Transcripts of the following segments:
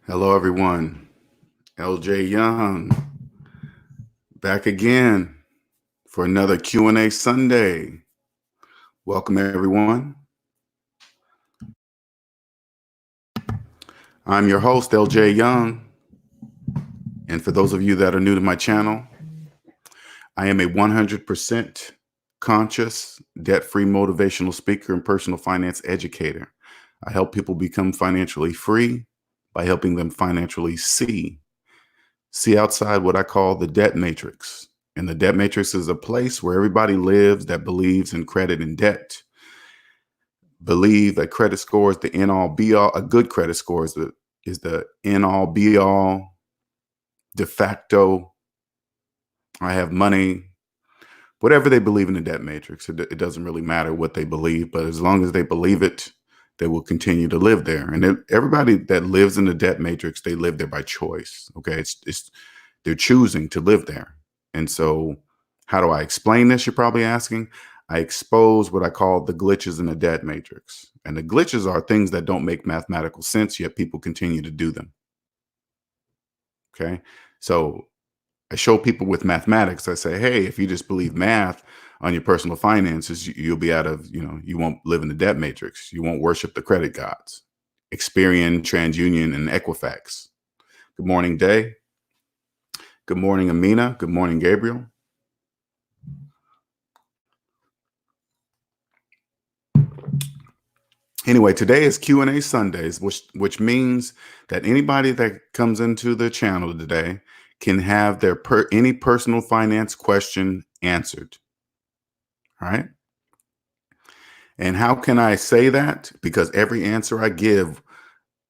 Hello, everyone. LJ Young back again for another Q&A Sunday. Welcome, everyone. I'm your host, LJ Young. And for those of you that are new to my channel, I am a 100% conscious, debt-free motivational speaker and personal finance educator. I help people become financially free by helping them financially see outside what I call the debt matrix. And the debt matrix is a place where everybody lives that believes in credit and debt. Believe that credit score is the end all be all. A good credit score is the end all be all, de facto. I have money. Whatever they believe in the debt matrix, it doesn't really matter what they believe, but as long as they believe it, they will continue to live there. And everybody that lives in the debt matrix, they live there by choice. Okay, they're choosing to live there. And so, how do I explain this? You're probably asking. I expose what I call the glitches in the debt matrix. And the glitches are things that don't make mathematical sense, yet people continue to do them. Okay, so I show people with mathematics. I say, hey, if you just believe math on your personal finances, you'll be out of, you won't live in the debt matrix. You won't worship the credit gods, Experian, TransUnion, and Equifax. Good morning, Day. Good morning, Amina. Good morning, Gabriel. Anyway, today is Q&A Sundays, which means that anybody that comes into the channel today can have their any personal finance question answered. All right. And how can I say that? Because every answer I give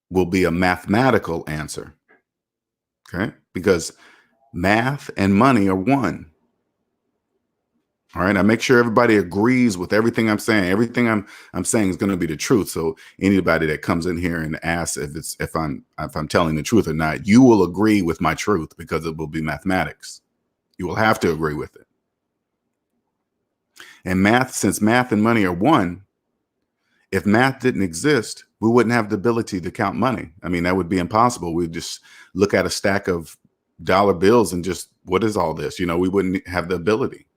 will be a mathematical answer. Okay. Because math and money are one. All right. I make sure everybody agrees with everything I'm saying. Everything I'm saying is going to be the truth. So anybody that comes in here and asks if I'm telling the truth or not, you will agree with my truth because it will be mathematics. You will have to agree with it. And since math and money are one, if math didn't exist, we wouldn't have the ability to count money. I mean, that would be impossible. We'd just look at a stack of dollar bills and just, what is all this? We wouldn't have the ability.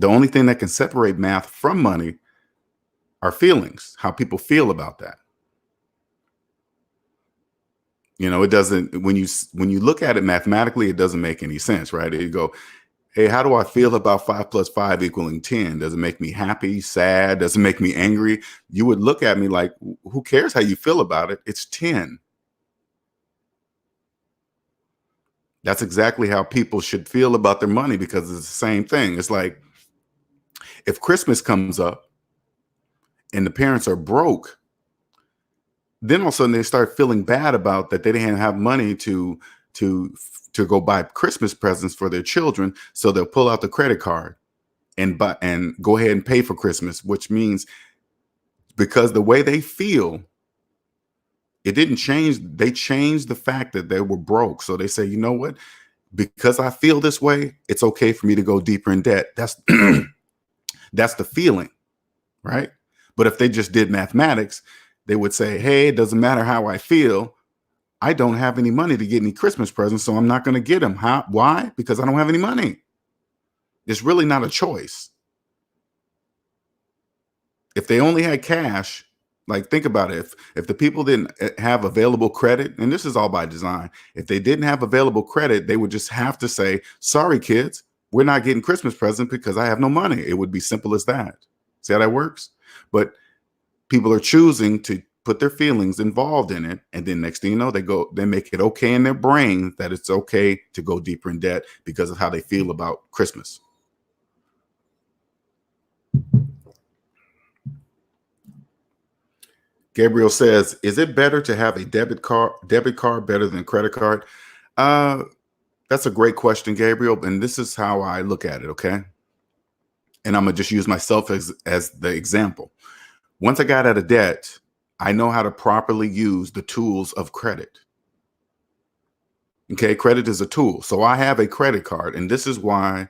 The only thing that can separate math from money are feelings, how people feel about that. It doesn't, when you look at it mathematically, it doesn't make any sense, right? You go, hey, how do I feel about 5 + 5 = 10? Does it make me happy, sad? Does it make me angry? You would look at me like, who cares how you feel about it? It's 10. That's exactly how people should feel about their money, because it's the same thing. It's like if Christmas comes up and the parents are broke, then all of a sudden they start feeling bad about that they didn't have money to go buy Christmas presents for their children. So they'll pull out the credit card and go ahead and pay for Christmas, which means because the way they feel, it didn't change. They changed the fact that they were broke. So they say, you know what? Because I feel this way, it's okay for me to go deeper in debt. That's that's the feeling, right? But if they just did mathematics, they would say, hey, it doesn't matter how I feel. I don't have any money to get any Christmas presents, so I'm not going to get them. How? Why? Because I don't have any money. It's really not a choice. If they only had cash, like think about it. If the people didn't have available credit, and this is all by design, if they didn't have available credit, they would just have to say, sorry, kids, we're not getting Christmas presents because I have no money. It would be simple as that. See how that works? But people are choosing to put their feelings involved in it. And then next thing you know, they make it okay in their brain that it's okay to go deeper in debt because of how they feel about Christmas. Gabriel says, is it better to have a debit card better than a credit card? That's a great question, Gabriel. And this is how I look at it. Okay. And I'm going to just use myself as the example. Once I got out of debt, I know how to properly use the tools of credit. Okay. Credit is a tool. So I have a credit card. And this is why,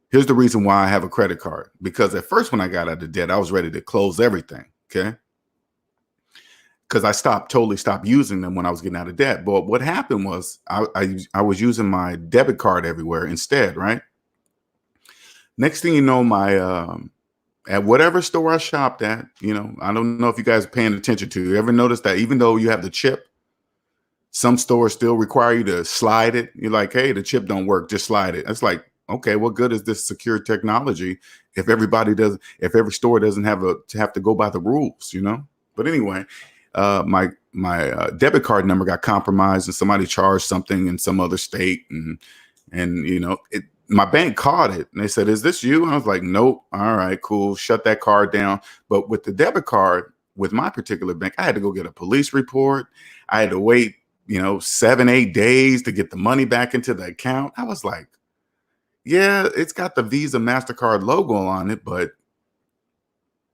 here's the reason why I have a credit card. Because at first, when I got out of debt, I was ready to close everything. Okay. because I totally stopped using them when I was getting out of debt. But what happened was I was using my debit card everywhere instead, right? Next thing you know, my at whatever store I shopped at, I don't know if you guys are paying attention to. You ever notice that even though you have the chip, some stores still require you to slide it? You're like, hey, the chip don't work, just slide it. It's like, okay, what good is this secure technology if every store doesn't have to go by the rules, But anyway, my debit card number got compromised and somebody charged something in some other state, and my bank caught it and they said, is this you? And I was like, nope. All right, cool. Shut that card down. But with the debit card, with my particular bank, I had to go get a police report. I had to wait, 7-8 days to get the money back into the account. I was like, yeah, it's got the Visa MasterCard logo on it, but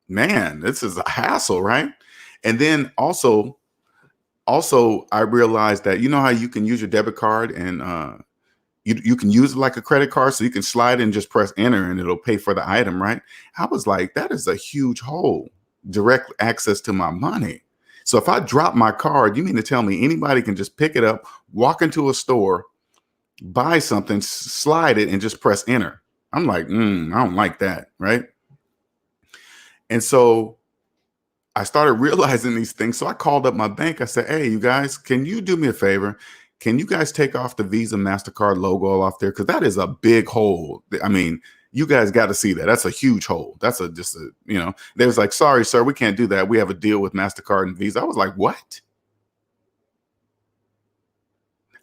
man, this is a hassle, right? And then also I realized that, how you can use your debit card and you can use it like a credit card, so you can slide it and just press enter and it'll pay for the item, right? I was like, that is a huge hole, direct access to my money. So if I drop my card, you mean to tell me anybody can just pick it up, walk into a store, buy something, slide it, and just press enter? I'm like, I don't like that, right? And so I started realizing these things. So I called up my bank. I said, hey, you guys, can you do me a favor? Can you guys take off the Visa MasterCard logo off there? Because that is a big hole. I mean, you guys got to see that. That's a huge hole. That's they was like, sorry, sir, we can't do that. We have a deal with MasterCard and Visa. I was like, what?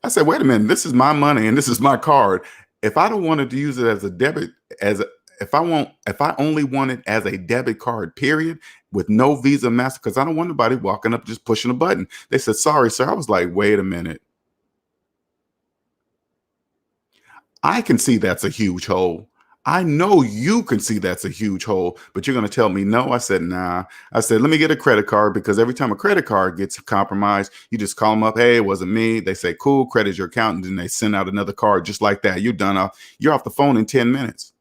I said, wait a minute, this is my money and this is my card. If I don't want to use it as a debit, if I only want it as a debit card, period, with no Visa Master, because I don't want anybody walking up just pushing a button. They said, sorry, sir. I was like, wait a minute. I can see that's a huge hole. I know you can see that's a huge hole, but you're going to tell me no? I said, nah. I said, let me get a credit card, because every time a credit card gets compromised, you just call them up. Hey, it wasn't me. They say, cool, credit your account. And then they send out another card just like that. You're done. You're off the phone in 10 minutes.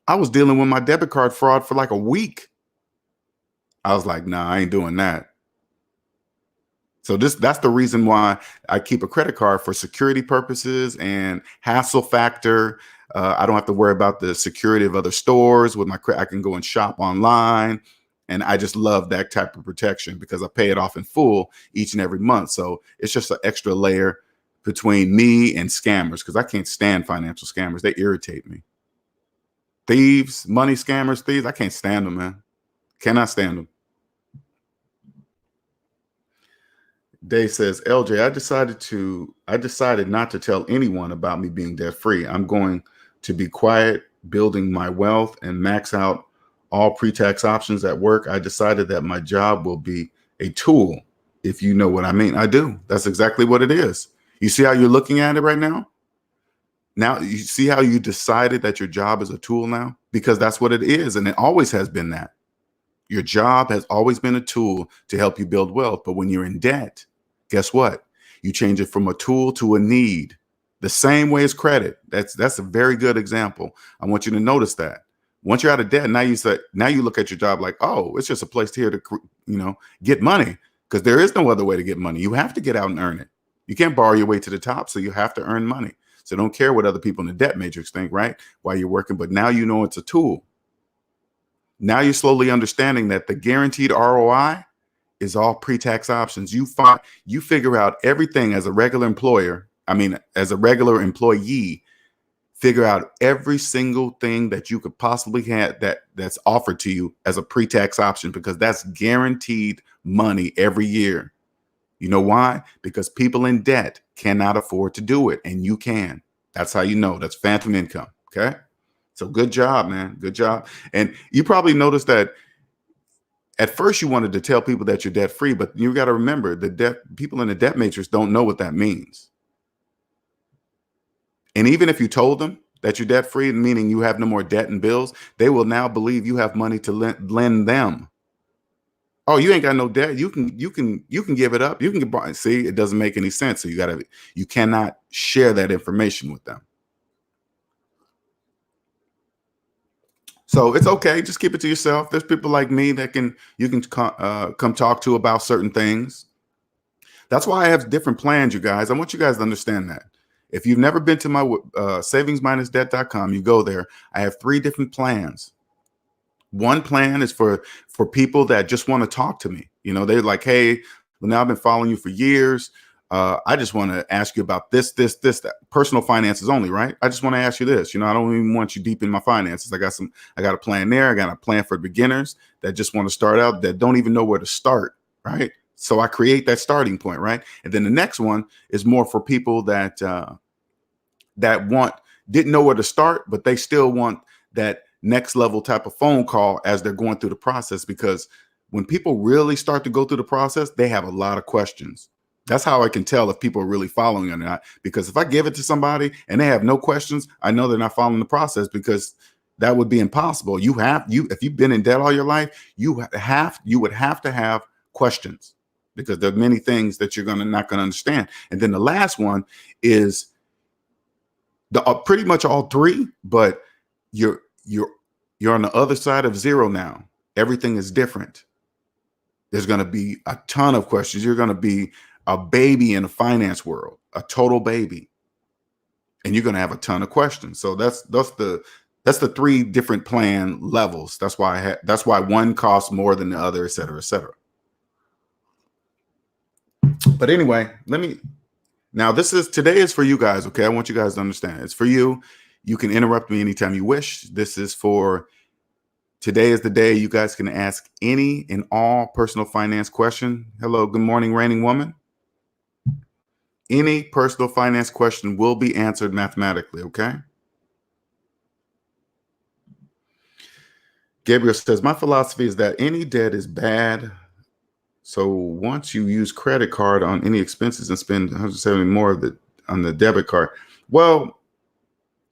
I was dealing with my debit card fraud for like a week. I was like, nah, I ain't doing that. So that's the reason why I keep a credit card, for security purposes and hassle factor. I don't have to worry about the security of other stores with I can go and shop online. And I just love that type of protection because I pay it off in full each and every month. So it's just an extra layer between me and scammers, because I can't stand financial scammers. They irritate me. Thieves, money scammers, thieves, I can't stand them, man. Cannot stand them. Day says, LJ, I decided not to tell anyone about me being debt free. I'm going to be quiet, building my wealth, and max out all pre-tax options at work. I decided that my job will be a tool, if you know what I mean. I do. That's exactly what it is. You see how you're looking at it right now? Now you see how you decided that your job is a tool now? Because that's what it is. And it always has been that. Your job has always been a tool to help you build wealth. But when you're in debt, guess what? You change it from a tool to a need. The same way as credit. That's a very good example. I want you to notice that. Once you're out of debt, now you look at your job like, oh, it's just a place here to get money, because there is no other way to get money. You have to get out and earn it. You can't borrow your way to the top, so you have to earn money. So don't care what other people in the debt matrix think, right? While you're working, but now you know it's a tool. Now you're slowly understanding that the guaranteed ROI is all pre-tax options. You figure out everything as a regular as a regular employee, figure out every single thing that you could possibly have that's offered to you as a pre-tax option, because that's guaranteed money every year. You know why? Because people in debt cannot afford to do it, and you can. That's how you know. That's phantom income. Okay. So good job, man. Good job. And you probably noticed that at first you wanted to tell people that you're debt free, but you got to remember people in the debt matrix don't know what that means. And even if you told them that you're debt free, meaning you have no more debt and bills, they will now believe you have money to lend them. Oh, you ain't got no debt. You can give it up. You can borrow. See, it doesn't make any sense. So you cannot share that information with them. So it's okay. Just keep it to yourself. There's people like me that you can come talk to about certain things. That's why I have different plans, you guys. I want you guys to understand that. If you've never been to my SavingsMinusDebt.com, you go there. I have 3 different plans. One plan is for people that just want to talk to me. You know, they're like, hey, well, now I've been following you for years. I just want to ask you about this, that. Personal finances only, right? I just want to ask you this. You know, I don't even want you deep in my finances. I got a plan there. I got a plan for beginners that just want to start out, that don't even know where to start, right? So I create that starting point, right? And then the next one is more for people that didn't know where to start, but they still want that next level type of phone call as they're going through the process. Because when people really start to go through the process, they have a lot of questions. That's how I can tell if people are really following or not. Because if I give it to somebody and they have no questions, I know they're not following the process, because that would be impossible. If you've been in debt all your life, you would have to have questions, because there are many things that you're not going to understand. And then the last one is pretty much all 3, but you're you're you're on the other side of zero now. Everything is different. There's going to be a ton of questions. You're going to be a baby in the finance world, a total baby, and you're going to have a ton of questions. So that's the 3 different plan levels. That's why one costs more than the other, et cetera, et cetera. But anyway, now today is for you guys. Okay, I want you guys to understand. It's for you. You can interrupt me anytime you wish. Today is the day you guys can ask any and all personal finance question. Hello, good morning, reigning woman. Any personal finance question will be answered mathematically, okay? Gabriel says, my philosophy is that any debt is bad. So once you use credit card on any expenses and spend 170 more on the debit card, well,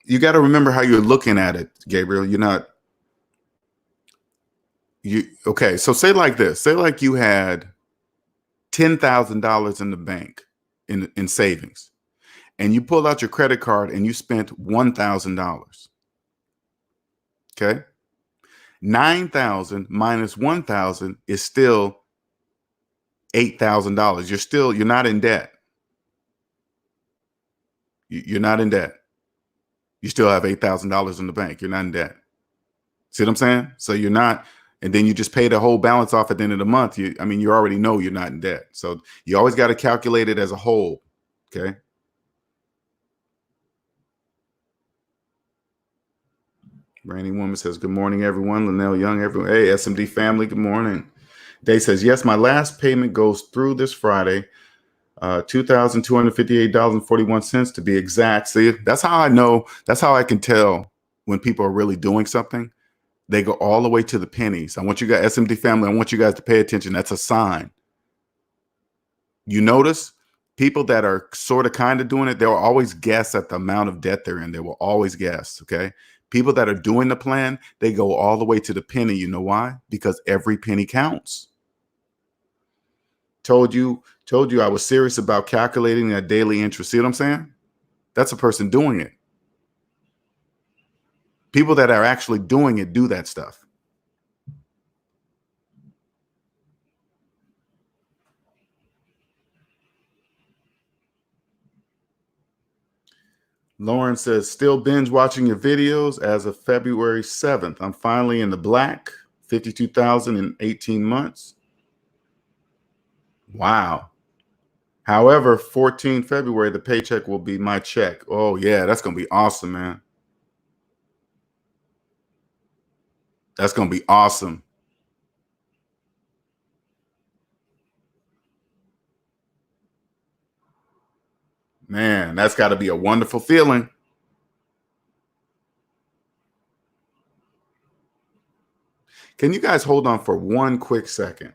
you got to remember how you're looking at it, Gabriel. Okay, so say like this. Say like you had $10,000 in the bank in savings, and you pull out your credit card and you spent $1,000. Okay, 9,000 minus 1,000 is still $8,000. You're not in debt. You're not in debt. You still have $8,000 in the bank. You're not in debt. See what I'm saying? So you're not, and then you just pay the whole balance off at the end of the month. You already know you're not in debt. So you always got to calculate it as a whole. Okay. Rainy Woman says, good morning, everyone. Linnell Young, everyone. Hey, SMD family, good morning. Day says, yes, my last payment goes through this Friday. $2,258.41 to be exact. See, that's how I know. That's how I can tell when people are really doing something. They go all the way to the pennies. I want you guys, SMD family, I want you guys to pay attention. That's a sign. You notice people that are sort of kind of doing it, they'll always guess at the amount of debt they're in. They will always guess. Okay. People that are doing the plan, they go all the way to the penny. You know why? Because every penny counts. Told you I was serious about calculating that daily interest. See what I'm saying? That's a person doing it. People that are actually doing it do that stuff. Lauren says, still binge watching your videos as of February 7th. I'm finally in the black, 52,000 in 18 months. Wow. However, 14 February, the paycheck will be my check. Oh, yeah, that's going to be awesome, man. That's going to be awesome. Man, that's got to be a wonderful feeling. Can you guys hold on for one quick second?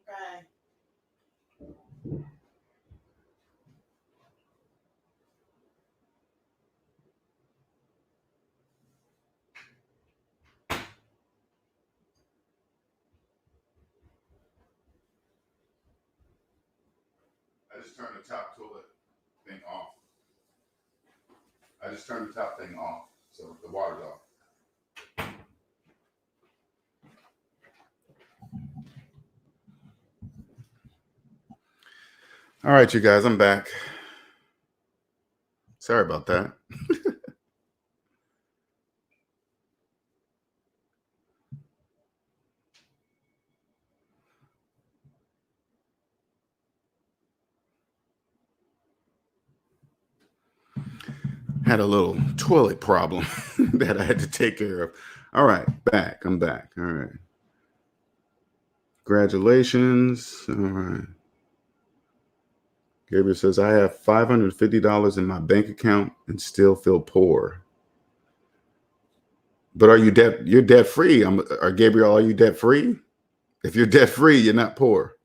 I just turned the top toilet thing off. I just turned the top thing off, so the water's off. All right, you guys, I'm back. Sorry about that. Had a little toilet problem that I had to take care of. All right, back. I'm back. All right. Congratulations. All right. Gabriel says, I have $550 in my bank account and still feel poor. But are you debt? You're debt free. Gabriel, are you debt free? If you're debt free, you're not poor.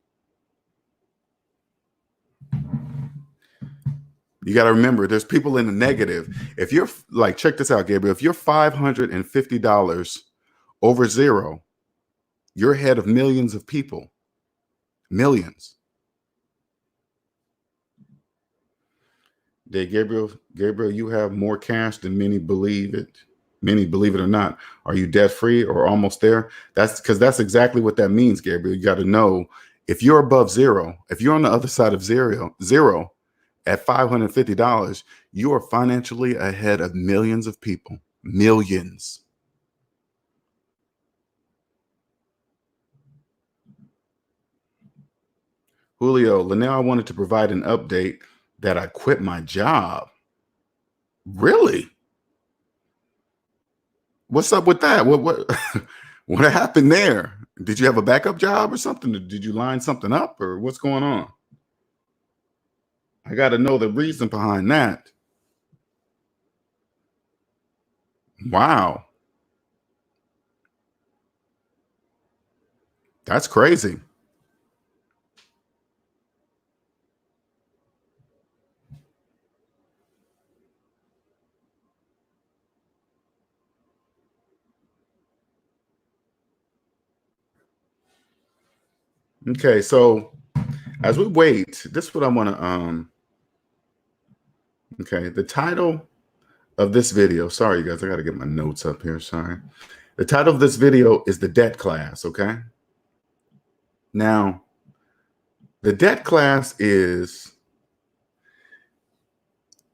You got to remember, there's people in the negative. If you're like, check this out, Gabriel. If you're $550 over zero, you're ahead of millions of people. Millions. Gabriel, you have more cash than many believe it. Many believe it or not. Are you debt free or almost there? That's because that's exactly what that means, Gabriel. You got to know if you're above zero, if you're on the other side of zero at $550, you are financially ahead of millions of people. Millions. Julio, Linnell, I wanted to provide an update that I quit my job. Really? What's up with that? What what happened there? Did you have a backup job or something? Did you line something up or what's going on? I got to know the reason behind that. Wow. That's crazy. Okay, so as we wait, this is what I want to okay, the title of this video, sorry you guys, I got to get my notes up here, sorry. The title of this video is the debt class, okay? Now, the debt class is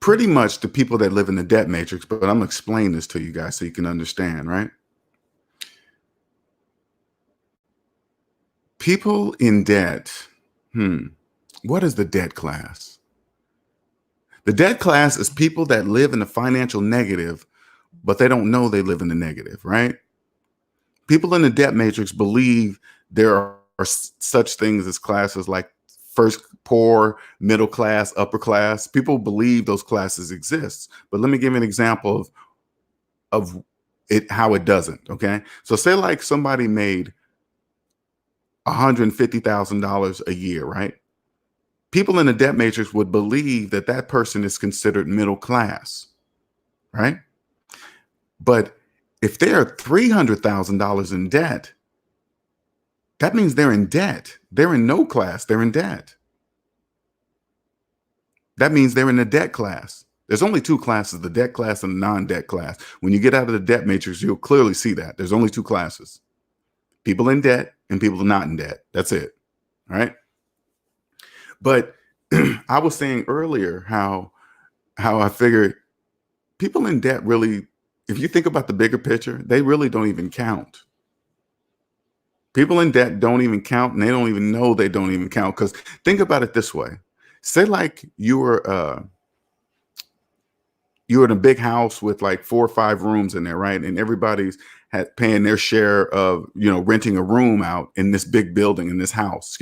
pretty much the people that live in the debt matrix, but I'm going to explain this to you guys so you can understand, right? People in debt, what is the debt class? The debt class is people that live in the financial negative, but they don't know they live in the negative, right? People in the debt matrix believe there are such things as classes like first poor, middle class, upper class. People believe those classes exist. But let me give you an example of it, how it doesn't, okay? So say like somebody made $150,000 a year, right? People in the debt matrix would believe that that person is considered middle class, right? But if they're $300,000 in debt, that means they're in debt. They're in no class, they're in debt. That means they're in the debt class. There's only two classes, the debt class and the non-debt class. When you get out of the debt matrix, you'll clearly see that. There's only two classes. People in debt and people not in debt. That's it, all right? But I was saying earlier how I figured people in debt really, if you think about the bigger picture, they really don't even count. People in debt don't even count, and they don't even know they don't even count. Because think about it this way. Say like you were in a big house with like 4 or 5 rooms in there, right? And everybody's paying their share of, renting a room out in this big building, in this house,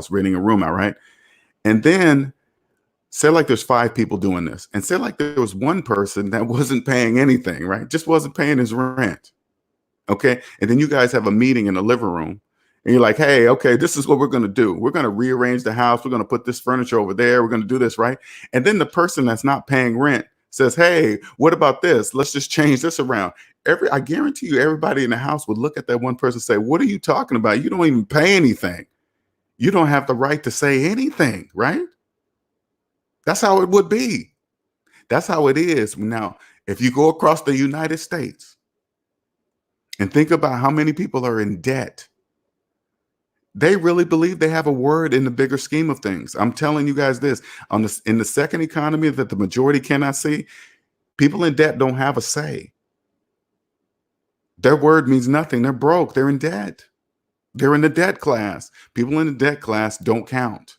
renting a room out, right? And then say like there's 5 people doing this, and say like there was one person that wasn't paying anything, right? Just wasn't paying his rent. Okay. And then you guys have a meeting in the living room And you're like, hey, okay, this is what we're going to do. We're going to rearrange the house. We're going to put this furniture over there. We're going to do this, right? And then the person that's not paying rent says, hey, what about this? Let's just change this around. I guarantee you, everybody in the house would look at that one person and say, what are you talking about? You don't even pay anything. You don't have the right to say anything, right? That's how it would be. That's how it is. Now, if you go across the United States and think about how many people are in debt, they really believe they have a word in the bigger scheme of things. I'm telling you guys this, in the second economy that the majority cannot see, people in debt don't have a say. Their word means nothing. They're broke. They're in debt. They're in the debt class. People in the debt class don't count.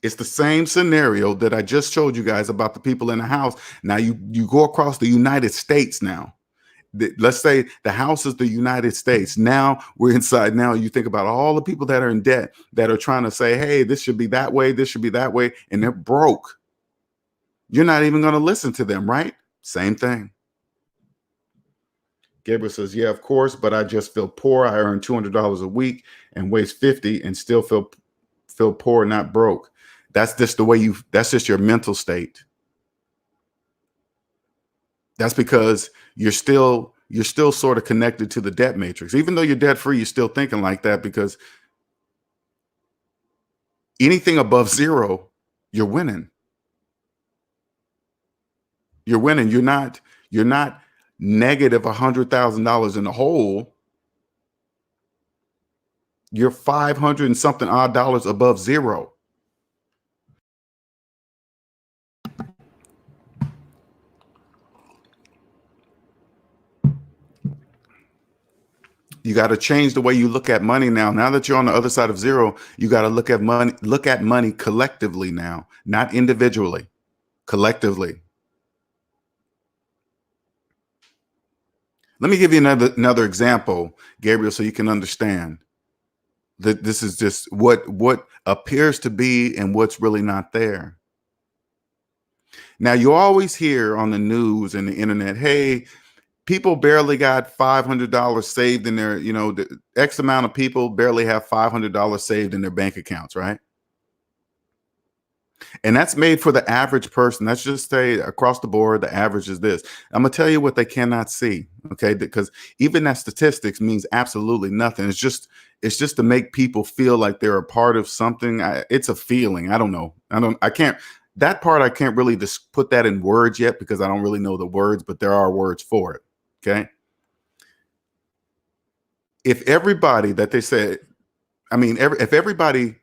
It's the same scenario that I just showed you guys about the people in the house. Now you go across the United States now. Let's say the house is the United States. Now we're inside. Now you think about all the people that are in debt that are trying to say, hey, this should be that way. This should be that way. And they're broke. You're not even going to listen to them, right? Same thing. Gabriel says, yeah, of course, but I just feel poor. I earn $200 a week and waste 50 and still feel poor, not broke. That's just the way that's just your mental state. That's because you're still sort of connected to the debt matrix. Even though you're debt free, you're still thinking like that, because anything above zero, you're winning. You're winning. You're not negative $100,000 in the hole. You're 500 and something odd dollars above zero. You got to change the way you look at money now. Now that you're on the other side of zero, you got to look at money collectively now, not individually, collectively. Let me give you another example, Gabriel, so you can understand that this is just what appears to be and what's really not there. Now, you always hear on the news and the internet, hey, people barely got $500 saved in their, the X amount of people barely have $500 saved in their bank accounts, right? And that's made for the average person. Let's just say across the board, the average is this. I'm going to tell you what they cannot see, okay? Because even that statistics means absolutely nothing. It's just to make people feel like they're a part of something. It's a feeling. I don't know. That part I can't really just put that in words yet, because I don't really know the words, but there are words for it. Okay. If everybody that they said, if everybody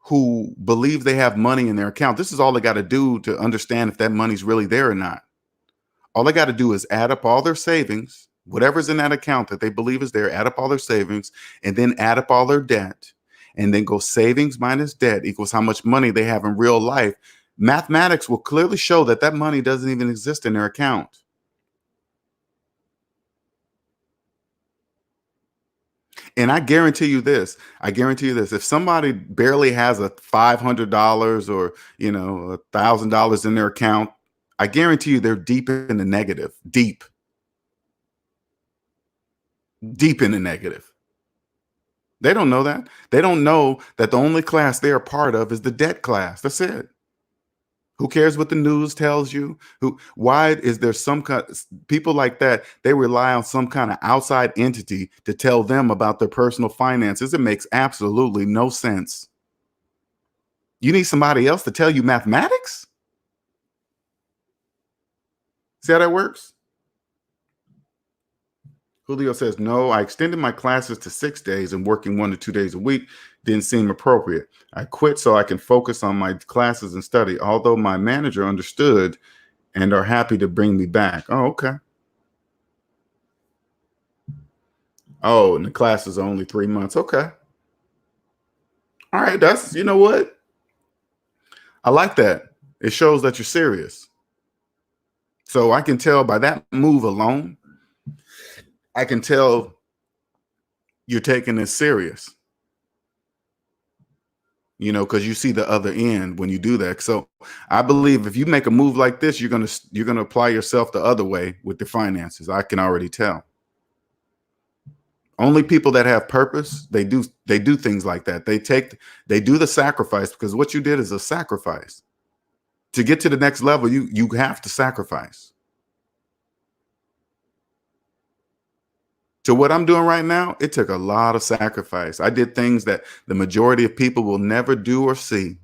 who believes they have money in their account, this is all they got to do to understand if that money's really there or not. All they got to do is add up all their savings, whatever's in that account that they believe is there, add up all their savings, and then add up all their debt, and then go savings minus debt equals how much money they have in real life. Mathematics will clearly show that that money doesn't even exist in their account. And I guarantee you this, if somebody barely has a $500 or, $1,000 in their account, I guarantee you they're deep in the negative, deep in the negative. They don't know that. They don't know that the only class they're a part of is the debt class. That's it. Who cares what the news tells you? Why is there some kind people like that? They rely on some kind of outside entity to tell them about their personal finances. It makes absolutely no sense. You need somebody else to tell you mathematics? See how that works? Julio says, no, I extended my classes to 6 days and working 1 to 2 days a week didn't seem appropriate. I quit so I can focus on my classes and study, although my manager understood and are happy to bring me back. Oh, okay. Oh, and the classes are only 3 months. Okay. All right. That's, you know what? I like that. It shows that you're serious. So I can tell by that move alone, I can tell you're taking this serious. Because you see the other end when you do that. So I believe if you make a move like this, you're gonna apply yourself the other way with the finances. I can already tell. Only people that have purpose, they do things like that. They do the sacrifice, because what you did is a sacrifice. To get to the next level, you have to sacrifice. To what I'm doing right now, it took a lot of sacrifice. I did things that the majority of people will never do or see.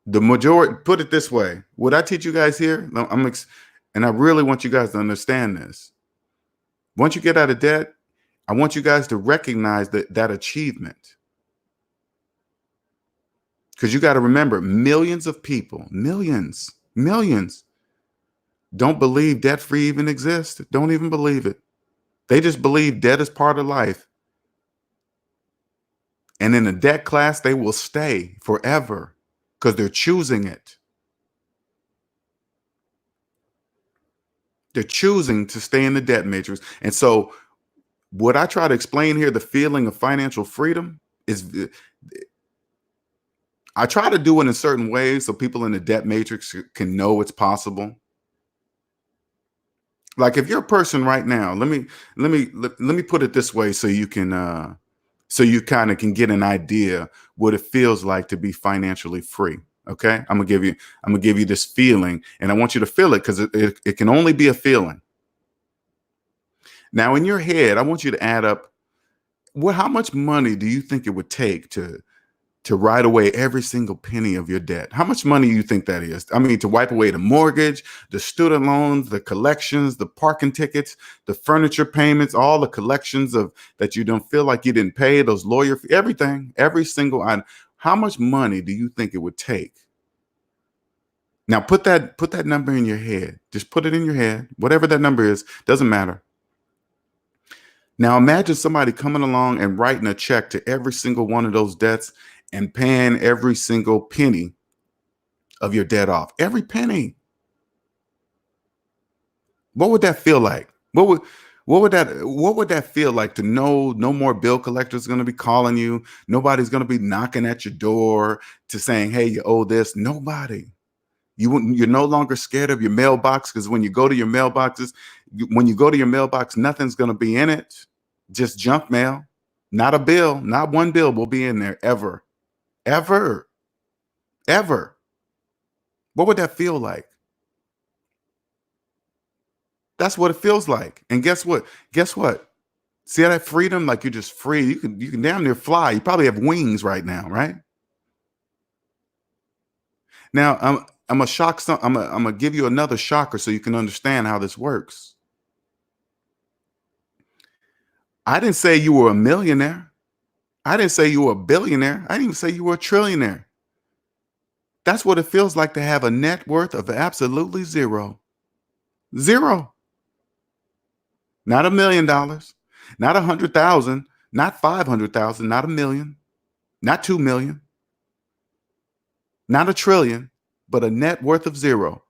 The majority, put it this way, what I teach you guys here, and I really want you guys to understand this. Once you get out of debt, I want you guys to recognize that achievement. Because you got to remember, millions of people, millions, don't believe debt-free even exists. Don't even believe it. They just believe debt is part of life. And in the debt class, they will stay forever because they're choosing it. They're choosing to stay in the debt matrix. And so what I try to explain here, the feeling of financial freedom, is I try to do it in certain ways so people in the debt matrix can know it's possible. Like if you're a person right now, let me put it this way so you can so you kind of can get an idea what it feels like to be financially free. Okay, I'm gonna give you this feeling, and I want you to feel it, because it can only be a feeling. Now in your head, I want you to add up, how much money do you think it would take to write away every single penny of your debt? How much money do you think that is? I mean, to wipe away the mortgage, the student loans, the collections, the parking tickets, the furniture payments, all the collections of that you don't feel like you didn't pay, those lawyer fees, everything, every single item. How much money do you think it would take? Now put that number in your head. Just put it in your head. Whatever that number is, doesn't matter. Now imagine somebody coming along and writing a check to every single one of those debts and paying every single penny of your debt off. Every penny. What would that feel like? What would that feel like to know no more bill collectors going to be calling you? Nobody's going to be knocking at your door to saying, "Hey, you owe this." Nobody. You're no longer scared of your mailbox, because when you go to your mailbox, nothing's going to be in it. Just junk mail. Not a bill. Not one bill will be in there ever. Ever. Ever. What would that feel like? That's what it feels like. And guess what? Guess what? See that freedom? Like you're just free. You can damn near fly. You probably have wings right now, right? Now I'm gonna shock some. I'm gonna give you another shocker so you can understand how this works. I didn't say you were a millionaire. I didn't say you were a billionaire. I didn't even say you were a trillionaire. That's what it feels like to have a net worth of absolutely zero. Zero. Not $1 million, not 100,000, not 500,000, not a million, not 2 million, not a trillion, but a net worth of zero.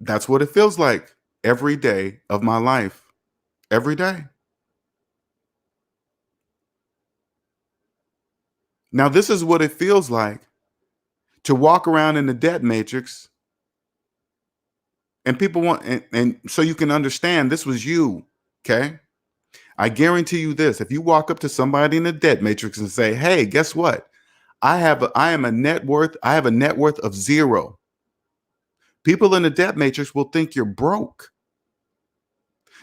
That's what it feels like every day of my life. Every day. Now, this is what it feels like to walk around in the debt matrix, and people want, and so you can understand this was you. Okay. I guarantee you this. If you walk up to somebody in the debt matrix and say, "Hey, guess what? I have a net worth of zero." People in the debt matrix will think you're broke.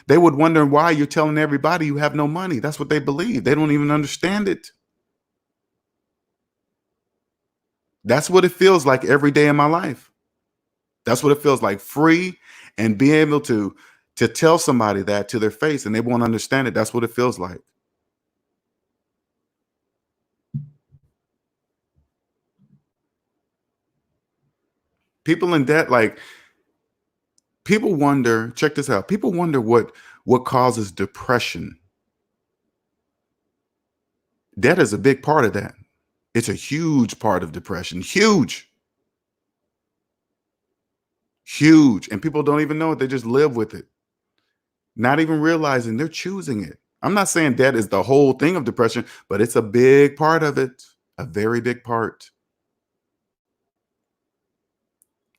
They would wonder why you're telling everybody you have no money. That's what they believe. They don't even understand it. That's what it feels like every day in my life. That's what it feels like, free, and being able to tell somebody that to their face and they won't understand it. That's what it feels like. People in debt, like people wonder, check this out. People wonder what causes depression. Debt is a big part of that. It's a huge part of depression. Huge. Huge. And people don't even know it. They just live with it, not even realizing they're choosing it. I'm not saying debt is the whole thing of depression, but it's a big part of it. A very big part.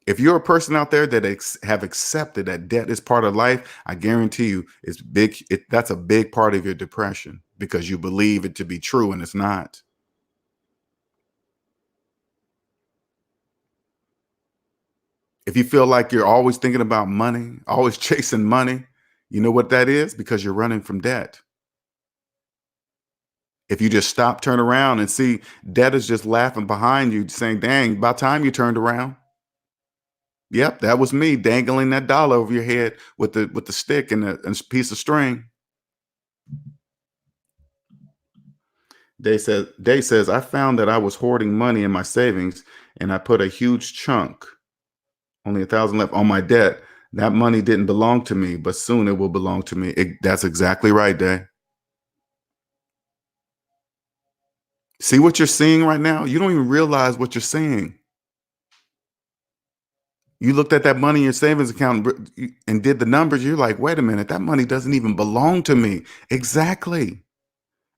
If you're a person out there that have accepted that debt is part of life, I guarantee you it's big. That's a big part of your depression because you believe it to be true and it's not. If you feel like you're always thinking about money, always chasing money, you know what that is? Because you're running from debt. If you just stop, turn around and see debt is just laughing behind you, saying, dang, about time you turned around. Yep, that was me dangling that dollar over your head with the stick and a piece of string. Day says, I found that I was hoarding money in my savings and I put a huge chunk, only 1,000 left on my debt. That money didn't belong to me, but soon it will belong to me. That's exactly right, Day. See what you're seeing right now? You don't even realize what you're seeing. You looked at that money in your savings account and did the numbers. You're like, wait a minute, that money doesn't even belong to me. Exactly.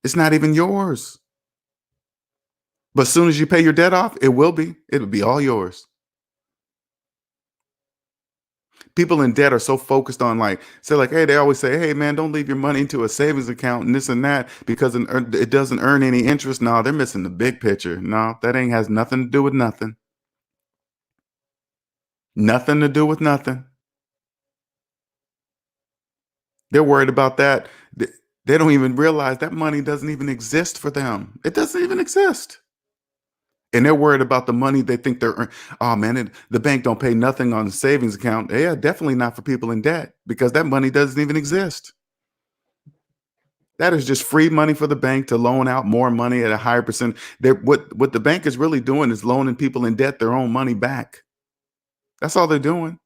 It's not even yours. But as soon as you pay your debt off, it will be. It'll be all yours. People in debt are so focused on hey, they always say, hey man, don't leave your money into a savings account and this and that because it doesn't earn any interest. No, they're missing the big picture. No, that ain't has nothing to do with nothing. Nothing to do with nothing. They're worried about that. They don't even realize that money doesn't even exist for them. It doesn't even exist. And they're worried about the money they think oh man, the bank don't pay nothing on the savings account. Yeah, definitely not for people in debt because that money doesn't even exist. That is just free money for the bank to loan out more money at a higher percent. What the bank is really doing is loaning people in debt their own money back. That's all they're doing.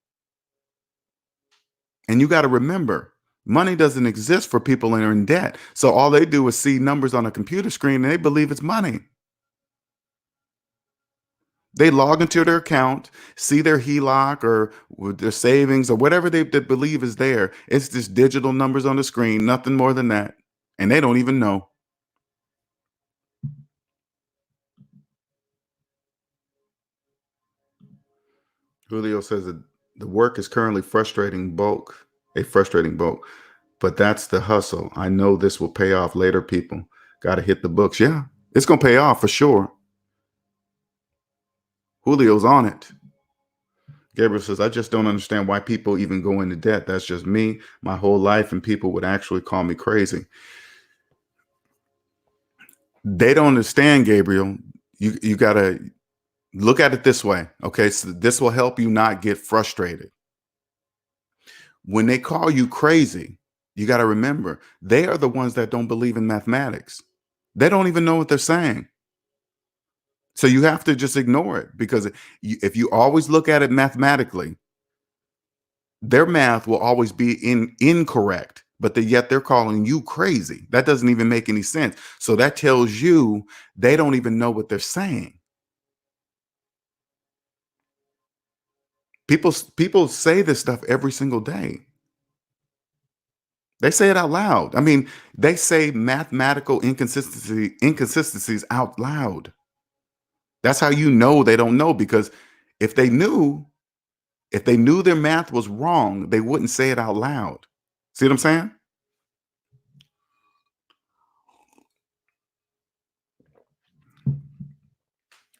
And you got to remember, money doesn't exist for people that are in debt. So all they do is see numbers on a computer screen and they believe it's money. They log into their account, see their HELOC or their savings or whatever they believe is there. It's just digital numbers on the screen, nothing more than that. And they don't even know. Julio says that the work is currently a frustrating bulk, but that's the hustle. I know this will pay off later, people. Got to hit the books. Yeah, it's going to pay off for sure. Julio's on it. Gabriel says, I just don't understand why people even go into debt. That's just me, my whole life, and people would actually call me crazy. They don't understand, Gabriel. You got to look at it this way. Okay. So this will help you not get frustrated. When they call you crazy, you got to remember they are the ones that don't believe in mathematics. They don't even know what they're saying. So you have to just ignore it because if you always look at it mathematically, their math will always be incorrect, but yet they're calling you crazy. That doesn't even make any sense. So that tells you they don't even know what they're saying. People say this stuff every single day. They say it out loud. I mean, they say mathematical inconsistencies out loud. That's how you know they don't know, because if they knew, if they knew their math was wrong, they wouldn't say it out loud. See what I'm saying?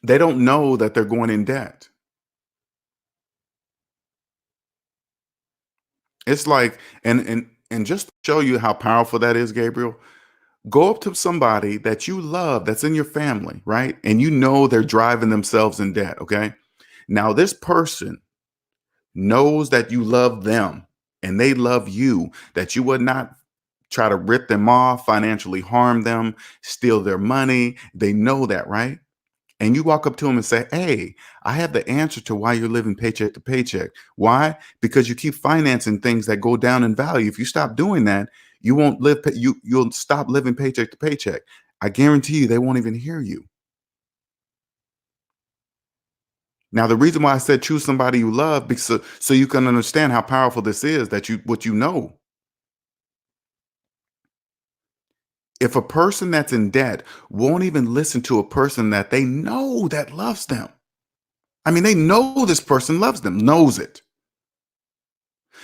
They don't know that they're going in debt. It's like, and just to show you how powerful that is, Gabriel, go up to somebody that you love that's in your family, right? And you know they're driving themselves in debt, okay? Now this person knows that you love them and they love you, that you would not try to rip them off, financially harm them, steal their money. They know that, right? And you walk up to them and say, hey, I have the answer to why you're living paycheck to paycheck. Why? Because you keep financing things that go down in value. If you stop doing that, you won't live, you'll stop living paycheck to paycheck. I guarantee you they won't even hear you. Now, the reason why I said choose somebody you love, because so you can understand how powerful this is, that what you know. If a person that's in debt won't even listen to a person that they know that loves them, I mean, they know this person loves them, knows it,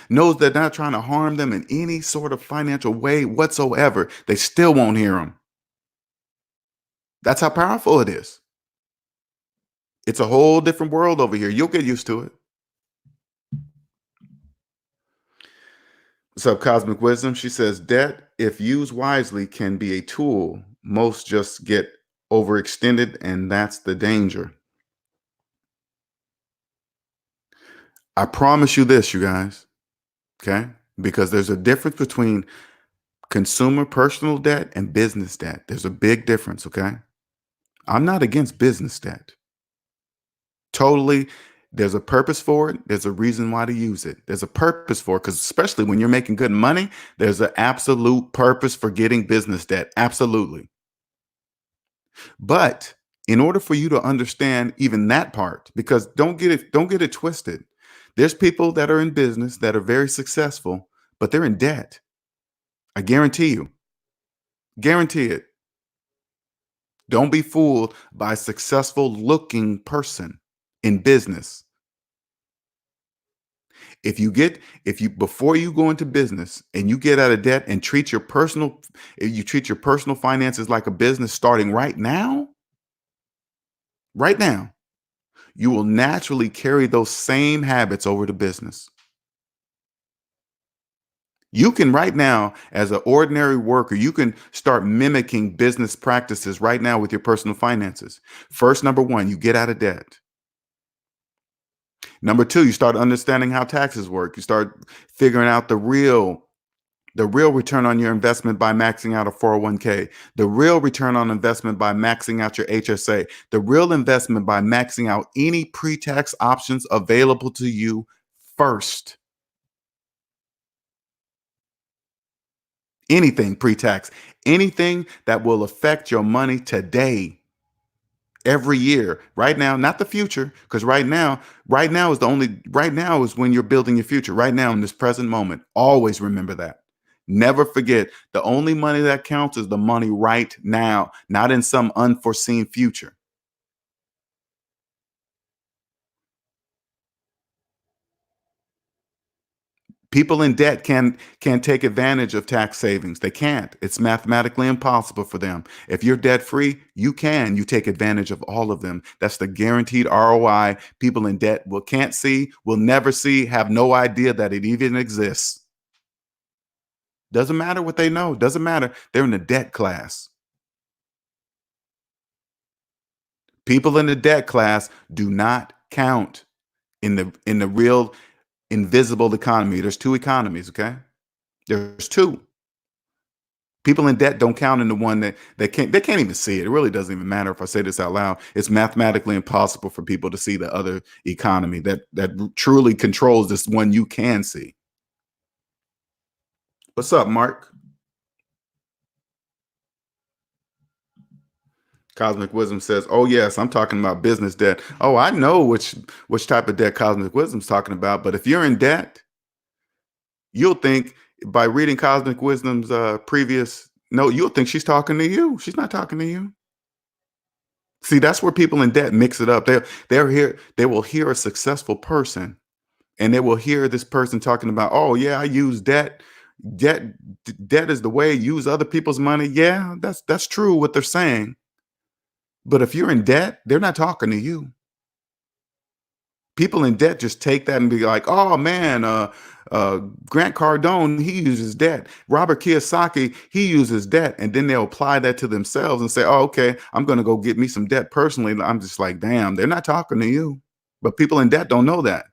knows they're not trying to harm them in any sort of financial way whatsoever. They still won't hear them. That's how powerful it is. It's a whole different world over here. You'll get used to it. What's up, Cosmic Wisdom? She says, debt, if used wisely, can be a tool. Most just get overextended, and that's the danger. I promise you this, you guys, okay? Because there's a difference between consumer personal debt and business debt. There's a big difference, okay? I'm not against business debt. Totally. There's a purpose for it. There's a reason why to use it. There's a purpose for it, because especially when you're making good money, there's an absolute purpose for getting business debt. Absolutely. But in order for you to understand even that part, because don't get it twisted. There's people that are in business that are very successful, but they're in debt. I guarantee you. Guarantee it. Don't be fooled by a successful looking person in business. If you before you go into business and you get out of debt and treat your personal finances like a business starting right now, you will naturally carry those same habits over to business. You can right now, as an ordinary worker, you can start mimicking business practices right now with your personal finances. First, number one, you get out of debt. Number two, you start understanding how taxes work. You start figuring out the real return on your investment by maxing out a 401k, the real return on investment by maxing out your HSA, the real investment by maxing out any pre-tax options available to you first. Anything pre-tax, anything that will affect your money today, every year, right now, not the future, because right now is when you're building your future, right now in this present moment. Always remember that. Never forget, the only money that counts is the money right now, not in some unforeseen future. People in debt can take advantage of tax savings. They can't. It's mathematically impossible for them. If you're debt free, you take advantage of all of them. That's the guaranteed ROI. People in debt can't see, will never see, have no idea that it even exists. Doesn't matter what they know. Doesn't matter. They're in the debt class. People in the debt class do not count in the real invisible economy. There's two economies, okay? There's two. People in debt don't count in the one that they can't even see it. It really doesn't even matter if I say this out loud. It's mathematically impossible for people to see the other economy that truly controls this one you can see. What's up, Mark? Cosmic Wisdom says, "Oh yes, I'm talking about business debt. Oh, I know which type of debt Cosmic Wisdom's talking about. But if you're in debt, you'll think by reading Cosmic Wisdom's previous note, you'll think she's talking to you. She's not talking to you. See, that's where people in debt mix it up. They will hear a successful person and they will hear this person talking about, oh yeah, I use debt. Debt debt is the way I use other people's money. Yeah, that's true what they're saying. But if you're in debt, they're not talking to you. People in debt just take that and be like, oh man, uh, Grant Cardone, he uses debt. Robert Kiyosaki, he uses debt. And then they'll apply that to themselves and say, oh, okay, I'm going to go get me some debt personally. And I'm just like, damn, they're not talking to you. But people in debt don't know that.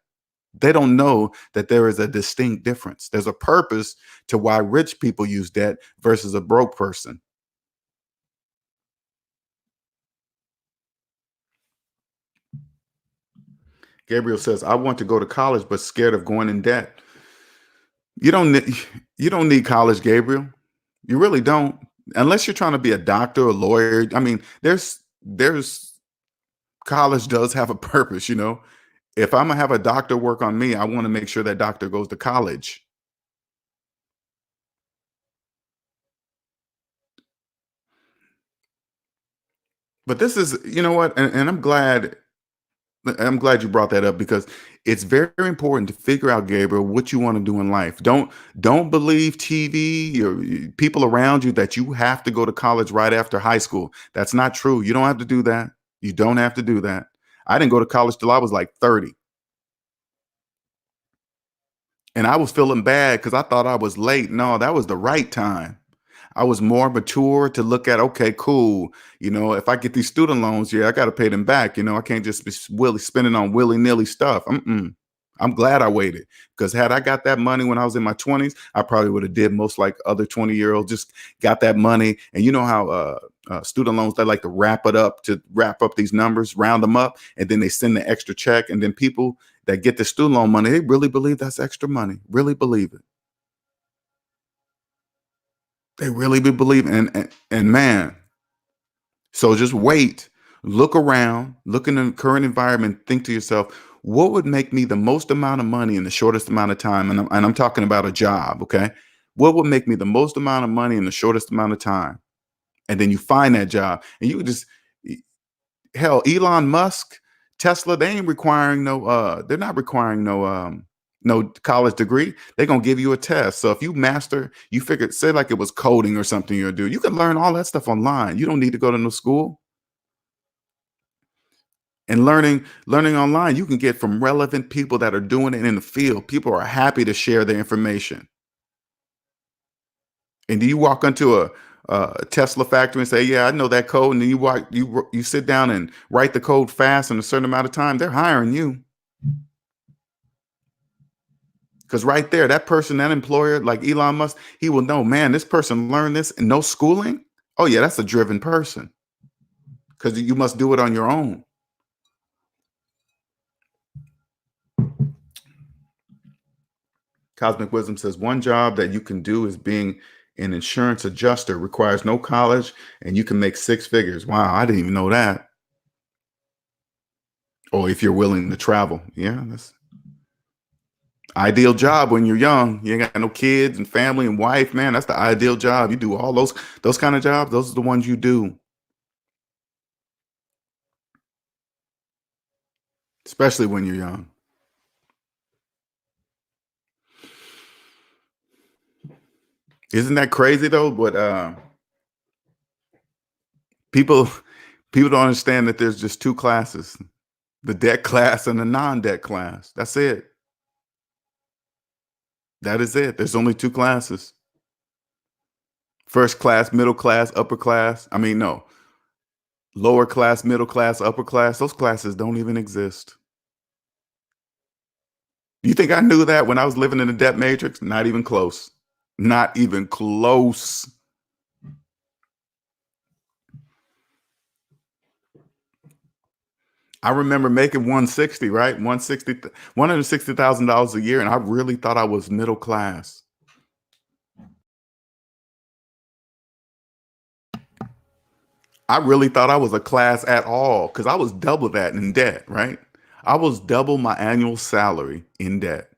They don't know that there is a distinct difference. There's a purpose to why rich people use debt versus a broke person. Gabriel says, I want to go to college, but scared of going in debt. You don't need, you don't need college, Gabriel. You really don't. Unless you're trying to be a doctor or lawyer. I mean, there's college does have a purpose, you know. If I'm gonna have a doctor work on me, I want to make sure that doctor goes to college. But this is, you know what, and I'm glad I'm glad you brought that up because it's very important to figure out, Gabriel, what you want to do in life. Don't believe TV or people around you that you have to go to college right after high school. That's not true. You don't have to do that. You don't have to do that. I didn't go to college till I was like 30. And I was feeling bad because I thought I was late. No, that was the right time. I was more mature to look at, okay, cool. If I get these student loans, yeah, I got to pay them back. I can't just be spending on willy nilly stuff. I'm glad I waited because had I got that money when I was in my 20s, I probably would have did most like other 20-year-olds, just got that money. And you know how student loans, they like to wrap up these numbers, round them up, and then they send the extra check. And then people that get the student loan money, they really believe that's extra money, really believe it. They really be believing, and man, so just wait, look around, look in the current environment, think to yourself, what would make me the most amount of money in the shortest amount of time? And I'm talking about a job, okay? What would make me the most amount of money in the shortest amount of time? And then you find that job, and you just hell, Elon Musk, Tesla, they ain't requiring they're not requiring no college degree. They're gonna give you a test. So if you figure, say like it was coding or something you'll do, you can learn all that stuff online. You don't need to go to no school. And learning online, you can get from relevant people that are doing it in the field. People are happy to share their information. And do you walk into a Tesla factory and say, "Yeah, I know that code," and then you sit down and write the code fast in a certain amount of time? They're hiring you because right there, that person, that employer, like Elon Musk, he will know, man, this person learned this and no schooling. Oh yeah, that's a driven person because you must do it on your own. Cosmic Wisdom says one job that you can do is being an insurance adjuster, requires no college, and you can make six figures. Wow, I didn't even know that. Or if you're willing to travel. Yeah, that's ideal job when you're young. You ain't got no kids and family and wife, man. That's the ideal job. You do all those kind of jobs. Those are the ones you do, especially when you're young. Isn't that crazy though? But people people don't understand that there's just two classes: the debt class and the non-debt class. That's it. That is it. There's only two classes: first class, middle class, upper class. I mean, no, lower class, middle class, upper class. Those classes don't even exist. You think I knew that when I was living in the debt matrix? Not even close. Not even close. I remember making 160, right? 160,000 dollars a year, and I really thought I was middle class. I really thought I was a class at all because I was double that in debt, right? I was double my annual salary in debt.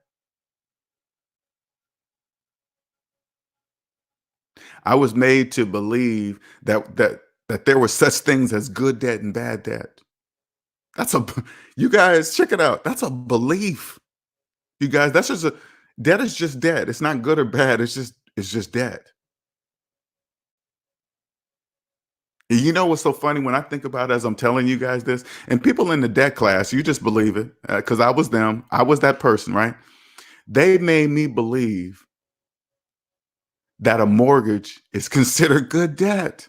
I was made to believe that there were such things as good debt and bad debt. That's a you guys check it out. That's a belief. You guys, that's just a debt is just debt. It's not good or bad. It's just debt. And you know what's so funny when I think about it as I'm telling you guys this, and people in the debt class, you just believe it because I was them. I was that person, right? They made me believe that a mortgage is considered good debt.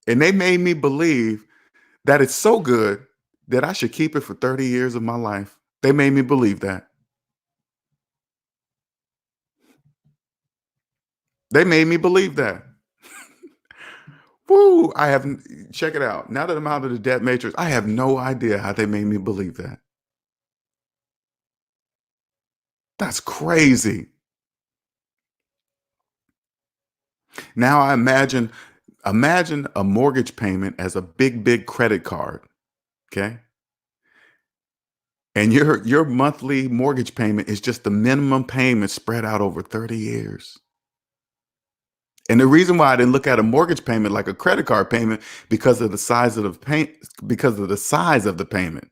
And they made me believe that it's so good that I should keep it for 30 years of my life. They made me believe that. They made me believe that. Woo! Check it out. Now that I'm out of the debt matrix, I have no idea how they made me believe that. That's crazy. Now I imagine a mortgage payment as a big, big credit card. Okay. And your monthly mortgage payment is just the minimum payment spread out over 30 years. And the reason why I didn't look at a mortgage payment like a credit card payment because of the size of the payment.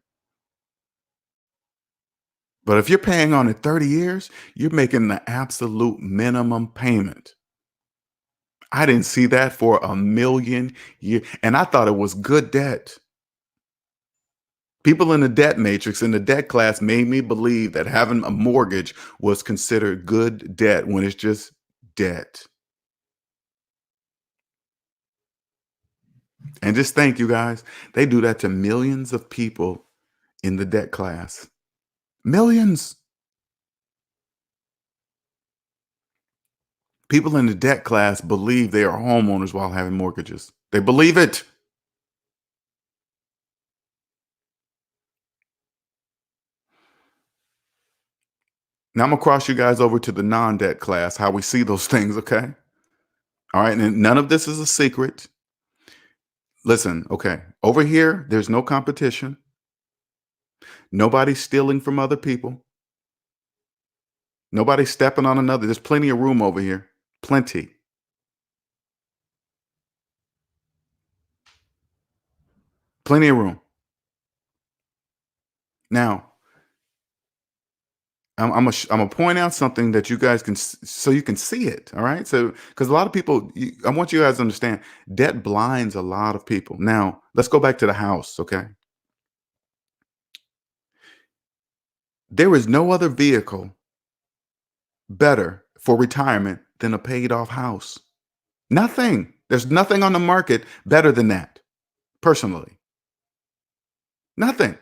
But if you're paying on it 30 years, you're making the absolute minimum payment. I didn't see that for a million years, and I thought it was good debt. People in the debt matrix, in the debt class, made me believe that having a mortgage was considered good debt when it's just debt. And just think, you guys, they do that to millions of people in the debt class. Millions. People in the debt class believe they are homeowners while having mortgages. They believe it. Now I'm gonna cross you guys over to the non-debt class, how we see those things, okay? All right, and none of this is a secret. Listen, okay, over here, there's no competition. Nobody's stealing from other people. Nobody's stepping on another. There's plenty of room over here. Plenty. Plenty of room. Now, I'm gonna point out something that you guys can so you can see it. All right. So because a lot of people, I want you guys to understand, debt blinds a lot of people. Now let's go back to the house. Okay. There is no other vehicle better for retirement than a paid off house. Nothing. There's nothing on the market better than that. Personally, nothing.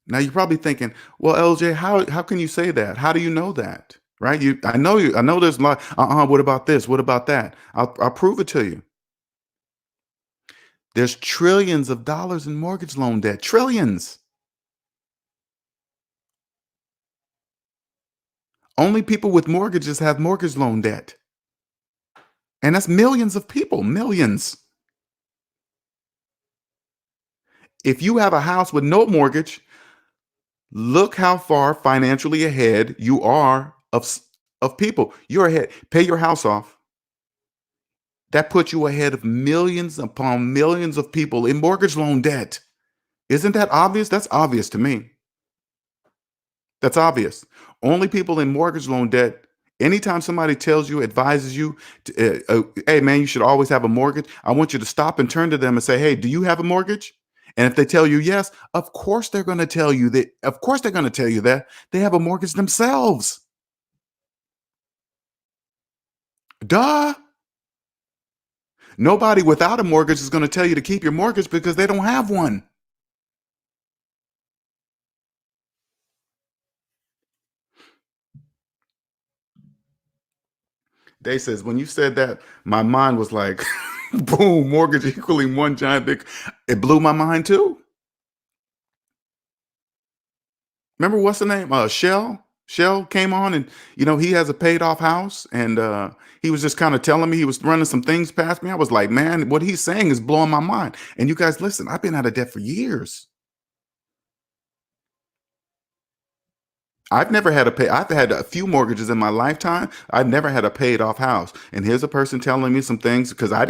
Now you're probably thinking, well, LJ, how can you say that? How do you know that? Right? I know there's a lot. What about this? What about that? I'll prove it to you. There's trillions of dollars in mortgage loan debt. Trillions. Only people with mortgages have mortgage loan debt. And that's millions of people, millions. If you have a house with no mortgage, look how far financially ahead you are of people. You're ahead. Pay your house off. That puts you ahead of millions upon millions of people in mortgage loan debt. Isn't that obvious? That's obvious to me. That's obvious. Only people in mortgage loan debt, anytime somebody tells you, advises you, hey, man, you should always have a mortgage, I want you to stop and turn to them and say, hey, do you have a mortgage? And if they tell you yes, of course they're going to tell you that. Of course they're going to tell you that they have a mortgage themselves. Duh. Nobody without a mortgage is going to tell you to keep your mortgage because they don't have one. Day says, when you said that, my mind was like, boom, mortgage equaling one giant big. It blew my mind too. Remember what's the name? Shell. Shell came on, and he has a paid off house, and he was just kind of telling me, he was running some things past me. I was like, man, what he's saying is blowing my mind. And you guys, listen, I've been out of debt for years. I've had a few mortgages in my lifetime. I've never had a paid off house. And here's a person telling me some things because I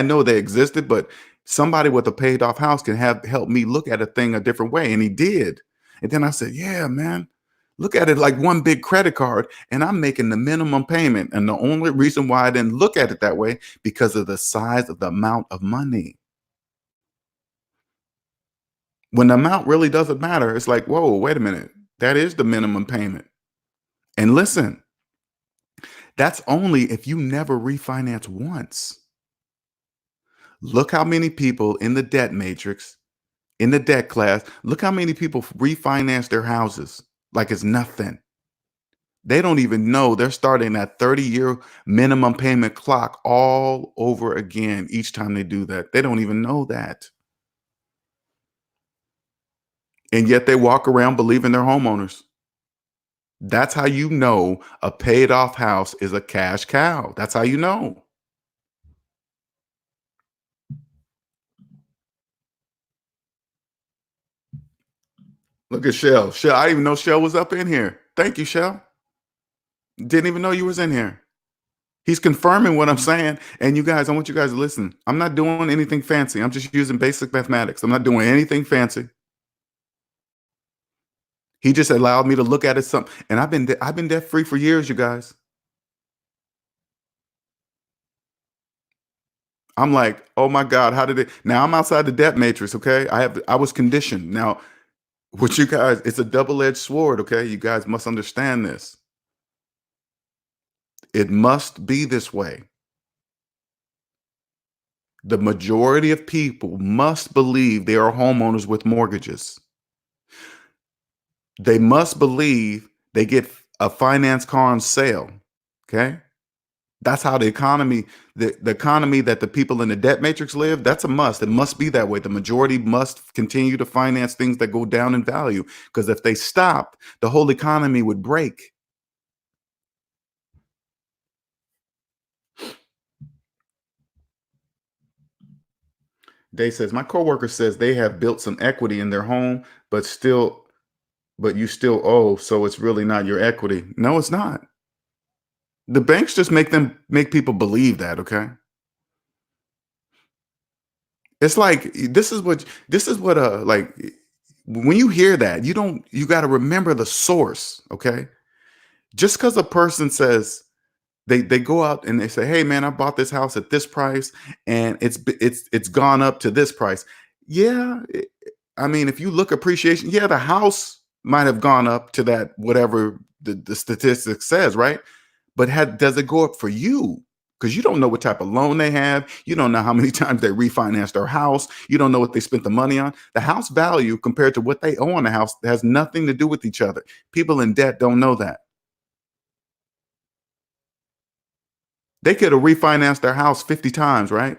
know they existed, but somebody with a paid off house can help me look at a thing a different way. And he did. And then I said, yeah, man, look at it like one big credit card and I'm making the minimum payment. And the only reason why I didn't look at it that way, because of the size of the amount of money. When the amount really doesn't matter, it's like, whoa, wait a minute. That is the minimum payment. And listen, that's only if you never refinance once. Look how many people in the debt matrix, in the debt class, look how many people refinance their houses like it's nothing. They don't even know they're starting that 30-year minimum payment clock all over again each time they do that. They don't even know that. And yet they walk around believing they're homeowners. That's how you know a paid off house is a cash cow. That's how you know. Look at Shell. Shell, I didn't even know Shell was up in here. Thank you, Shell. Didn't even know you was in here. He's confirming what I'm saying. And you guys, I want you guys to listen. I'm not doing anything fancy. I'm just using basic mathematics. I'm not doing anything fancy. He just allowed me to look at it some, and I've been debt free for years, you guys. I'm like, oh my God, how did it? Now I'm outside the debt matrix. Okay, I was conditioned. Now, what you guys, it's a double-edged sword. Okay, you guys must understand this. It must be this way. The majority of people must believe they are homeowners with mortgages. They must believe they get a finance car on sale. Okay. That's how the economy that the people in the debt matrix live, that's a must. It must be that way. The majority must continue to finance things that go down in value. Because if they stop, the whole economy would break. Day says, my coworker says they have built some equity in their home, but you still owe, so it's really not your equity. No, it's not. The banks just make people believe that, okay? It's like this is what like when you hear that, you got to remember the source, okay? Just because a person says they go out and they say, "Hey man, I bought this house at this price and it's gone up to this price." Yeah, I mean, if you look appreciation, yeah, the house might have gone up to that whatever the statistic says, right? But does it go up for you? Because you don't know what type of loan they have. You don't know how many times they refinanced their house. You don't know what they spent the money on. The house value compared to what they owe on the house has nothing to do with each other. People in debt don't know that. They could have refinanced their house 50 times, right?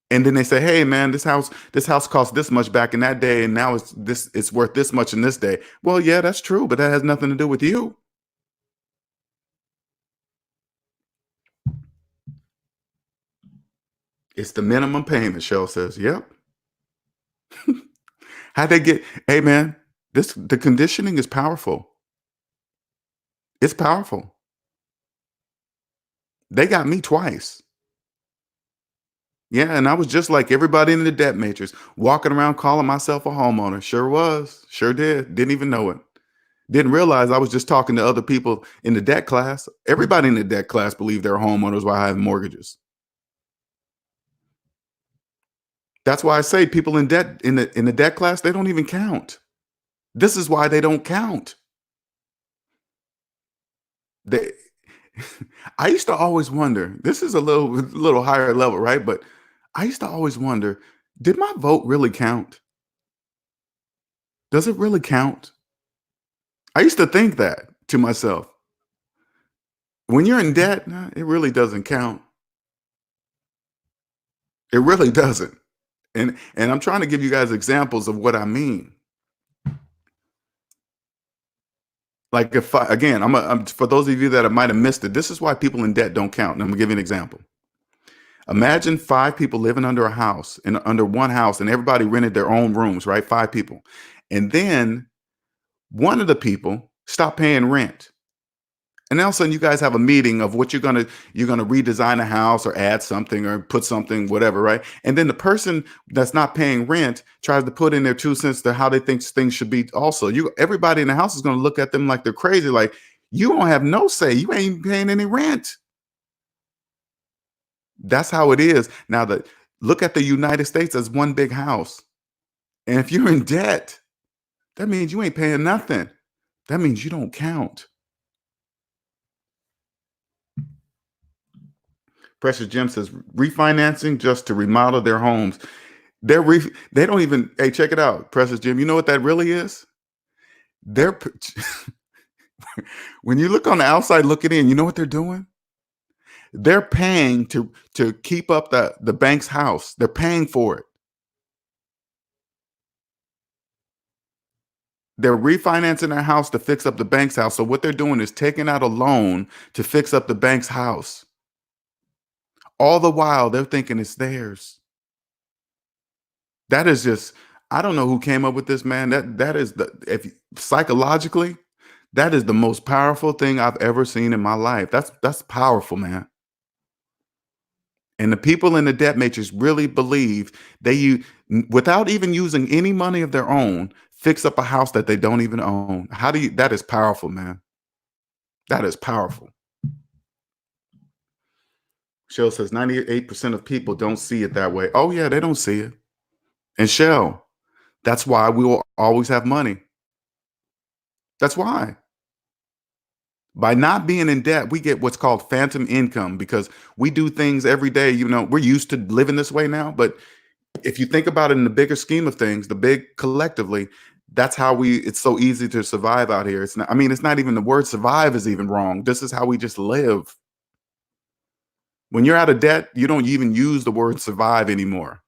And then they say, "Hey man, this house cost this much back in that day, and now it's worth this much in this day." Well, yeah, that's true, but that has nothing to do with you. It's the minimum payment, Shell says. Yep. How they get, hey man, the conditioning is powerful. It's powerful. They got me twice. Yeah, and I was just like everybody in the debt matrix, walking around calling myself a homeowner. Sure was. Sure did. Didn't even know it. Didn't realize I was just talking to other people in the debt class. Everybody in the debt class believe they're homeowners while having mortgages. That's why I say people in debt in the debt class, they don't even count. This is why they don't count. They I used to always wonder, this is a little higher level, right? But I used to always wonder, did my vote really count? Does it really count? I used to think that to myself. When you're in debt, nah, it really doesn't count. It really doesn't. And I'm trying to give you guys examples of what I mean. Like if I, again, for those of you that might have missed it, this is why people in debt don't count. And I'm gonna give you an example. Imagine five people living under a house and under one house, and everybody rented their own rooms, right? Five people. And then one of the people stopped paying rent. And all of a sudden you guys have a meeting of what you're gonna redesign a house or add something or put something, whatever, right? And then the person that's not paying rent tries to put in their 2 cents to how they think things should be also. Everybody in the house is gonna look at them like they're crazy, like, you don't have no say, you ain't paying any rent. That's how it is. Now look at the United States as one big house. And if you're in debt, that means you ain't paying nothing. That means you don't count. Precious Jim says refinancing just to remodel their homes. They don't even, hey, check it out, Precious Jim. You know what that really is? They're when you look on the outside looking in, you know what they're doing? They're paying to keep up the bank's house. They're paying for it. They're refinancing their house to fix up the bank's house. So what they're doing is taking out a loan to fix up the bank's house. All the while they're thinking it's theirs. That is just, I don't know who came up with this, man. That is psychologically, that is the most powerful thing I've ever seen in my life. That's powerful, man. And the people in the debt matrix really believe without even using any money of their own, fix up a house that they don't even own. That is powerful, man. That is powerful. Shell says 98% of people don't see it that way. Oh yeah, they don't see it. And Shell, that's why we will always have money. That's why. By not being in debt, we get what's called phantom income because we do things every day. You know, we're used to living this way now. But if you think about it in the bigger scheme of things, the big collectively, that's how it's so easy to survive out here. It's not, I mean, it's not even the word survive is even wrong. This is how we just live. When you're out of debt, you don't even use the word survive anymore.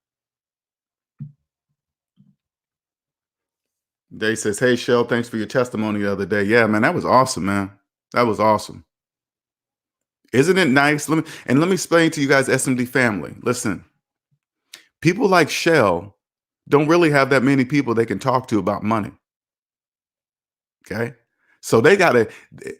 Day says, hey, Shell, thanks for your testimony the other day. Yeah, man, that was awesome, man. That was awesome. Isn't it nice? Let me explain to you guys, SMD family. Listen, people like Shell don't really have that many people they can talk to about money. Okay. So they gotta,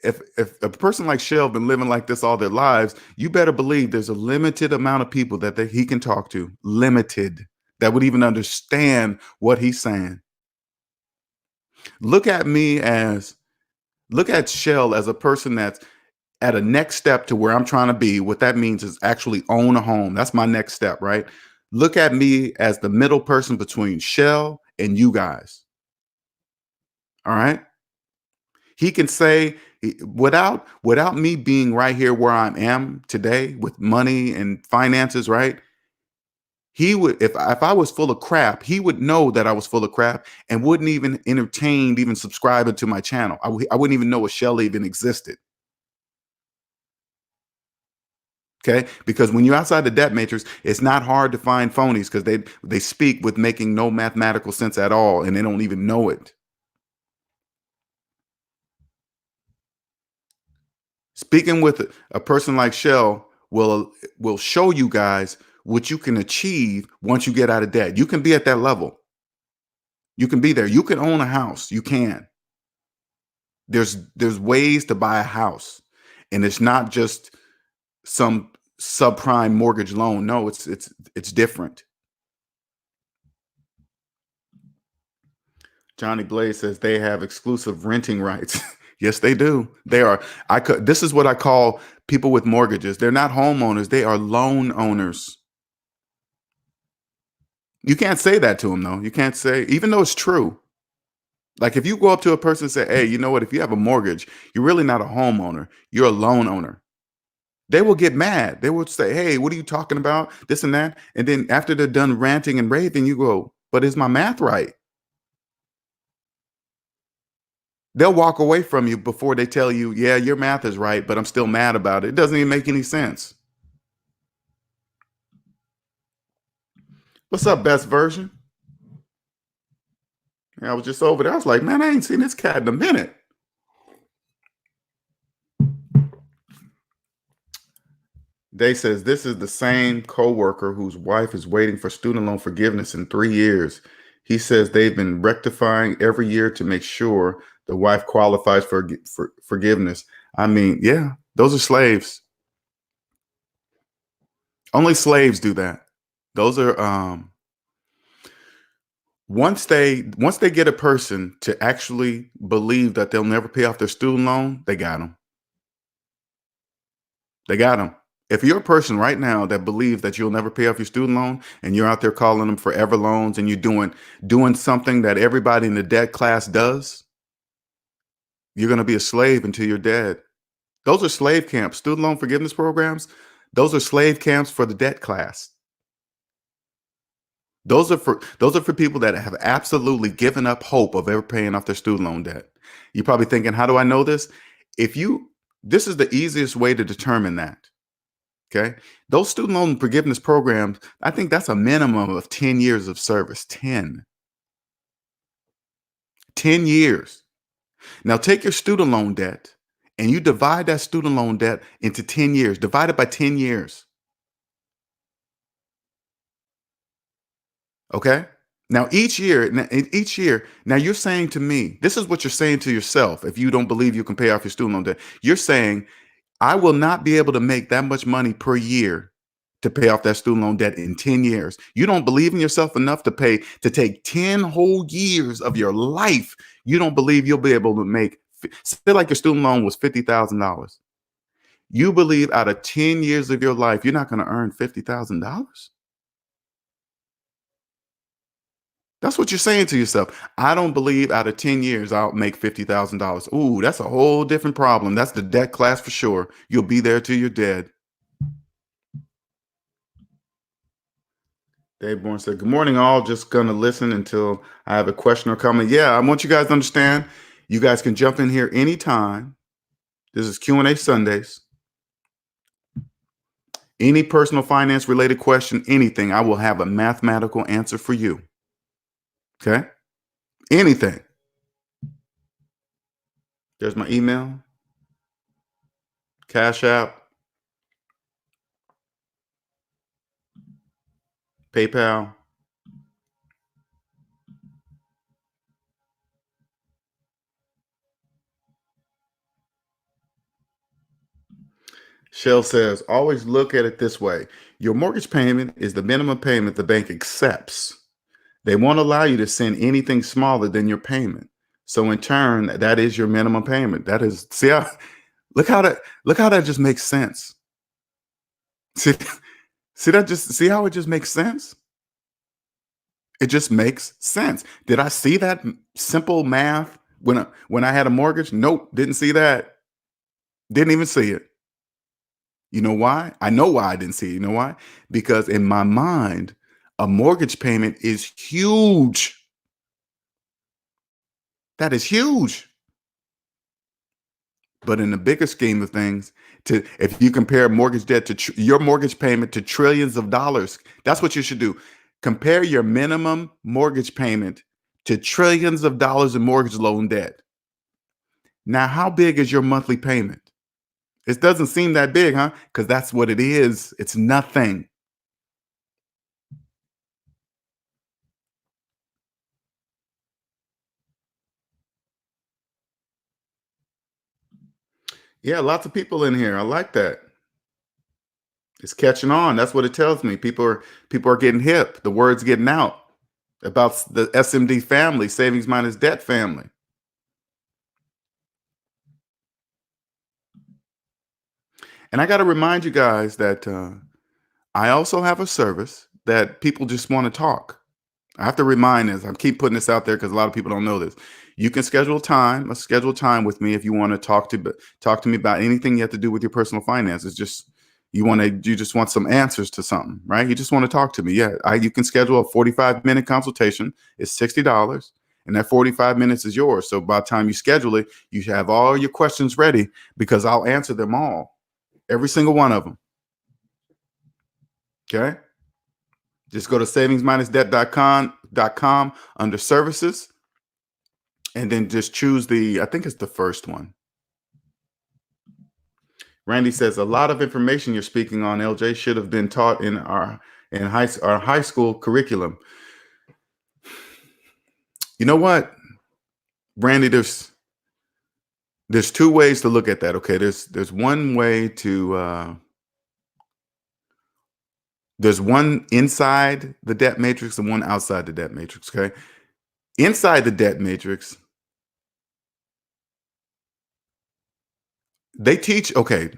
if a person like Shell been living like this all their lives, you better believe there's a limited amount of people that he can talk to, limited, that would even understand what he's saying. Look at Shell as a person that's at a next step to where I'm trying to be. What that means is actually own a home. That's my next step, right? Look at me as the middle person between Shell and you guys. All right. He can say without me being right here where I am today with money and finances, right? He would, if I was full of crap, he would know that I was full of crap and wouldn't even entertain even subscribing to my channel. I wouldn't even know a Shell even existed. Okay, because when you're outside the debt matrix, it's not hard to find phonies because they speak with making no mathematical sense at all, and they don't even know it. Speaking with a person like Shell will show you guys what you can achieve once you get out of debt. You can be at that level. You can be there. You can own a house. You can. There's ways to buy a house, and it's not just some subprime mortgage loan. No, it's different. Johnny Blaze says they have exclusive renting rights. Yes, they do. They are. This is what I call people with mortgages. They're not homeowners. They are loan owners. You can't say that to them, though. You can't say, even though it's true. Like if you go up to a person and say, hey, you know what? If you have a mortgage, you're really not a homeowner. You're a loan owner. They will get mad. They will say, hey, what are you talking about? This and that. And then after they're done ranting and raving, you go, but is my math right? They'll walk away from you before they tell you, yeah, your math is right, but I'm still mad about it. It doesn't even make any sense. What's up, best version? Yeah, I was just over there. I was like, man, I ain't seen this cat in a minute. Day says this is the same coworker whose wife is waiting for student loan forgiveness in 3 years. He says they've been rectifying every year to make sure the wife qualifies for forgiveness. I mean, yeah, those are slaves. Only slaves do that. Those are once they get a person to actually believe that they'll never pay off their student loan, they got them. They got them. If you're a person right now that believes that you'll never pay off your student loan and you're out there calling them forever loans and you're doing something that everybody in the debt class does, you're going to be a slave until you're dead. Those are slave camps. Student loan forgiveness programs, those are slave camps for the debt class. Those are for people that have absolutely given up hope of ever paying off their student loan debt. You're probably thinking, how do I know this? This is the easiest way to determine that. Okay. Those student loan forgiveness programs, I think that's a minimum of 10 years of service. 10 years. Now take your student loan debt and you divide that student loan debt into 10 years, divide it by 10 years. Okay. Now each year, now you're saying to me, this is what you're saying to yourself. If you don't believe you can pay off your student loan debt, you're saying, I will not be able to make that much money per year to pay off that student loan debt in 10 years. You don't believe in yourself enough to take 10 whole years of your life. You don't believe you'll be able to make, say like your student loan was $50,000. You believe out of 10 years of your life, you're not going to earn $50,000? That's what you're saying to yourself. I don't believe out of 10 years I'll make $50,000. Ooh, that's a whole different problem. That's the debt class for sure. You'll be there till you're dead. Dave Bourne said, good morning, all. Just going to listen until I have a question or comment. Yeah, I want you guys to understand, you guys can jump in here anytime. This is Q&A Sundays. Any personal finance related question, anything, I will have a mathematical answer for you. Okay? Anything. There's my email, CashApp, PayPal. Shell says, always look at it this way. Your mortgage payment is the minimum payment the bank accepts. They won't allow you to send anything smaller than your payment. So in turn, that is your minimum payment. That is, look how that just makes sense. See see how it just makes sense? It just makes sense. Did I see that simple math when I had a mortgage? Nope, didn't see that. Didn't even see it. You know why? I know why I didn't see it. You know why? Because in my mind, a mortgage payment is huge. That is huge. But in the bigger scheme of things, if you compare mortgage debt to your mortgage payment to trillions of dollars, that's what you should do. Compare your minimum mortgage payment to trillions of dollars in mortgage loan debt. Now, how big is your monthly payment? It doesn't seem that big, huh? Because that's what it is. It's nothing. Yeah, lots of people in here. I like that. It's catching on. That's what it tells me. People are getting hip. The word's getting out about the SMD family, savings minus debt family. And I got to remind you guys that I also have a service that people just want to talk. I have to remind this. I keep putting this out there because a lot of people don't know this. You can schedule time with me if you want to talk to me about anything you have to do with your personal finances. Just you just want some answers to something, right? You just want to talk to me. Yeah, you can schedule a 45-minute consultation. It's $60, and that 45 minutes is yours. So by the time you schedule it, you have all your questions ready because I'll answer them all, every single one of them. Okay. Just go to savingsminusdebt.com under services, and then just choose I think it's the first one. Randy says, a lot of information you're speaking on, LJ, should have been taught in our high school curriculum. You know what, Randy, there's two ways to look at that. Okay. There's one way to, there's one inside the debt matrix and one outside the debt matrix. Okay. Inside the debt matrix, they teach, okay,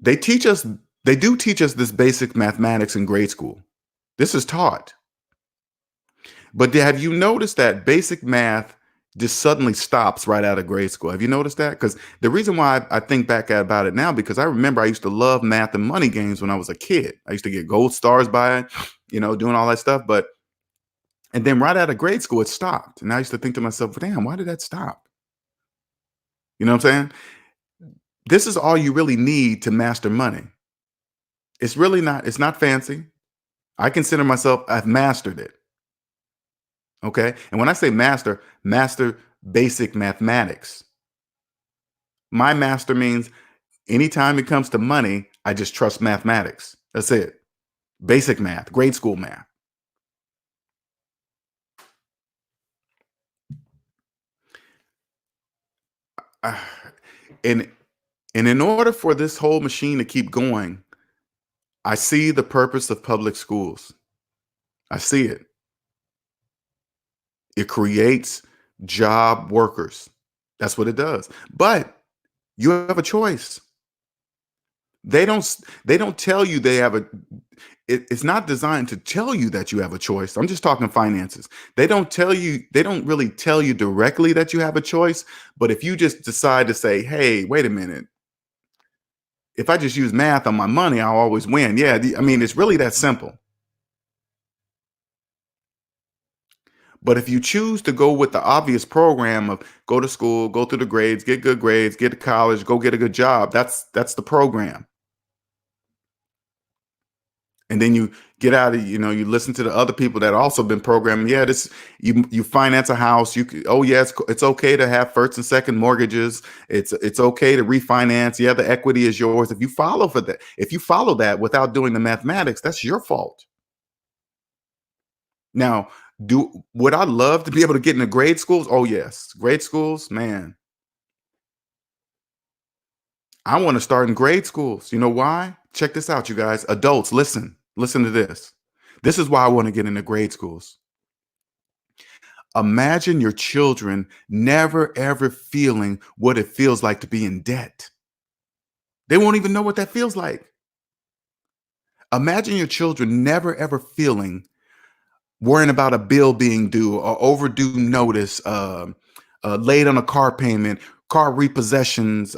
they do teach us this basic mathematics in grade school. This is taught. But have you noticed that basic math just suddenly stops right out of grade school? Have you noticed that? Because the reason why I think back about it now, because I remember I used to love math and money games when I was a kid. I used to get gold stars by it, doing all that stuff. And then right out of grade school, it stopped. And I used to think to myself, damn, why did that stop? You know what I'm saying? This is all you really need to master money. It's not fancy. I consider myself, I've mastered it. Okay. And when I say master basic mathematics. My master means anytime it comes to money, I just trust mathematics. That's it. Basic math, grade school math. And in order for this whole machine to keep going, I see the purpose of public schools. I see it. It creates job workers. That's what it does. But you have a choice. They don't tell you they have a it's not designed to tell you that you have a choice. I'm just talking finances. They don't really tell you directly that you have a choice, but if you just decide to say, "Hey, wait a minute. If I just use math on my money, I'll always win." Yeah, I mean, it's really that simple. But if you choose to go with the obvious program of go to school, go through the grades, get to college, go get a good job, that's the program. And then you get out of, you listen to the other people that also been programming. Yeah, this you finance a house. Oh yeah, it's okay to have first and second mortgages. It's okay to refinance. Yeah, the equity is yours. If you follow that without doing the mathematics, that's your fault. Now, would I love to be able to get into grade schools? Oh yes, grade schools, man. I want to start in grade schools. You know why? Check this out, you guys. Adults, listen to this. This is why I want to get into grade schools. Imagine your children never ever feeling what it feels like to be in debt. They won't even know what that feels like. Imagine your children never ever feeling worrying about a bill being due or overdue notice, late on a car payment, car repossessions,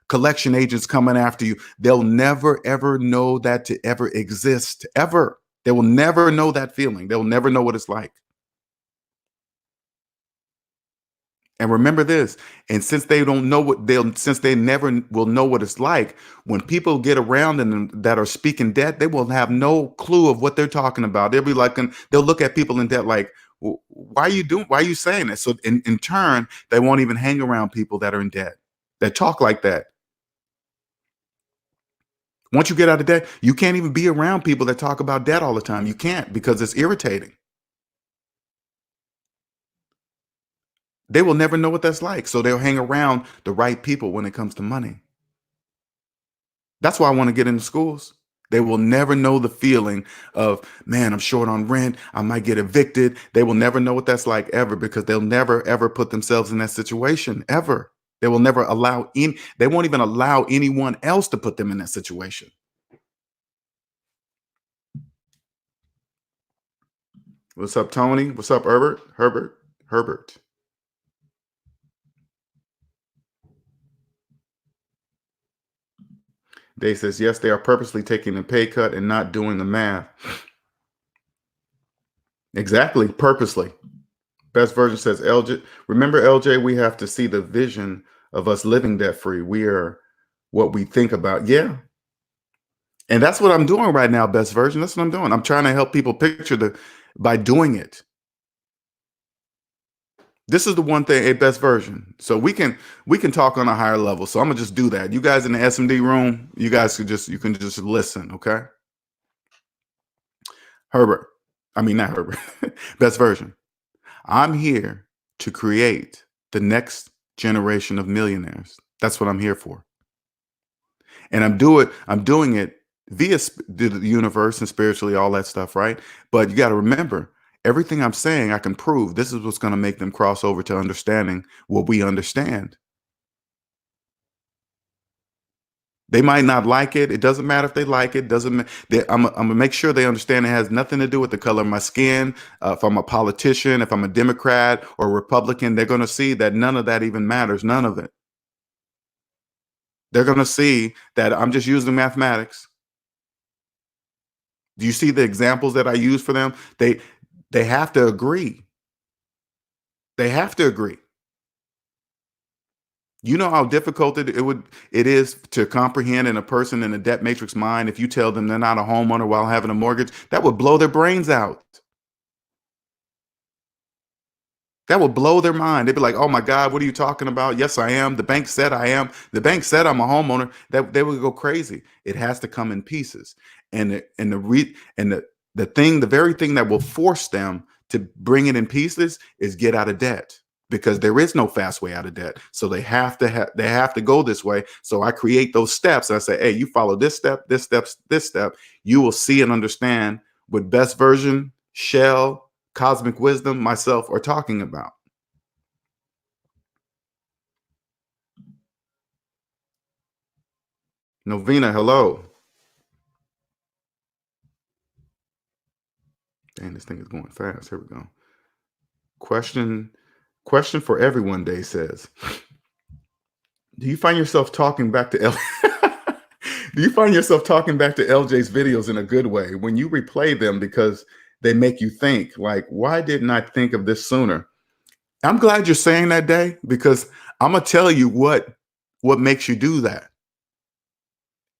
collection agents coming after you. They'll never ever know that to ever exist, ever. They will never know that feeling. They'll never know what it's like. And remember this, and since they don't know since they never will know what it's like, when people get around and that are speaking debt, they will have no clue of what they're talking about. They'll be like, and they'll look at people in debt like, why are you saying that? So in turn, they won't even hang around people that are in debt, that talk like that. Once you get out of debt, you can't even be around people that talk about debt all the time. You can't because it's irritating. They will never know what that's like. So they'll hang around the right people when it comes to money. That's why I want to get into schools. They will never know the feeling of, man, I'm short on rent. I might get evicted. They will never know what that's like ever because they'll never, ever put themselves in that situation ever. They will never they won't even allow anyone else to put them in that situation. What's up, Tony? What's up, Herbert? Herbert. Day says, yes, they are purposely taking a pay cut and not doing the math. Exactly, purposely. Best version says, LJ, remember, LJ, we have to see the vision of us living debt free. We are what we think about. Yeah. And that's what I'm doing right now, best version. That's what I'm doing. I'm trying to help people picture by doing it. This is the one thing, a best version. So we can talk on a higher level. So I'm gonna just do that. You guys in the SMD room, you can just listen, okay? Herbert. I mean not Herbert. Best version. I'm here to create the next generation of millionaires. That's what I'm here for. And I'm doing it via the universe and spiritually, all that stuff, right? But you got to remember, everything I'm saying, I can prove. This is what's going to make them cross over to understanding what we understand. They might not like it. It doesn't matter if they like it. I'm gonna make sure they understand it has nothing to do with the color of my skin. If I'm a politician, if I'm a Democrat or Republican, they're going to see that none of that even matters. None of it. They're going to see that I'm just using mathematics. Do you see the examples that I use for them? They have to agree. They have to agree. You know how difficult it is to comprehend in a person in a debt matrix mind if you tell them they're not a homeowner while having a mortgage? That would blow their brains out. That would blow their mind. They'd be like, "Oh my God, what are you talking about? Yes, I am. The bank said I am. The bank said I'm a homeowner." That they would go crazy. It has to come in pieces, and the very thing that will force them to bring it in pieces is get out of debt because there is no fast way out of debt. So they have to go this way. So I create those steps. And I say, hey, you follow this step, this step, this step. You will see and understand what Best Version, Shell, Cosmic Wisdom, myself are talking about. Novena, hello. Dang, this thing is going fast. Here we go. Question for everyone, Day says. Do you find yourself talking back to Do you find yourself talking back to LJ's videos in a good way when you replay them because they make you think, like, why didn't I think of this sooner? I'm glad you're saying that, Day, because I'm gonna tell you what makes you do that.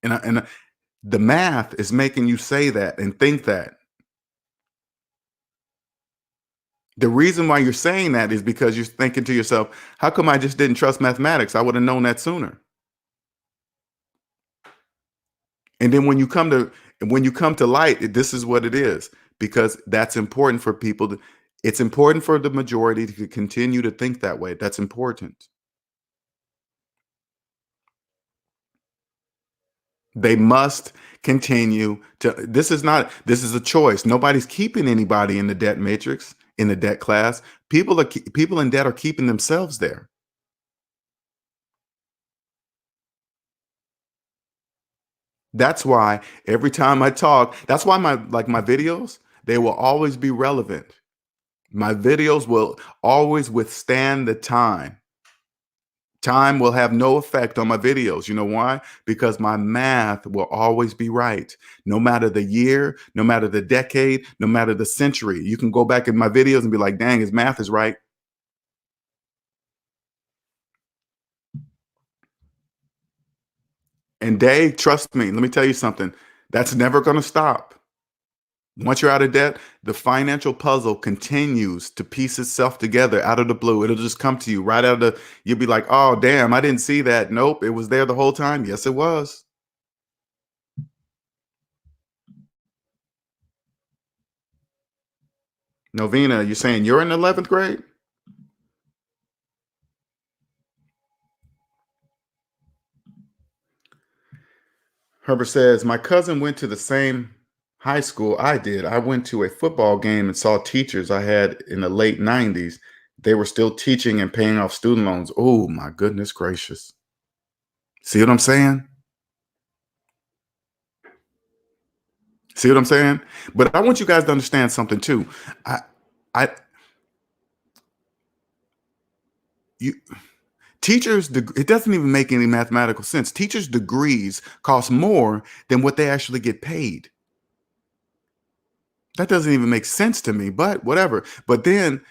And the math is making you say that and think that. The reason why you're saying that is because you're thinking to yourself, how come I just didn't trust mathematics? I would have known that sooner. And then when you come to light, this is what it is, because that's important for people to, it's important for the majority to continue to think that way. That's important. They must continue to, this is a choice. Nobody's keeping anybody in the debt matrix, in the debt class. People in debt are keeping themselves there. That's why every time I talk, that's why my videos, they will always be relevant. My videos will always withstand the time. Time will have no effect on my videos. You know why? Because my math will always be right. No matter the year, no matter the decade, no matter the century. You can go back in my videos and be like, dang, his math is right. And Dave, trust me, let me tell you something. That's never going to stop. Once you're out of debt, the financial puzzle continues to piece itself together out of the blue. It'll just come to you right out of the, you'll be like, oh, damn, I didn't see that. Nope, it was there the whole time. Yes, it was. Novena, you're saying you're in 11th grade? Herbert says, my cousin went to the same high school I did. I went to a football game and saw teachers I had in the late 90s. They were still teaching and paying off student loans. Oh, my goodness gracious. See what I'm saying? See what I'm saying? But I want you guys to understand something too. Teachers, it doesn't even make any mathematical sense. Teachers' degrees cost more than what they actually get paid. That doesn't even make sense to me, but whatever. But then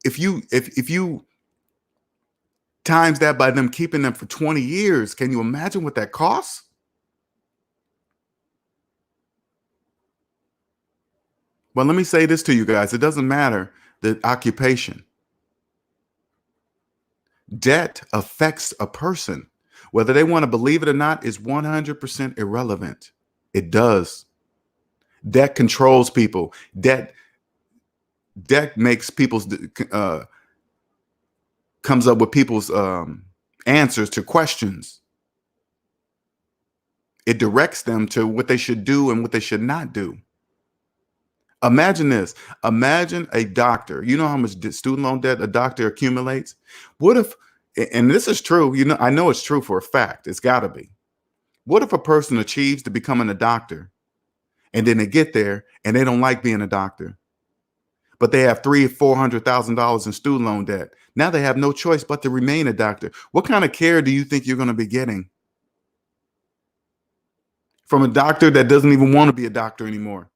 if you times that by them keeping them for 20 years, can you imagine what that costs? Well, let me say this to you guys. It doesn't matter the occupation. Debt affects a person. Whether they want to believe it or not is 100% irrelevant. It does. Debt controls people. Debt makes people's comes up with people's answers to questions. It directs them to what they should do and what they should not do. Imagine this. Imagine a doctor. You know how much student loan debt a doctor accumulates? What if, and this is true, you know, I know it's true for a fact. It's got to be. What if a person achieves to becoming a doctor and then they get there and they don't like being a doctor, but they have $300,000-$400,000 in student loan debt? Now they have no choice but to remain a doctor. What kind of care do you think you're going to be getting from a doctor that doesn't even want to be a doctor anymore?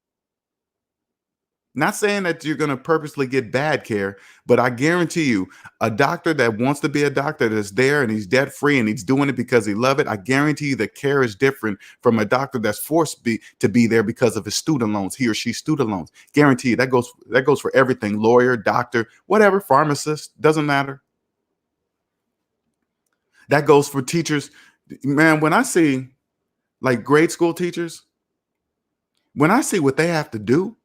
Not saying that you're going to purposely get bad care, but I guarantee you, a doctor that wants to be a doctor that's there and he's debt free and he's doing it because he loves it, I guarantee you the care is different from a doctor that's forced to be there because of his student loans, he or she student loans. Guarantee you that goes for everything: lawyer, doctor, whatever, pharmacist, doesn't matter. That goes for teachers. Man, when I see like grade school teachers, when I see what they have to do,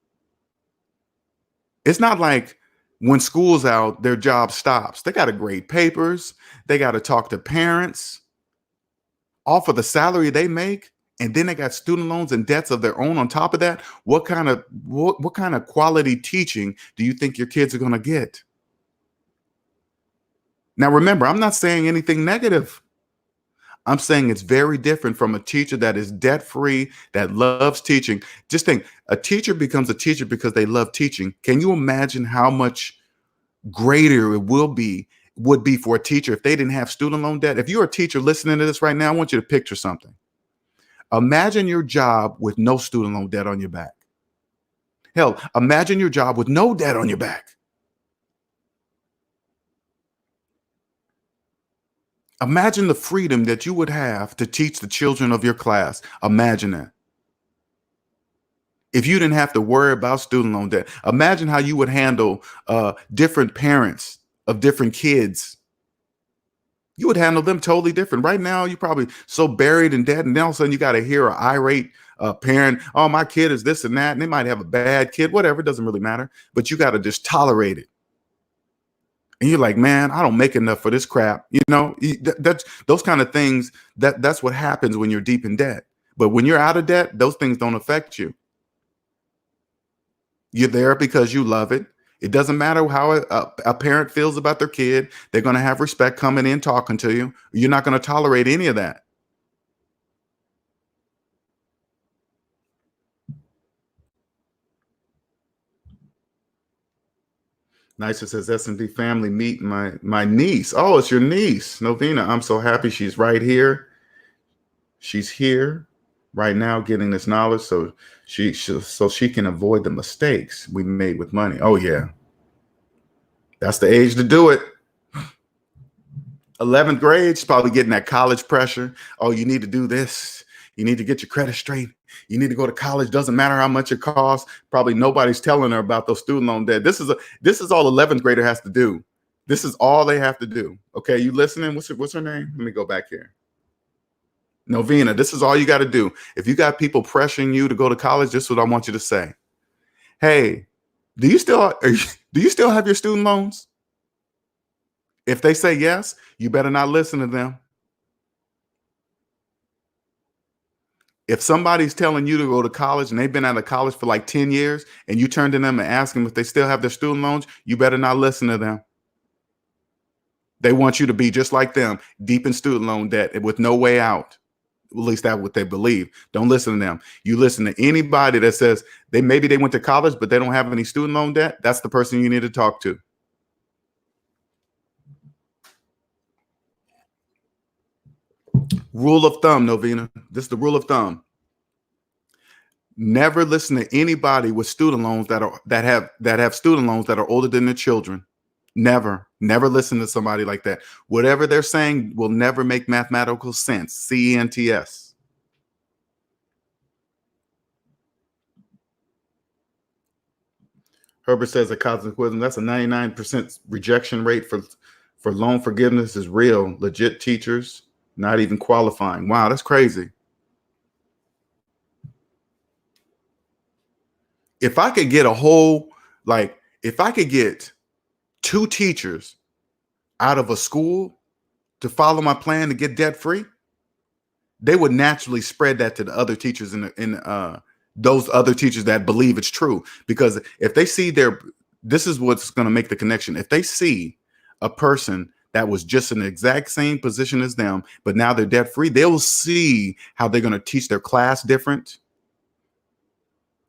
it's not like When school's out, their job stops. They got to grade papers. They got to talk to parents off of the salary they make. And then they got student loans and debts of their own on top of that. What kind of quality teaching do you think your kids are going to get? Now, remember, I'm not saying anything negative. I'm saying it's very different from a teacher that is debt-free, that loves teaching. Just think, a teacher becomes a teacher because they love teaching. Can you imagine how much greater it would be for a teacher if they didn't have student loan debt? If you're a teacher listening to this right now, I want you to picture something. Imagine your job with no student loan debt on your back. Hell, imagine your job with no debt on your back. Imagine the freedom that you would have to teach the children of your class. Imagine that. If you didn't have to worry about student loan debt, imagine how you would handle different parents of different kids. You would handle them totally different. Right now, you're probably so buried in debt, and then all of a sudden you got to hear an irate parent, oh, my kid is this and that, and they might have a bad kid, whatever, it doesn't really matter, but you got to just tolerate it. And you're like, man, I don't make enough for this crap. That's those kind of things, that's what happens when you're deep in debt. But when you're out of debt, those things don't affect you. You're there because you love it. It doesn't matter how a parent feels about their kid. They're going to have respect coming in, talking to you. You're not going to tolerate any of that. Nice. It says S&D family meet my niece. Oh, it's your niece, Novena. I'm so happy she's right here. She's here right now getting this knowledge so she can avoid the mistakes we made with money. Oh, yeah. That's the age to do it. 11th grade, she's probably getting that college pressure. Oh, you need to do this. You need to get your credit straight. You need to go to college. Doesn't matter how much it costs. Probably nobody's telling her about those student loan debt. This is all 11th grader has to do. This is all they have to do. Okay, you listening? What's her name? Let me go back here. Novena, this is all you got to do. If you got people pressuring you to go to college, this is what I want you to say. Hey, do you still have your student loans? If they say yes, you better not listen to them. If somebody's telling you to go to college and they've been out of college for like 10 years and you turn to them and ask them if they still have their student loans, you better not listen to them. They want you to be just like them, deep in student loan debt with no way out. At least that's what they believe. Don't listen to them. You listen to anybody that says maybe they went to college, but they don't have any student loan debt. That's the person you need to talk to. Rule of thumb, Novena. This is the rule of thumb. Never listen to anybody with student loans that have student loans that are older than their children. Never listen to somebody like that. Whatever they're saying will never make mathematical sense. CENTS. Herbert says a cosmic wisdom, that's a 99% rejection rate for loan forgiveness is real. Legit teachers not even qualifying. Wow, that's crazy. If I could get if I could get 2 teachers out of a school to follow my plan to get debt free, they would naturally spread that to the other teachers in those other teachers that believe it's true. Because if they see this is what's going to make the connection. If they see a person that was just in the exact same position as them, but now they're debt free, they will see how they're going to teach their class different.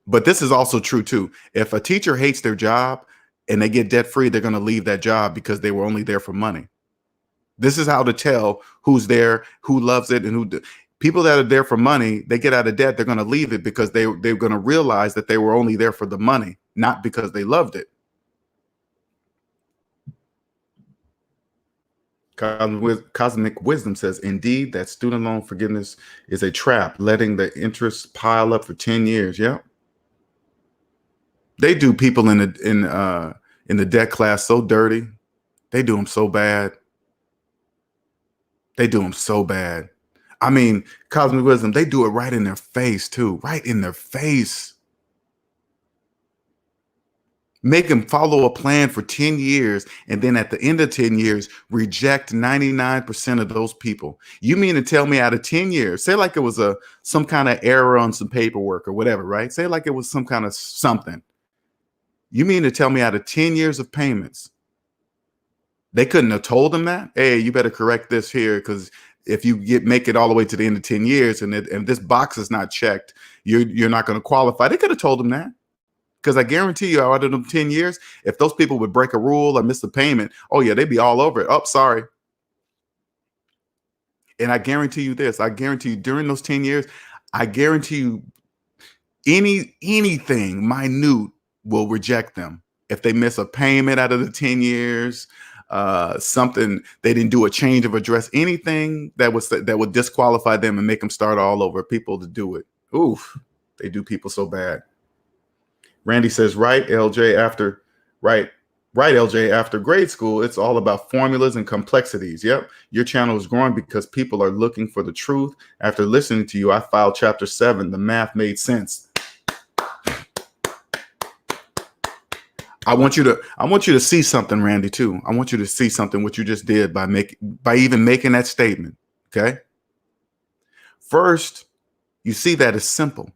But this is also true too. If a teacher hates their job and they get debt free, they're going to leave that job because they were only there for money. This is how to tell who's there, who loves it, and people that are there for money, they get out of debt, they're going to leave it because they're going to realize that they were only there for the money, not because they loved it. Cosmic Wisdom says, indeed, that student loan forgiveness is a trap, letting the interest pile up for 10 years. Yeah. They do people in the debt class so dirty. They do them so bad. They do them so bad. I mean, Cosmic Wisdom, they do it right in their face too, right in their face. Make them follow a plan for 10 years, and then at the end of 10 years, reject 99% of those people. You mean to tell me out of 10 years, say like it was some kind of error on some paperwork or whatever, right? Say like it was some kind of something. You mean to tell me out of 10 years of payments, they couldn't have told them that? Hey, you better correct this here, because if you make it all the way to the end of 10 years and this box is not checked, you're not going to qualify. They could have told them that. Because I guarantee you, out of them 10 years, if those people would break a rule or miss a payment, oh yeah, they'd be all over it. Oh, sorry. And I guarantee you this, I guarantee you during those 10 years, I guarantee you anything minute will reject them. If they miss a payment out of the 10 years, something, they didn't do a change of address, anything that would disqualify them and make them start all over, people to do it. Oof, they do people so bad. Randy says, right, LJ, after grade school, it's all about formulas and complexities. Yep. Your channel is growing because people are looking for the truth. After listening to you, I filed chapter 7. The math made sense. I want you to see something, Randy, too. I want you to see something, what you just did by even making that statement. Okay. First, you see that it's simple.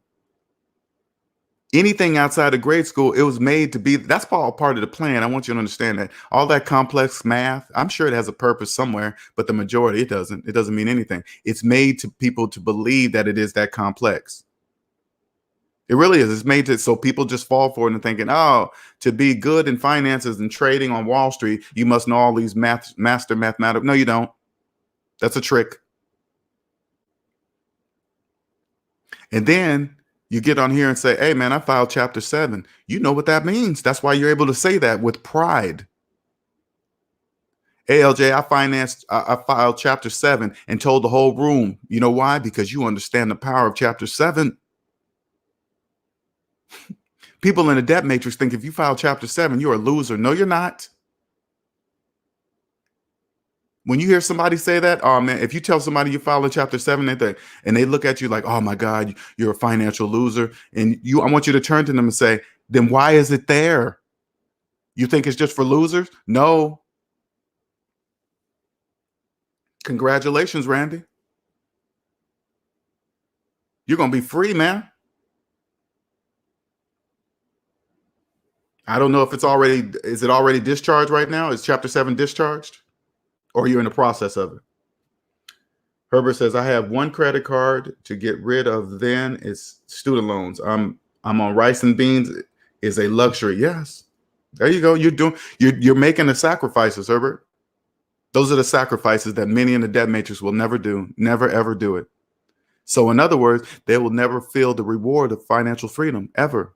Anything outside of grade school, it was made to be, that's all part of the plan. I want you to understand that all that complex math, I'm sure it has a purpose somewhere, but the majority, it doesn't. It doesn't mean anything. It's made to people to believe that it is that complex. It really is. It's made to, so people just fall for it and thinking, oh, to be good in finances and trading on Wall Street, you must know all these master mathematics. No, you don't. That's a trick. And then you get on here and say, hey, man, I filed chapter 7. You know what that means. That's why you're able to say that with pride. Hey, LJ, I filed chapter 7 and told the whole room. You know why? Because you understand the power of chapter 7. People in the debt matrix think if you file chapter 7, you're a loser. No, you're not. When you hear somebody say that, oh man, if you tell somebody you filed in chapter 7, and they look at you like, oh my God, you're a financial loser. And I want you to turn to them and say, then why is it there? You think it's just for losers? No. Congratulations, Randy. You're going to be free, man. I don't know if is it already discharged right now? Is chapter 7 discharged? Or you're in the process of it? Herbert says, I have one credit card to get rid of, then it's student loans. I'm on rice and beans is a luxury. Yes. There you go. You're making the sacrifices, Herbert. Those are the sacrifices that many in the debt matrix will never do, never, ever do it. So in other words, they will never feel the reward of financial freedom ever.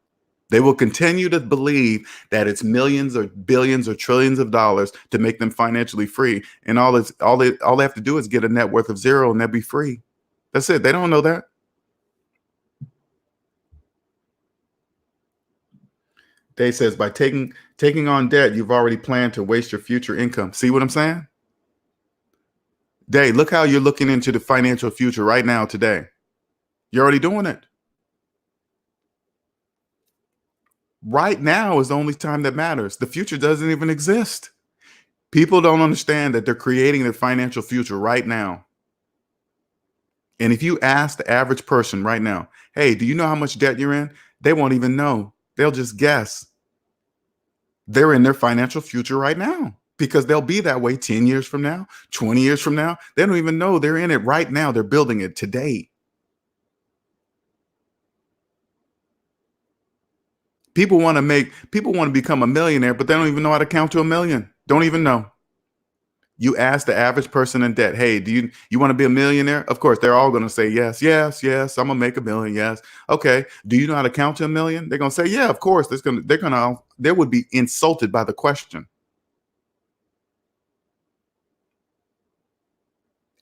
They will continue to believe that it's millions or billions or trillions of dollars to make them financially free. And all they have to do is get a net worth of 0 and they'll be free. That's it. They don't know that. Dave says, by taking on debt, you've already planned to waste your future income. See what I'm saying? Dave, look how you're looking into the financial future right now today. You're already doing it. Right now is the only time that matters. The future doesn't even exist. People don't understand that they're creating their financial future right now. And if you ask the average person right now, hey, do you know how much debt you're in? They won't even know. They'll just guess. They're in their financial future right now because they'll be that way 10 years from now, 20 years from now. They don't even know they're in it right now. They're building it today. People want to become a millionaire, but they don't even know how to count to a million. Don't even know. You ask the average person in debt, hey, do you want to be a millionaire? Of course, they're all going to say yes, yes, yes. I'm gonna make $1 million. Yes. Okay. Do you know how to count to 1 million? They're gonna say, yeah, of course. They would be insulted by the question.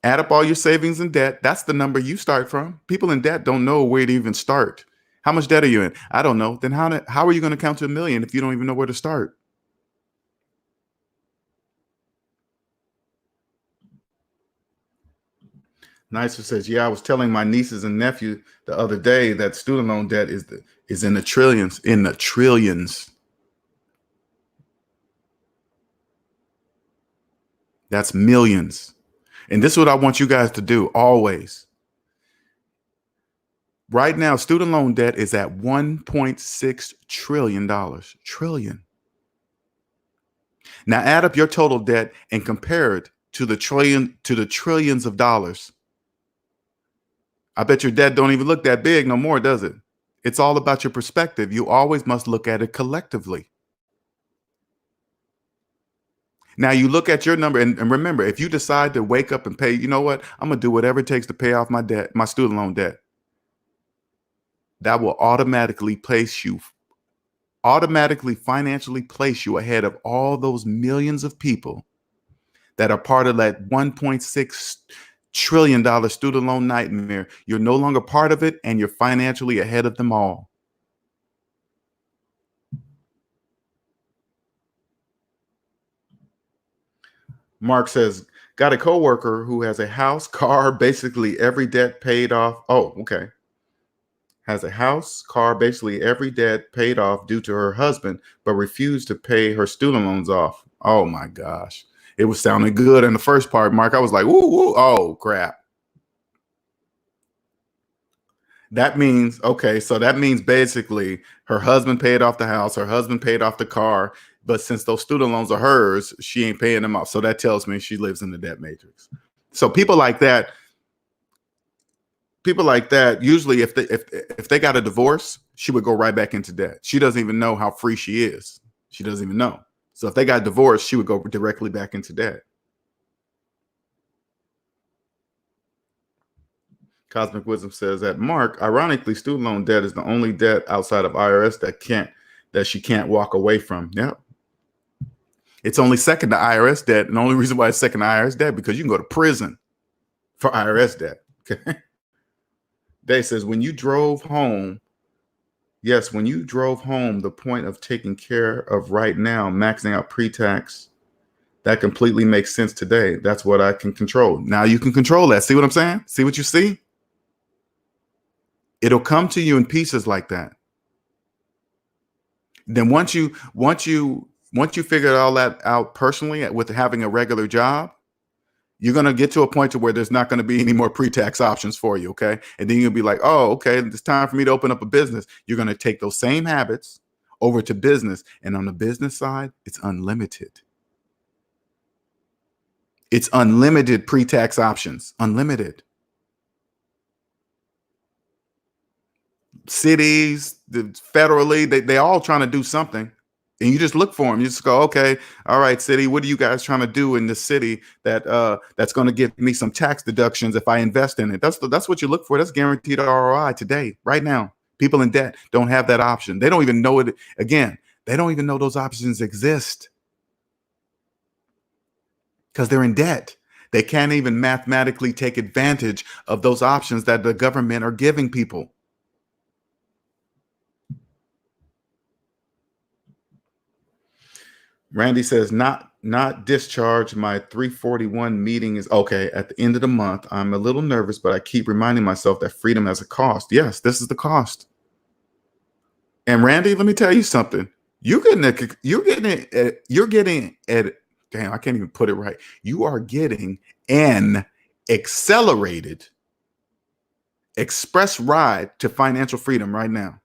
Add up all your savings and debt. That's the number you start from. People in debt don't know where to even start. How much debt are you in? I don't know. Then how are you going to count to 1 million if you don't even know where to start? Nicer says, yeah, I was telling my nieces and nephew the other day that student loan debt is in the trillions, That's millions. And this is what I want you guys to do always. Right now, student loan debt is at $1.6 trillion. Trillion. Now add up your total debt and compare it to the trillions of dollars. I bet your debt don't even look that big no more, does it? It's all about your perspective. You always must look at it collectively. Now you look at your number and remember, if you decide to wake up and pay, you know what? I'm gonna do whatever it takes to pay off my debt, my student loan debt. That will automatically financially place you ahead of all those millions of people that are part of that $1.6 trillion student loan nightmare. You're no longer part of it, and you're financially ahead of them all. Mark says, got a coworker who has a house, car, basically every debt paid off. Oh, okay. Has a house, car, basically every debt paid off due to her husband, but refused to pay her student loans off. Oh my gosh. It was sounding good in the first part, Mark. I was like, woo, woo, oh crap. That means, okay, so that means basically her husband paid off the house, her husband paid off the car, but since those student loans are hers, she ain't paying them off. So that tells me she lives in the debt matrix. So people like that, usually if they got a divorce, she would go right back into debt. She doesn't even know how free she is. She doesn't even know. So if they got divorced, she would go directly back into debt. Cosmic Wisdom says that, Mark, ironically, student loan debt is the only debt outside of IRS that she can't walk away from. Yep. It's only second to IRS debt. And the only reason why it's second to IRS debt because you can go to prison for IRS debt. Okay. Day says, when you drove home, the point of taking care of right now, maxing out pre-tax, that completely makes sense today. That's what I can control. Now you can control that. See what I'm saying? See what you see? It'll come to you in pieces like that. Then once you figure all that out personally with having a regular job, you're going to get to a point to where there's not going to be any more pre-tax options for you. Okay. And then you'll be like, oh, okay, it's time for me to open up a business. You're going to take those same habits over to business. And on the business side, it's unlimited. It's unlimited pre-tax options, unlimited. Cities, federally, they all trying to do something. And you just look for them. You just go, okay, all right, city, what are you guys trying to do in this city that's going to give me some tax deductions if I invest in it? That's what you look for. That's guaranteed ROI today, right now. People in debt don't have that option. They don't even know it. Again, they don't even know those options exist because they're in debt. They can't even mathematically take advantage of those options that the government are giving people. Randy says, not discharge. My 341 meeting is okay at the end of the month. I'm a little nervous, but I keep reminding myself that freedom has a cost. Yes, this is the cost. And Randy, let me tell you something. You're getting damn, I can't even put it right. You are getting an accelerated express ride to financial freedom right now.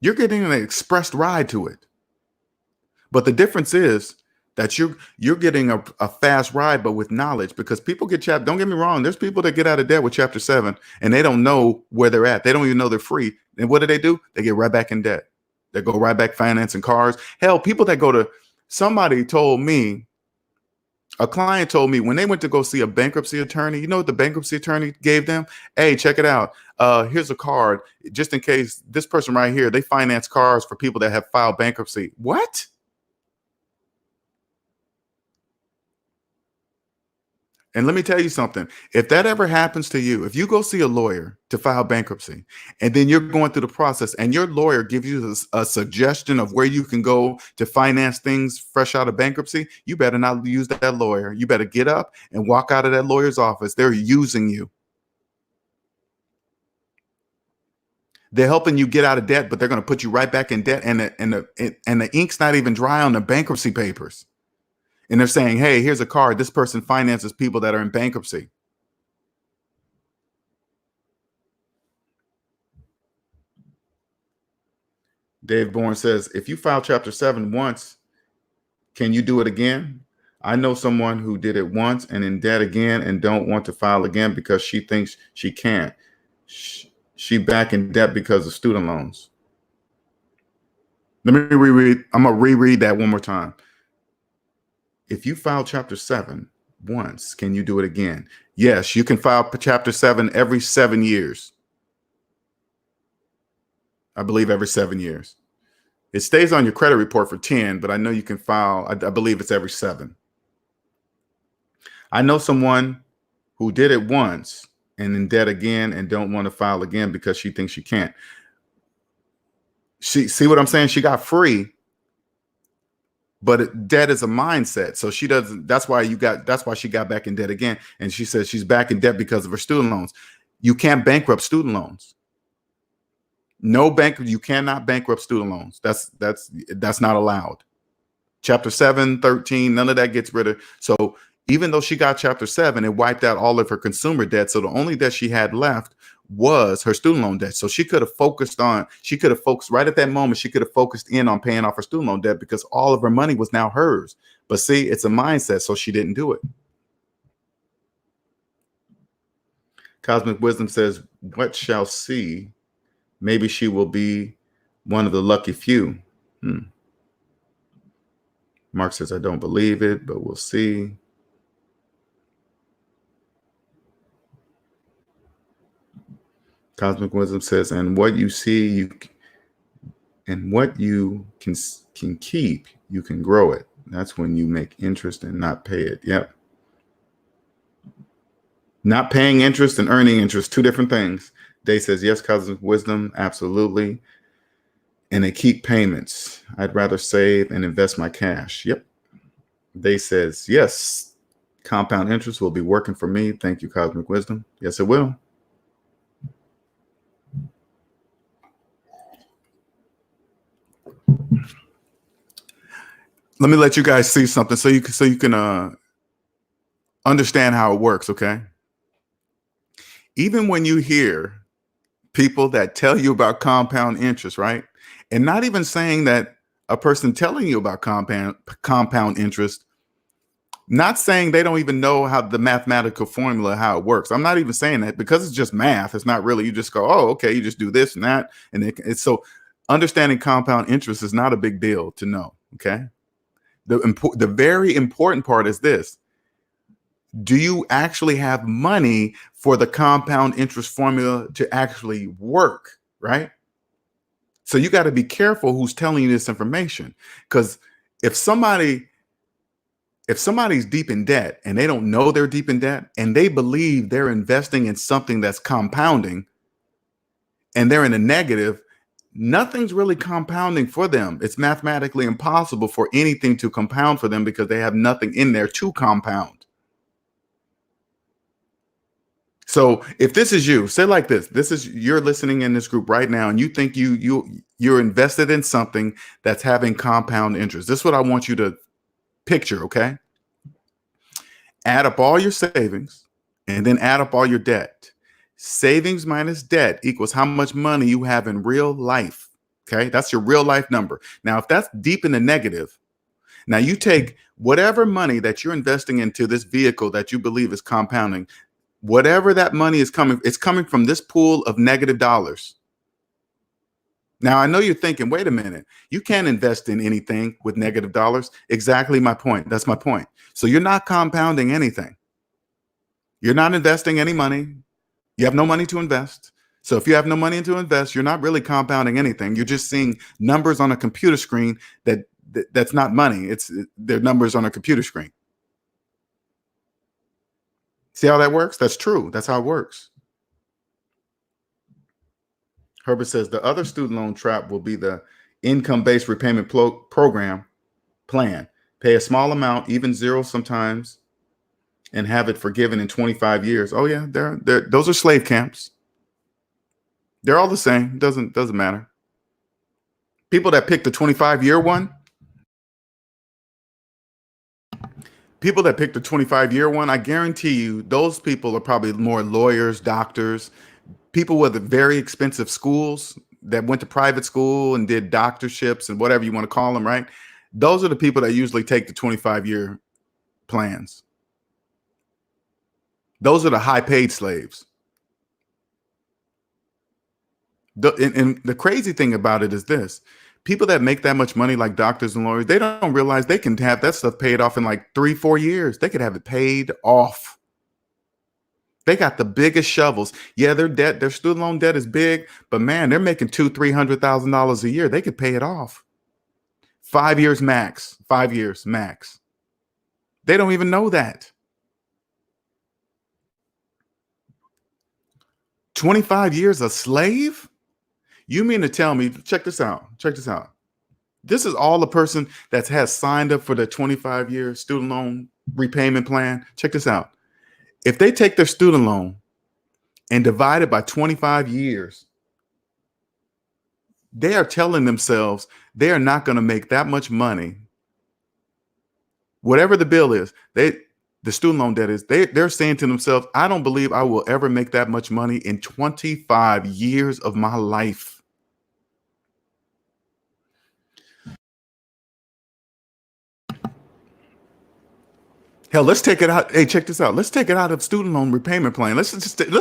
You're getting an express ride to it. But the difference is that you're getting a fast ride, but with knowledge, because people get chapter. Don't get me wrong. There's people that get out of debt with chapter 7 and they don't know where they're at. They don't even know they're free. And what do? They get right back in debt. They go right back financing cars. Hell, people that go to, a client told me when they went to go see a bankruptcy attorney, you know what the bankruptcy attorney gave them? Hey, check it out. Here's a card just in case this person right here, they finance cars for people that have filed bankruptcy. What? And let me tell you something. If that ever happens to you, if you go see a lawyer to file bankruptcy, and then you're going through the process and your lawyer gives you a suggestion of where you can go to finance things fresh out of bankruptcy, you better not use that lawyer. You better get up and walk out of that lawyer's office. They're using you. They're helping you get out of debt, but they're going to put you right back in debt. And the ink's not even dry on the bankruptcy papers. And they're saying, hey, here's a card. This person finances people that are in bankruptcy. Dave Bourne says, if you file Chapter 7 once, can you do it again? I know someone who did it once and in debt again and don't want to file again because she thinks she can't. She back in debt because of student loans. Let me reread. I'm going to reread that one more time. If you file Chapter 7 once, can you do it again? Yes, you can file Chapter 7 every 7 years. I believe every 7 years. It stays on your credit report for 10, but I know you can file, I believe it's every 7. I know someone who did it once and in debt again and don't want to file again because she thinks she can't. See what I'm saying? She got free, but debt is a mindset. So she doesn't, that's why she got back in debt again. And she says she's back in debt because of her student loans. You can't bankrupt student loans. No bank, you cannot bankrupt student loans. That's not allowed. Chapter 7, 13, none of that gets rid of. So even though she got Chapter 7, it wiped out all of her consumer debt. So the only debt she had left was her student loan debt. So she could have focused right at that moment. She could have focused in on paying off her student loan debt because all of her money was now hers. But see, it's a mindset. So she didn't do it. Cosmic Wisdom says, what shall see? Maybe she will be one of the lucky few. Mark says, I don't believe it, but we'll see. Cosmic Wisdom says, and what you see, what you can keep, you can grow it. That's when you make interest and not pay it. Yep. Not paying interest and earning interest, two different things. Day says, yes, Cosmic Wisdom, absolutely. And they keep payments. I'd rather save and invest my cash. Yep. Day says, yes, compound interest will be working for me. Thank you, Cosmic Wisdom. Yes, it will. Let me let you guys see something so you can understand how it works, okay? Even when you hear people that tell you about compound interest, right? And not even saying that a person telling you about compound interest, not saying they don't even know how the mathematical formula, how it works. I'm not even saying that because it's just math. It's not really, you just go, oh, okay, you just do this and that. And it's so understanding compound interest is not a big deal to know, okay? The very important part is this. Do you actually have money for the compound interest formula to actually work, right? So you got to be careful who's telling you this information, because if somebody's deep in debt and they don't know they're deep in debt and they believe they're investing in something that's compounding and they're in a negative, nothing's really compounding for them. It's mathematically impossible for anything to compound for them because they have nothing in there to compound. So if this is you, say like this, you're listening in this group right now and you think you're invested in something that's having compound interest. This is what I want you to picture, okay? Add up all your savings and then add up all your debt. Savings minus debt equals how much money you have in real life, okay? That's your real life number. Now, if that's deep in the negative, now you take whatever money that you're investing into this vehicle that you believe is compounding, whatever that money is coming, it's coming from this pool of negative dollars. Now, I know you're thinking, wait a minute, you can't invest in anything with negative dollars. Exactly my point. That's my point. So you're not compounding anything. You're not investing any money. You have no money to invest. So if you have no money to invest, you're not really compounding anything. You're just seeing numbers on a computer screen that's not money. They're numbers on a computer screen. See how that works? That's true. That's how it works. Herbert says the other student loan trap will be the income-based repayment program plan. Pay a small amount, even zero sometimes, and have it forgiven in 25 years. Oh yeah, those are slave camps. They're all the same. Doesn't matter. People that pick the 25-year one, People that pick the 25-year one, I guarantee you, those people are probably more lawyers, doctors, people with very expensive schools that went to private school and did doctorships and whatever you want to call them, right? Those are the people that usually take the 25-year plans. Those are the high paid slaves. And the crazy thing about it is this: people that make that much money, like doctors and lawyers, they don't realize they can have that stuff paid off in like 3-4 years. They could have it paid off. They got the biggest shovels. Yeah, their student loan debt is big, but man, they're making $200,000-$300,000 a year. They could pay it off. 5 years max. 5 years max. They don't even know that. 25 years a slave? You mean to tell me, check this out. Check this out. This is all the person that has signed up for the 25-year student loan repayment plan. Check this out. If they take their student loan and divide it by 25 years, they are telling themselves they are not going to make that much money. Whatever the bill is, the student loan debt is, they're saying to themselves, I don't believe I will ever make that much money in 25 years of my life. Hell, let's take it out. Hey, check this out. Let's take it out of student loan repayment plan. Let's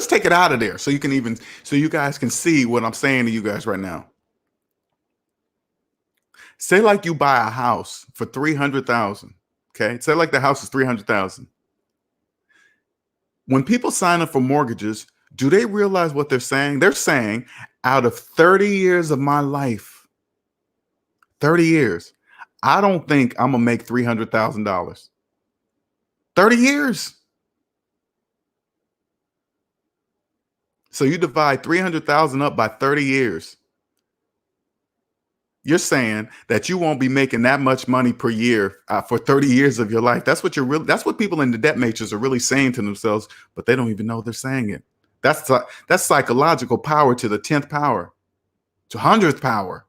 take it out of there so you guys can see what I'm saying to you guys right now. Say like you buy a house for $300,000. Okay, say like the house is $300,000. When people sign up for mortgages, do they realize what they're saying? They're saying, out of 30 years of my life, 30 years, I don't think I'm gonna make $300,000. 30 years. So you divide 300,000 up by 30 years. You're saying that you won't be making that much money per year for 30 years of your life. That's what people in the debt matrix are really saying to themselves, but they don't even know they're saying it. That's psychological power to the 10th power, to 100th power.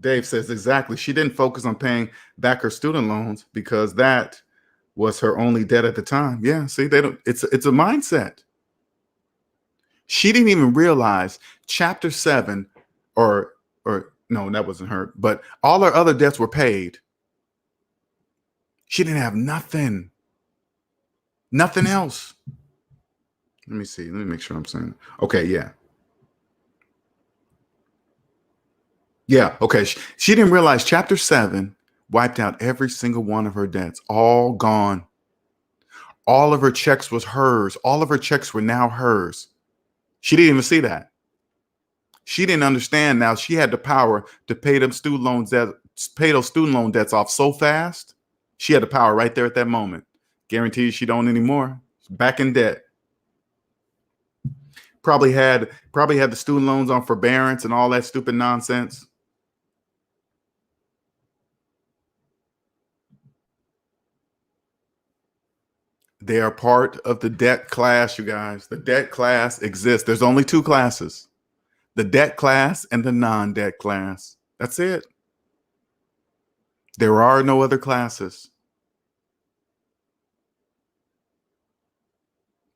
Dave says exactly. She didn't focus on paying back her student loans because that was her only debt at the time. Yeah, see, it's a mindset. She didn't even realize chapter 7 or no, that wasn't her, but all her other debts were paid. She didn't have nothing else. Let me see. Let me make sure I'm saying it. Okay, yeah. Yeah, okay. She didn't realize chapter 7 wiped out every single one of her debts, all gone. All of her checks was hers. All of her checks were now hers. She didn't even see that. She didn't understand now she had the power to pay those student loan debts off so fast. She had the power right there at that moment. Guaranteed she don't anymore. She's back in debt. Probably had the student loans on forbearance and all that stupid nonsense. They are part of the debt class, you guys. The debt class exists. There's only 2 classes: the debt class and the non-debt class. That's it. There are no other classes.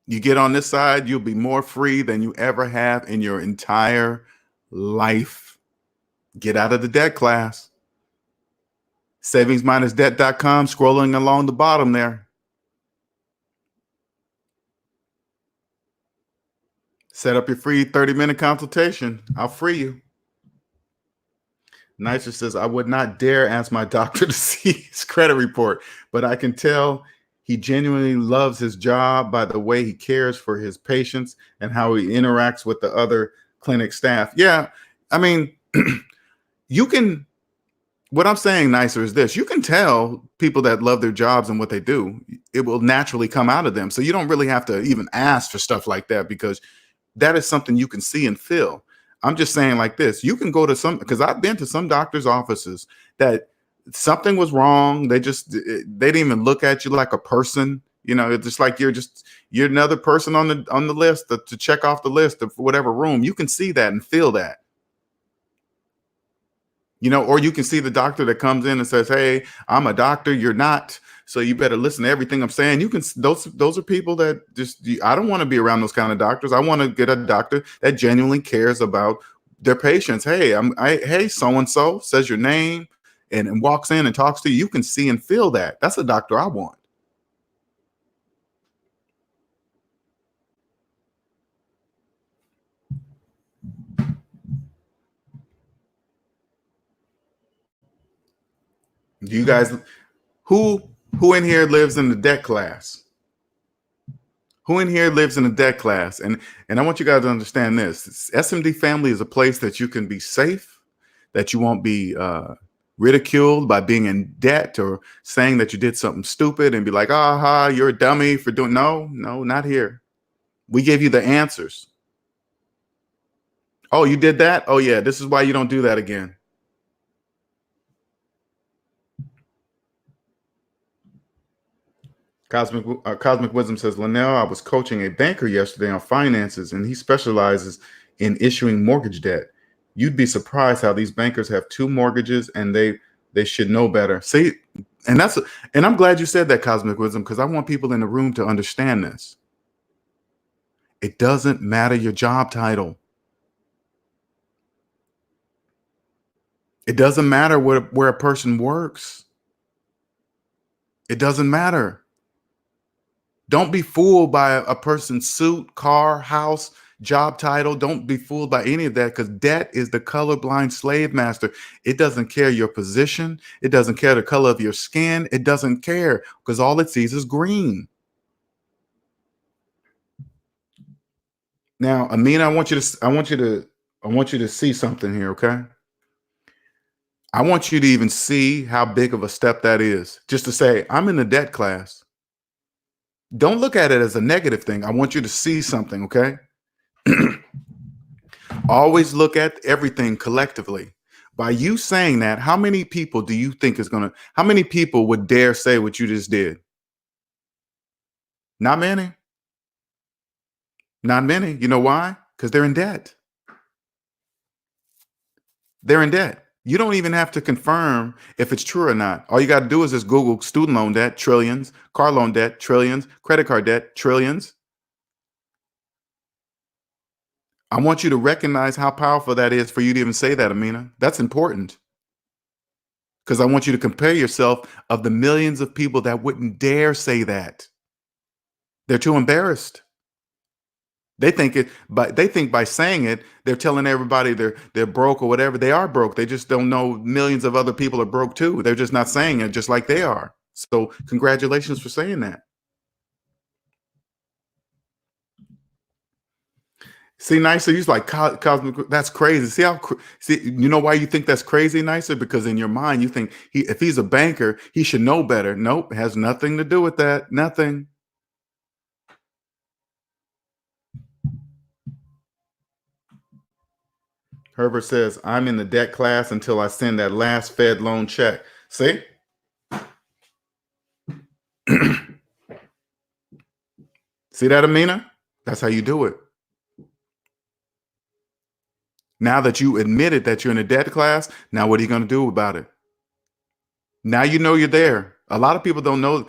You get on this side, you'll be more free than you ever have in your entire life. Get out of the debt class. SavingsMinusDebt.com, scrolling along the bottom there. Set up your free 30-minute consultation. I'll free you. Nicer says, I would not dare ask my doctor to see his credit report, but I can tell he genuinely loves his job by the way he cares for his patients and how he interacts with the other clinic staff. Yeah, I mean, what I'm saying, Nicer, is this: you can tell people that love their jobs and what they do. It will naturally come out of them. So you don't really have to even ask for stuff like that, because that is something you can see and feel. I'm just saying like this: you can go to because I've been to some doctor's offices that something was wrong. They didn't even look at you like a person. You know, it's just like you're another person on the list to check off the list of whatever room. You can see that and feel that. Or you can see the doctor that comes in and says, "Hey, I'm a doctor. You're not. So you better listen to everything I'm saying." Those are people that I don't want to be around those kind of doctors. I want to get a doctor that genuinely cares about their patients. Hey, so and so says your name and walks in and talks to you. You can see and feel that. That's a doctor I want. Do you guys who in here lives in the debt class? Who in here lives in a debt class? And I want you guys to understand this. SMD family is a place that you can be safe, that you won't be ridiculed by being in debt or saying that you did something stupid and be like, aha, you're a dummy for doing. No, not here. We give you the answers. Oh, you did that? Oh yeah, this is why you don't do that again. Cosmic Wisdom says, Linnell, I was coaching a banker yesterday on finances, and he specializes in issuing mortgage debt. You'd be surprised how these bankers have two mortgages, and they should know better. See, and I'm glad you said that, Cosmic Wisdom, because I want people in the room to understand this. It doesn't matter your job title. It doesn't matter where a person works. It doesn't matter. Don't be fooled by a person's suit, car, house, job title. Don't be fooled by any of that, because debt is the colorblind slave master. It doesn't care your position. It doesn't care the color of your skin. It doesn't care, because all it sees is green. Now, Amina, I want you to see something here, okay? I want you to even see how big of a step that is. Just to say, I'm in the debt class. Don't look at it as a negative thing. I want you to see something, okay? Always look at everything collectively. By you saying that, how many people do you think how many people would dare say what you just did? Not many. Not many. You know why? Because they're in debt. They're in debt. You don't even have to confirm if it's true or not. All you got to do is just Google student loan debt, trillions, car loan debt, trillions, credit card debt, trillions. I want you to recognize how powerful that is for you to even say that, Amina. That's important. Because I want you to compare yourself of the millions of people that wouldn't dare say that. They're too embarrassed. They think by saying it, they're telling everybody they're broke or whatever. They are broke. They just don't know millions of other people are broke too. They're just not saying it just like they are. So congratulations for saying that. See, Nicer, he's like cosmic. That's crazy. See, you know why you think that's crazy, Nicer? Because in your mind you think if he's a banker, he should know better. Nope, it has nothing to do with that. Nothing. Herbert says, I'm in the debt class until I send that last Fed loan check. See? See that, Amina? That's how you do it. Now that you admitted that you're in a debt class, now what are you going to do about it? Now you know you're there. A lot of people don't know.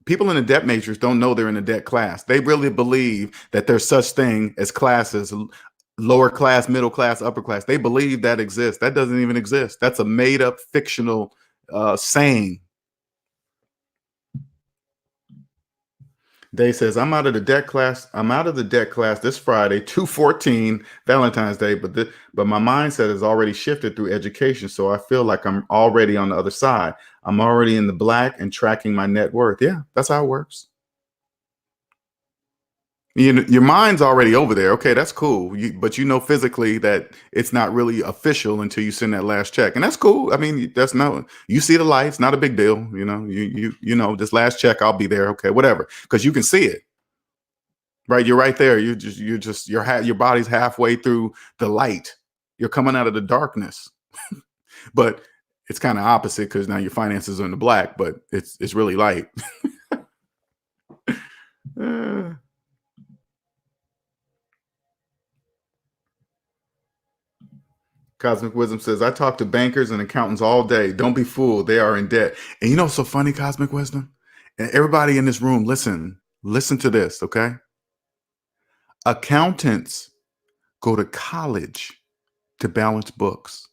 People in the debt matrix don't know they're in a debt class. They really believe that there's such thing as classes, lower class, middle class, upper class. They believe that exists. That doesn't even exist. That's a made up fictional saying. Day says, I'm out of the debt class. I'm out of the debt class this Friday, 2/14, Valentine's Day. But my mindset has already shifted through education. So I feel like I'm already on the other side. I'm already in the black and tracking my net worth. Yeah, that's how it works. Your mind's already over there. Okay, that's cool. But you know physically that it's not really official until you send that last check, and that's cool. I mean, that's no. You see the lights, not a big deal. You know this last check, I'll be there. Okay, whatever, because you can see it. Right, you're right there. Your body's halfway through the light. You're coming out of the darkness, but it's kind of opposite because now your finances are in the black, but it's really light. Uh, Cosmic Wisdom says, I talk to bankers and accountants all day. Don't be fooled. They are in debt. And you know what's so funny, Cosmic Wisdom? And everybody in this room, listen to this, okay? Accountants go to college to balance books.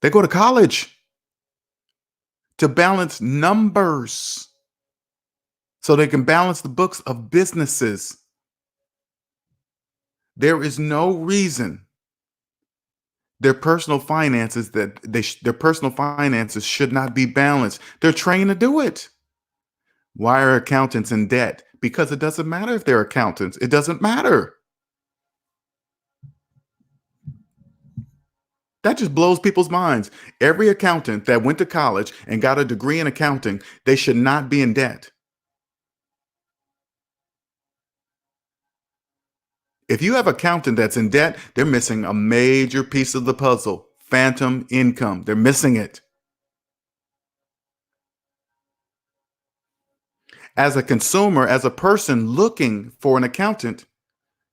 They go to college to balance numbers so they can balance the books of businesses. There is no reason their personal finances their personal finances should not be balanced. They're trained to do it. Why are accountants in debt? Because it doesn't matter if they're accountants. It doesn't matter. That just blows people's minds. Every accountant that went to college and got a degree in accounting, they should not be in debt. If you have an accountant that's in debt, they're missing a major piece of the puzzle. Phantom income. They're missing it. As a consumer, as a person looking for an accountant,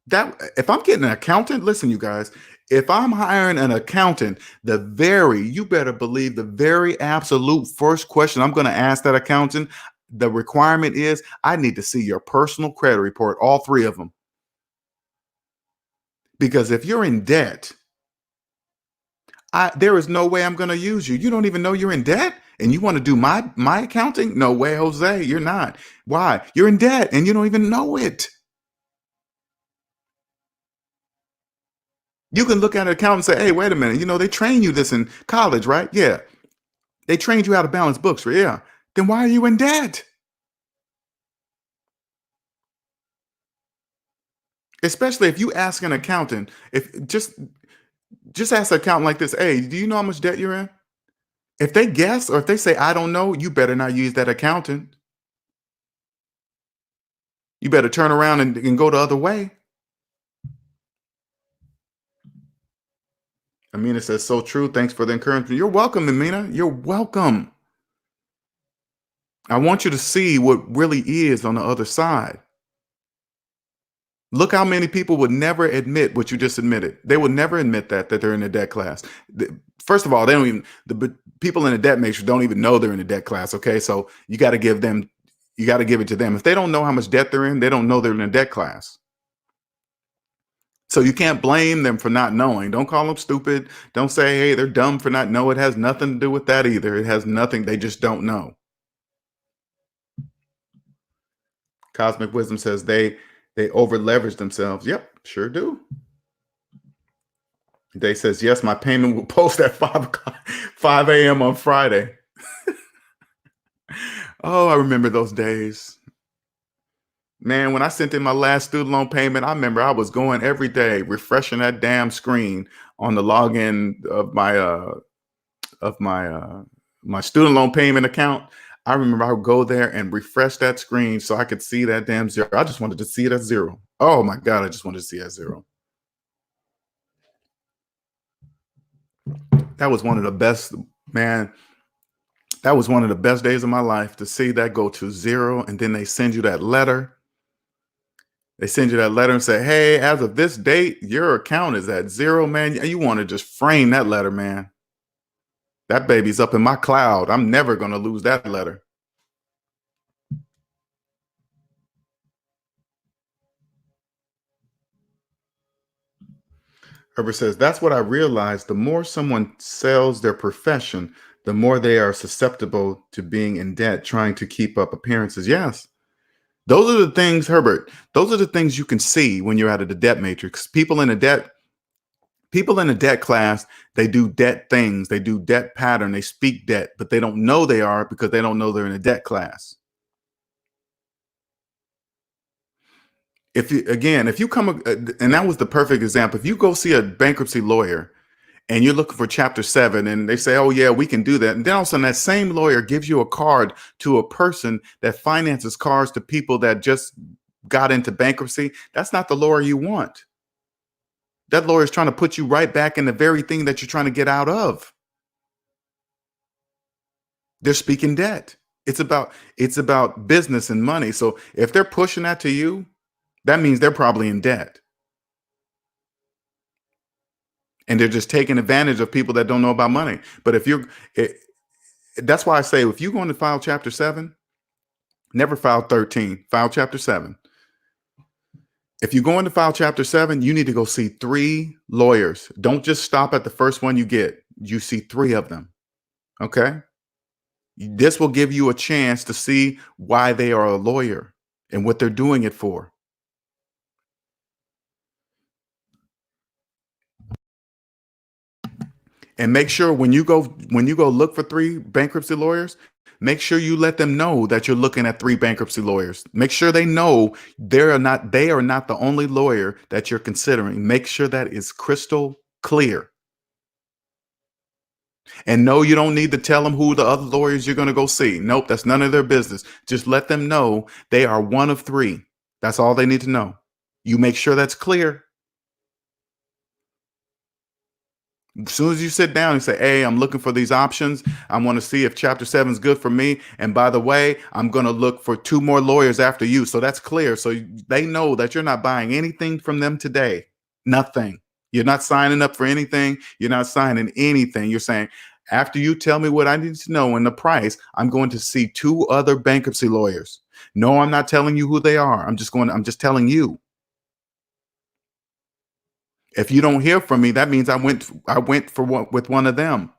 that if I'm getting an accountant, listen, you guys, if I'm hiring an accountant, you better believe the very absolute first question I'm going to ask that accountant, the requirement is I need to see your personal credit report, all three of them. Because if you're in debt, there is no way I'm going to use you. You don't even know you're in debt and you want to do my accounting? No way, Jose, you're not. Why? You're in debt and you don't even know it. You can look at an accountant and say, hey, wait a minute. You know, they train you this in college, right? Yeah. They trained you how to balance books, right? Yeah. Then why are you in debt? Especially if you ask an accountant, if just ask an accountant like this, hey, do you know how much debt you're in? If they guess or if they say, I don't know, you better not use that accountant. You better turn around and go the other way. Amina says, so true. Thanks for the encouragement. You're welcome, Amina. You're welcome. I want you to see what really is on the other side. Look how many people would never admit what you just admitted. They would never admit that they're in a debt class. First of all, they don't even the people in the debt matrix don't even know they're in a debt class. Okay, so you got to give it to them. If they don't know how much debt they're in, they don't know they're in a debt class. So you can't blame them for not knowing. Don't call them stupid. Don't say, hey, they're dumb for not know. It has nothing to do with that either. It has nothing. They just don't know. Cosmic Wisdom says they over leverage themselves. Yep, sure do. Day says, yes, my payment will post at 5 a.m. on Friday. Oh, I remember those days. Man, when I sent in my last student loan payment, I remember I was going every day, refreshing that damn screen on the login of my student loan payment account. I remember I would go there and refresh that screen so I could see that damn zero. I just wanted to see it at zero. Oh my God, I just wanted to see it at zero. That was one of the best, man. That was one of the best days of my life to see that go to zero. And then they send you that letter. They send you that letter and say, hey, as of this date, your account is at zero, man. You want to just frame that letter, man. That baby's up in my cloud. I'm never going to lose that letter. Herbert says, that's what I realized. The more someone sells their profession, the more they are susceptible to being in debt, trying to keep up appearances. Yes. Those are the things, Herbert, those are the things you can see when you're out of the debt matrix. People in a debt class, they do debt things, they do debt pattern, they speak debt, but they don't know they are because they don't know they're in a debt class. If you come, and that was the perfect example. If you go see a bankruptcy lawyer and you're looking for chapter 7 and they say, oh yeah, we can do that. And then all of a sudden that same lawyer gives you a card to a person that finances cars to people that just got into bankruptcy. That's not the lawyer you want. That lawyer is trying to put you right back in the very thing that you're trying to get out of. They're speaking debt. It's about business and money. So if they're pushing that to you, that means they're probably in debt. And they're just taking advantage of people that don't know about money. But if that's why I say, if you're going to file Chapter 7, never file 13, file Chapter 7. If you're going to file Chapter 7, you need to go see 3 lawyers. Don't just stop at the first one you get. You see 3 of them. Okay? This will give you a chance to see why they are a lawyer and what they're doing it for. And make sure when you go look for 3 bankruptcy lawyers, make sure you let them know that you're looking at 3 bankruptcy lawyers. Make sure they know they are not the only lawyer that you're considering. Make sure that is crystal clear. And no, you don't need to tell them who the other lawyers you're going to go see. Nope, that's none of their business. Just let them know they are one of 3. That's all they need to know. You make sure that's clear. As soon as you sit down and say, hey, I'm looking for these options. I want to see if Chapter 7 is good for me. And by the way, I'm going to look for 2 more lawyers after you. So that's clear. So they know that you're not buying anything from them today. Nothing. You're not signing up for anything. You're not signing anything. You're saying, after you tell me what I need to know and the price, I'm going to see 2 other bankruptcy lawyers. No, I'm not telling you who they are. I'm just telling you. If you don't hear from me, that means I went for with one of them.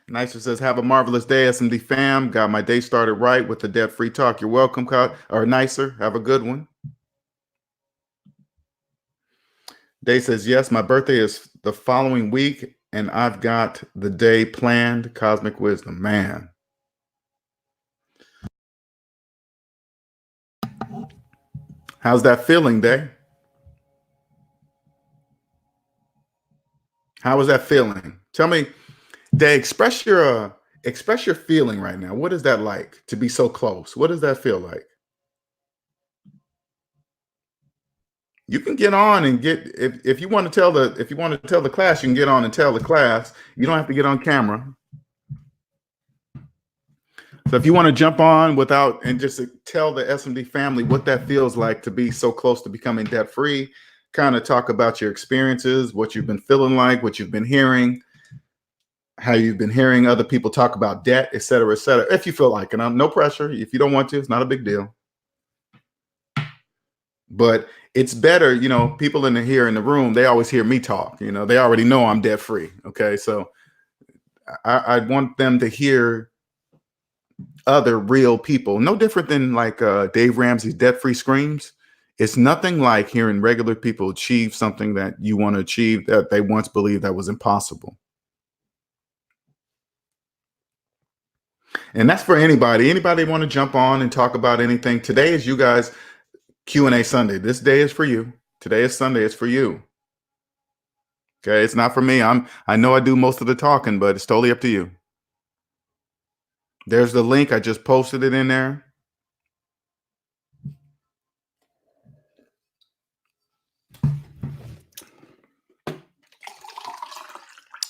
Nicer says, have a marvelous day, SMD fam. Got my day started right with the debt-free talk. You're welcome, or Nicer. Have a good one. Day says, yes, my birthday is the following week, and I've got the day planned. Cosmic wisdom, man. How's that feeling, Day? How was that feeling? Tell me, Day, express your feeling right now. What is that like to be so close? What does that feel like? You can get on and if you want to tell the class, you can get on and tell the class. You don't have to get on camera. So if you want to jump on without and just tell the SMD family what that feels like to be so close to becoming debt free, kind of talk about your experiences, what you've been feeling like, what you've been hearing, how you've been hearing other people talk about debt, et cetera, if you feel like it. No pressure. If you don't want to, it's not a big deal. But it's better, people in the room, they always hear me talk. They already know I'm debt free. Okay. So I want them to hear other real people, no different than like Dave Ramsey's debt free screams. It's nothing like hearing regular people achieve something that you want to achieve that they once believed that was impossible. And that's for anybody want to jump on and talk about anything. Today is you guys Q&A Sunday. This day is for you. Today is Sunday. It's for you. Okay. It's not for me. I know I do most of the talking, but it's totally up to you. There's the link. I just posted it in there.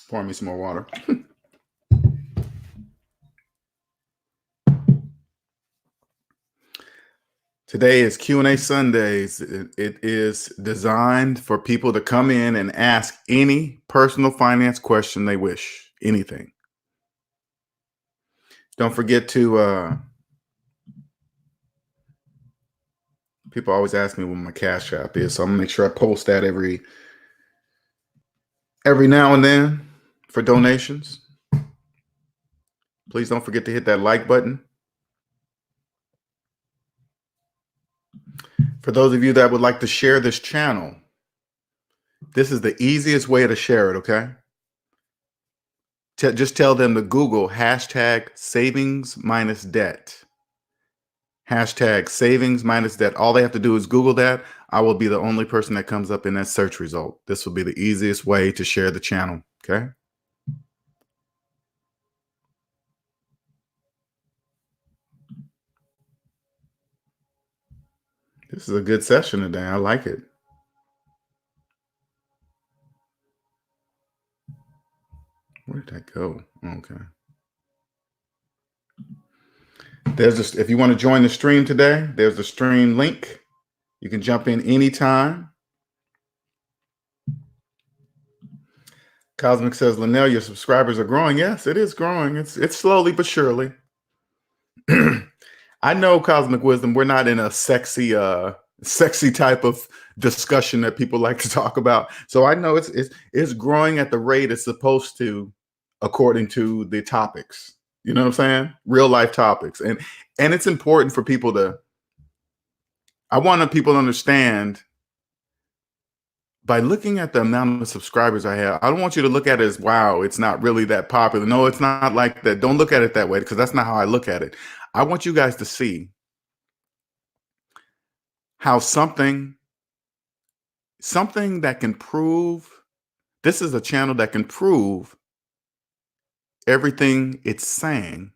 Pour me some more water. Today is Q&A Sundays. It is designed for people to come in and ask any personal finance question they wish, anything. Don't forget to, people always ask me what my Cash App is, so I'm gonna make sure I post that every now and then for donations. Please don't forget to hit that like button. For those of you that would like to share this channel, this is the easiest way to share it, okay? Just tell them to Google #SavingsMinusDebt. #SavingsMinusDebt. All they have to do is Google that. I will be the only person that comes up in that search result. This will be the easiest way to share the channel, okay? This is a good session today. I like it. Where did that go? Okay. If you want to join the stream today, there's the stream link. You can jump in anytime. Cosmic says, Linnell, your subscribers are growing. Yes, it is growing. It's slowly but surely. I know, Cosmic Wisdom, we're not in a sexy type of discussion that people like to talk about. So I know it's growing at the rate it's supposed to, according to the topics. You know what I'm saying? Real life topics. And it's important for people I want people to understand, by looking at the amount of subscribers I have, I don't want you to look at it as, wow, it's not really that popular. No, it's not like that. Don't look at it that way, because that's not how I look at it. I want you guys to see how something that can prove, this is a channel that can prove everything it's saying,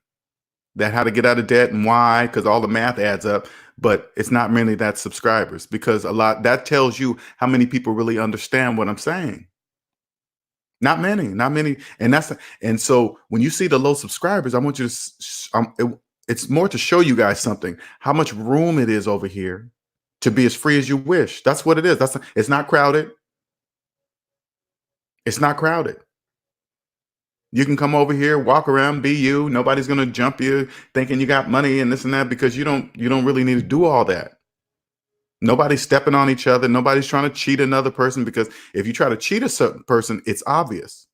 that how to get out of debt and why, because all the math adds up. But it's not merely that subscribers, because that tells you how many people really understand what I'm saying. Not many. And so when you see the low subscribers, I want you to, it's more to show you guys something, how much room it is over here to be as free as you wish. That's what it is. It's not crowded. It's not crowded. You can come over here, walk around, be you. Nobody's going to jump you thinking you got money and this and that, because you don't really need to do all that. Nobody's stepping on each other. Nobody's trying to cheat another person, because if you try to cheat a certain person, it's obvious.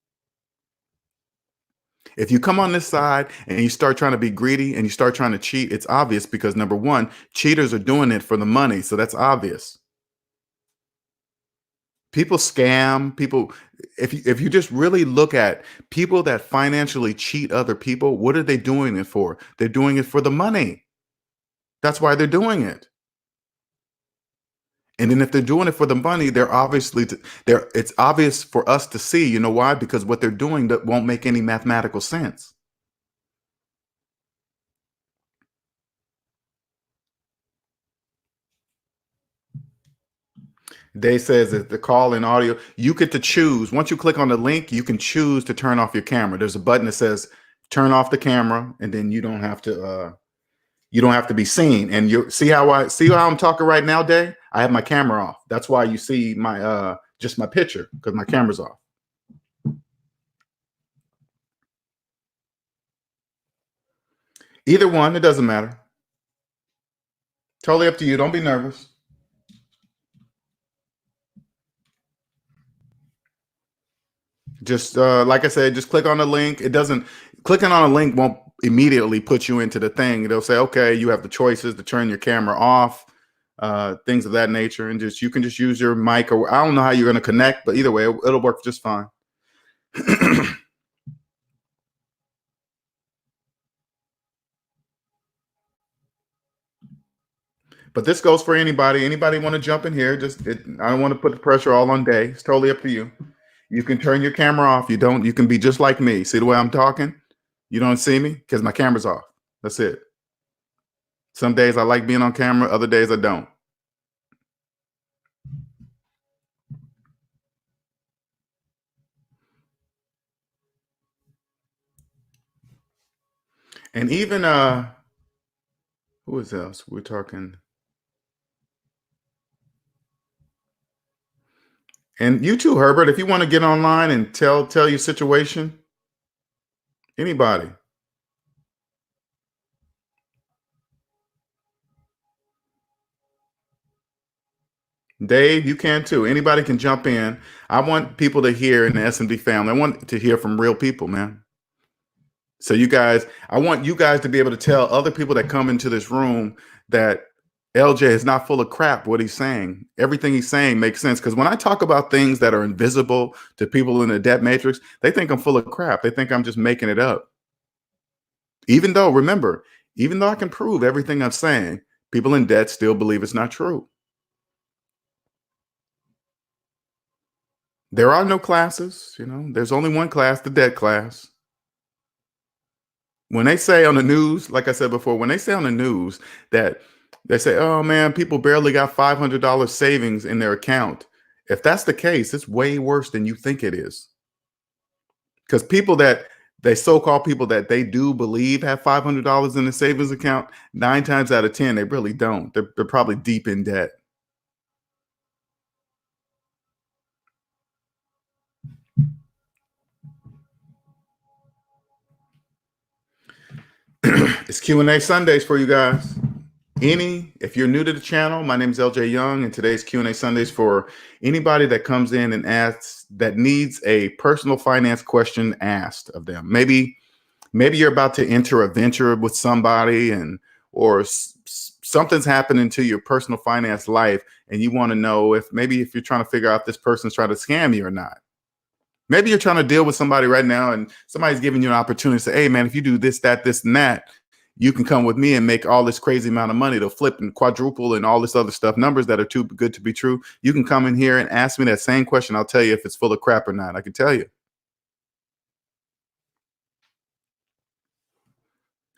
If you come on this side and you start trying to be greedy and you start trying to cheat, it's obvious, because number one, cheaters are doing it for the money. So that's obvious. People scam people. If you just really look at people that financially cheat other people, what are they doing it for? They're doing it for the money. That's why they're doing it. And then if they're doing it for the money, it's obvious for us to see. You know why? Because what they're doing that won't make any mathematical sense. Day says that the call in audio, you get to choose. Once you click on the link, you can choose to turn off your camera. There's a button that says turn off the camera, and then you don't have to be seen. And you see how I'm talking right now, Day? I have my camera off. That's why you see my just my picture, because my camera's off. Either one, it doesn't matter. Totally up to you. Don't be nervous. Just like I said, just click on the link. Clicking on a link won't immediately put you into the thing. It'll say, okay, you have the choices to turn your camera off, things of that nature. And you can just use your mic, or I don't know how you're going to connect, but either way, it'll work just fine. But this goes for anybody. Anybody want to jump in here? I don't want to put the pressure all on Day. It's totally up to you. You can turn your camera off. You can be just like me. See the way I'm talking? You don't see me because my camera's off. That's it. Some days I like being on camera. Other days I don't. And even who is else? We're talking. And you too, Herbert, if you want to get online and tell your situation. Anybody. Dave, you can too. Anybody can jump in. I want people to hear in the SMD family. I want to hear from real people, man. So I want you guys to be able to tell other people that come into this room that LJ is not full of crap. What he's saying, everything he's saying makes sense. Because when I talk about things that are invisible to people in the debt matrix, they think I'm full of crap. They think I'm just making it up. Even though I can prove everything I'm saying, people in debt still believe it's not true. There are no classes, there's only one class, the debt class. When they say on the news, like I said before, when they say on the news that they say, oh man, people barely got $500 savings in their account. If that's the case, it's way worse than you think it is. Because so-called people that they do believe have $500 in the savings account, 9 times out of 10, they really don't. They're probably deep in debt. It's Q&A Sundays for you guys. If you're new to the channel, my name is LJ Young, and today's Q&A Sundays for anybody that comes in and asks that needs a personal finance question asked of them. Maybe you're about to enter a venture with somebody, or something's happening to your personal finance life, and you want to know if you're trying to figure out if this person's trying to scam you or not. Maybe you're trying to deal with somebody right now, and somebody's giving you an opportunity to say, hey, man, if you do this, that, this, and that, you can come with me and make all this crazy amount of money. They'll flip and quadruple and all this other stuff, numbers that are too good to be true. You can come in here and ask me that same question. I'll tell you if it's full of crap or not. I can tell you.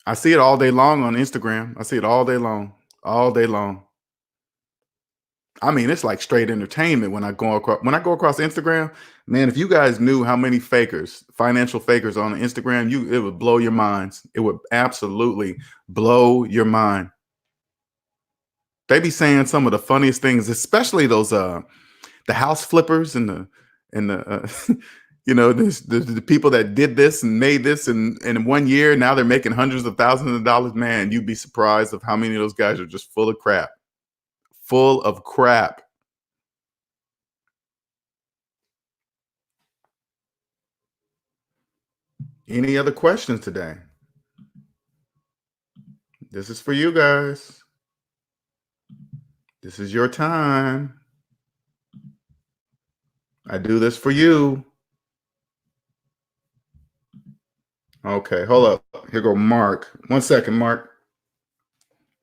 I see it all day long on Instagram. I see it all day long, all day long. I mean, it's like straight entertainment when I go across Instagram. Man, if you guys knew how many financial fakers on Instagram, it would blow your minds. It would absolutely blow your mind. They be saying some of the funniest things, especially those the house flippers and the you know, the people that did this and made this in 1 year. Now they're making hundreds of thousands of dollars. Man, you'd be surprised of how many of those guys are just full of crap. Full of crap. Any other questions today? This is for you guys. This is your time. I do this for you. Okay, hold up. Here go Mark. 1 second, Mark.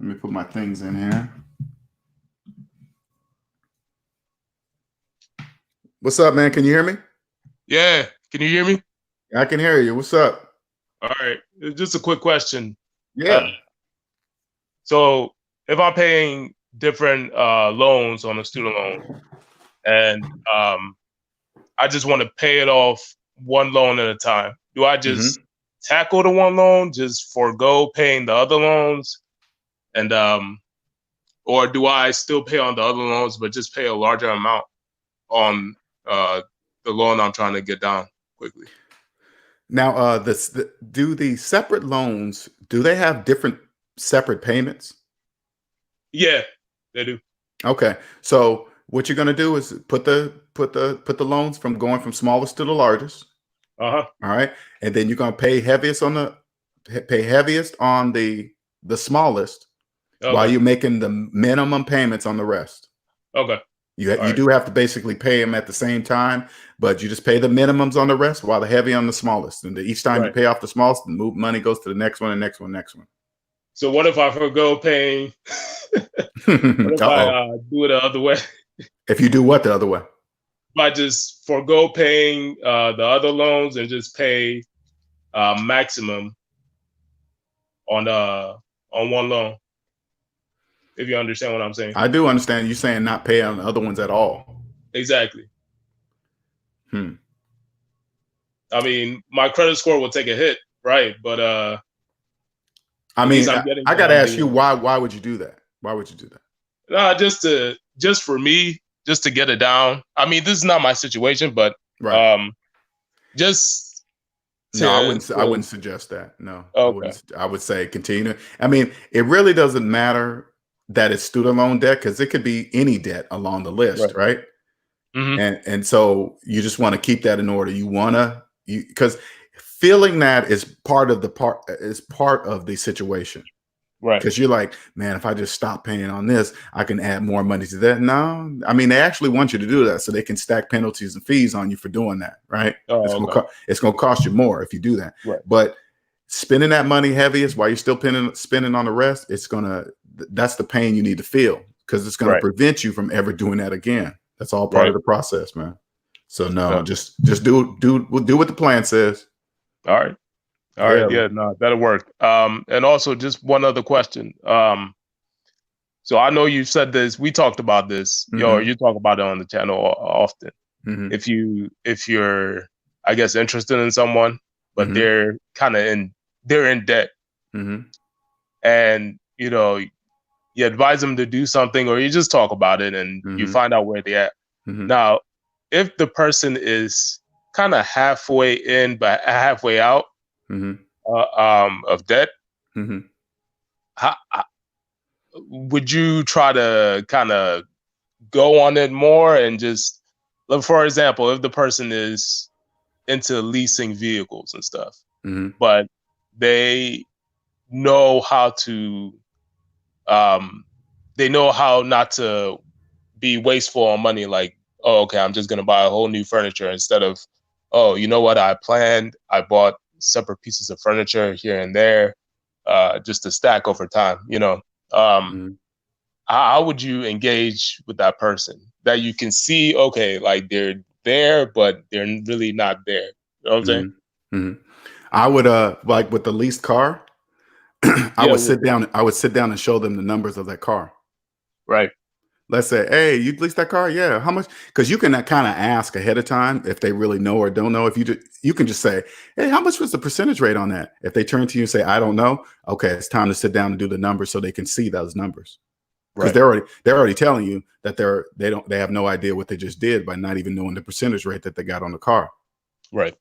Let me put my things in here. What's up, man? Can you hear me? Yeah. Can you hear me? I can hear you. What's up? All right. Just a quick question. Yeah. So if I'm paying different loans on a student loan, and I just want to pay it off one loan at a time, do I just tackle the one loan, just forego paying the other loans, and or do I still pay on the other loans but just pay a larger amount on the loan I'm trying to get down quickly? Now, do the separate loans, do they have different separate payments? Yeah, they do. Okay, so what you're going to do is put the loans from going from smallest to the largest. All right, and then you're going to pay heaviest on the smallest, while you're making the minimum payments on the rest. Okay. You do have to basically pay them at the same time, but you just pay the minimums on the rest while the heavy on the smallest. And each time you pay off the smallest, the money goes to the next one, and next one, next one. So what if I forgo paying? What if I do it the other way? If you do what the other way? If I just forgo paying the other loans and just pay maximum on one loan. If you understand what I'm saying. I do understand. You're saying not pay on the other ones at all. Exactly. I mean, my credit score will take a hit, right? But I mean, I got to ask you, why would you do that? Why would you do that? No, just for me, just to get it down. I mean, this is not my situation, but just no, I wouldn't suggest that. No, I would say continue. I mean, it really doesn't matter that it's student loan debt, because it could be any debt along the list, right? And so you just want to keep that in order. Because feeling that is part of the situation, right? Because you're like, man, if I just stop paying on this, I can add more money to that. No, I mean, they actually want you to do that so they can stack penalties and fees on you for doing that, right? It's going to cost you more if you do that. But spending that money heaviest while you're still spending on the rest, that's the pain you need to feel, because it's going to prevent you from ever doing that again. That's all part of the process, man. So no, just do what the plan says. All right. Yeah, no, that'll work. And also just one other question. So I know you said this, we talked about this, you talk about it on the channel often. If you're, I guess, interested in someone, but they're in debt, and you advise them to do something, or you just talk about it and you find out where they're at. Now, if the person is kind of halfway in but halfway out of debt, would you try to kind of go on it more and just, for example, if the person is into leasing vehicles and stuff, but they know how to, they know how not to be wasteful on money. Like, oh, okay, I'm just going to buy a whole new furniture instead of, oh, you know what? I bought separate pieces of furniture here and there, just to stack over time, how would you engage with that person that you can see, okay, like they're there, but they're really not there? You know what I'm saying? I would, like with the leased car, I Yeah, would sit down and show them the numbers of that car. right. Let's say, hey, you leased that car? Yeah. How much? Because you can kind of ask ahead of time if they really know or don't know. If you can just say, hey, how much was the percentage rate on that? If they turn to you and say, I don't know, okay, it's time to sit down and do the numbers so they can see those numbers. Because they're already telling you that they have no idea what they just did by not even knowing the percentage rate that they got on the car. Right.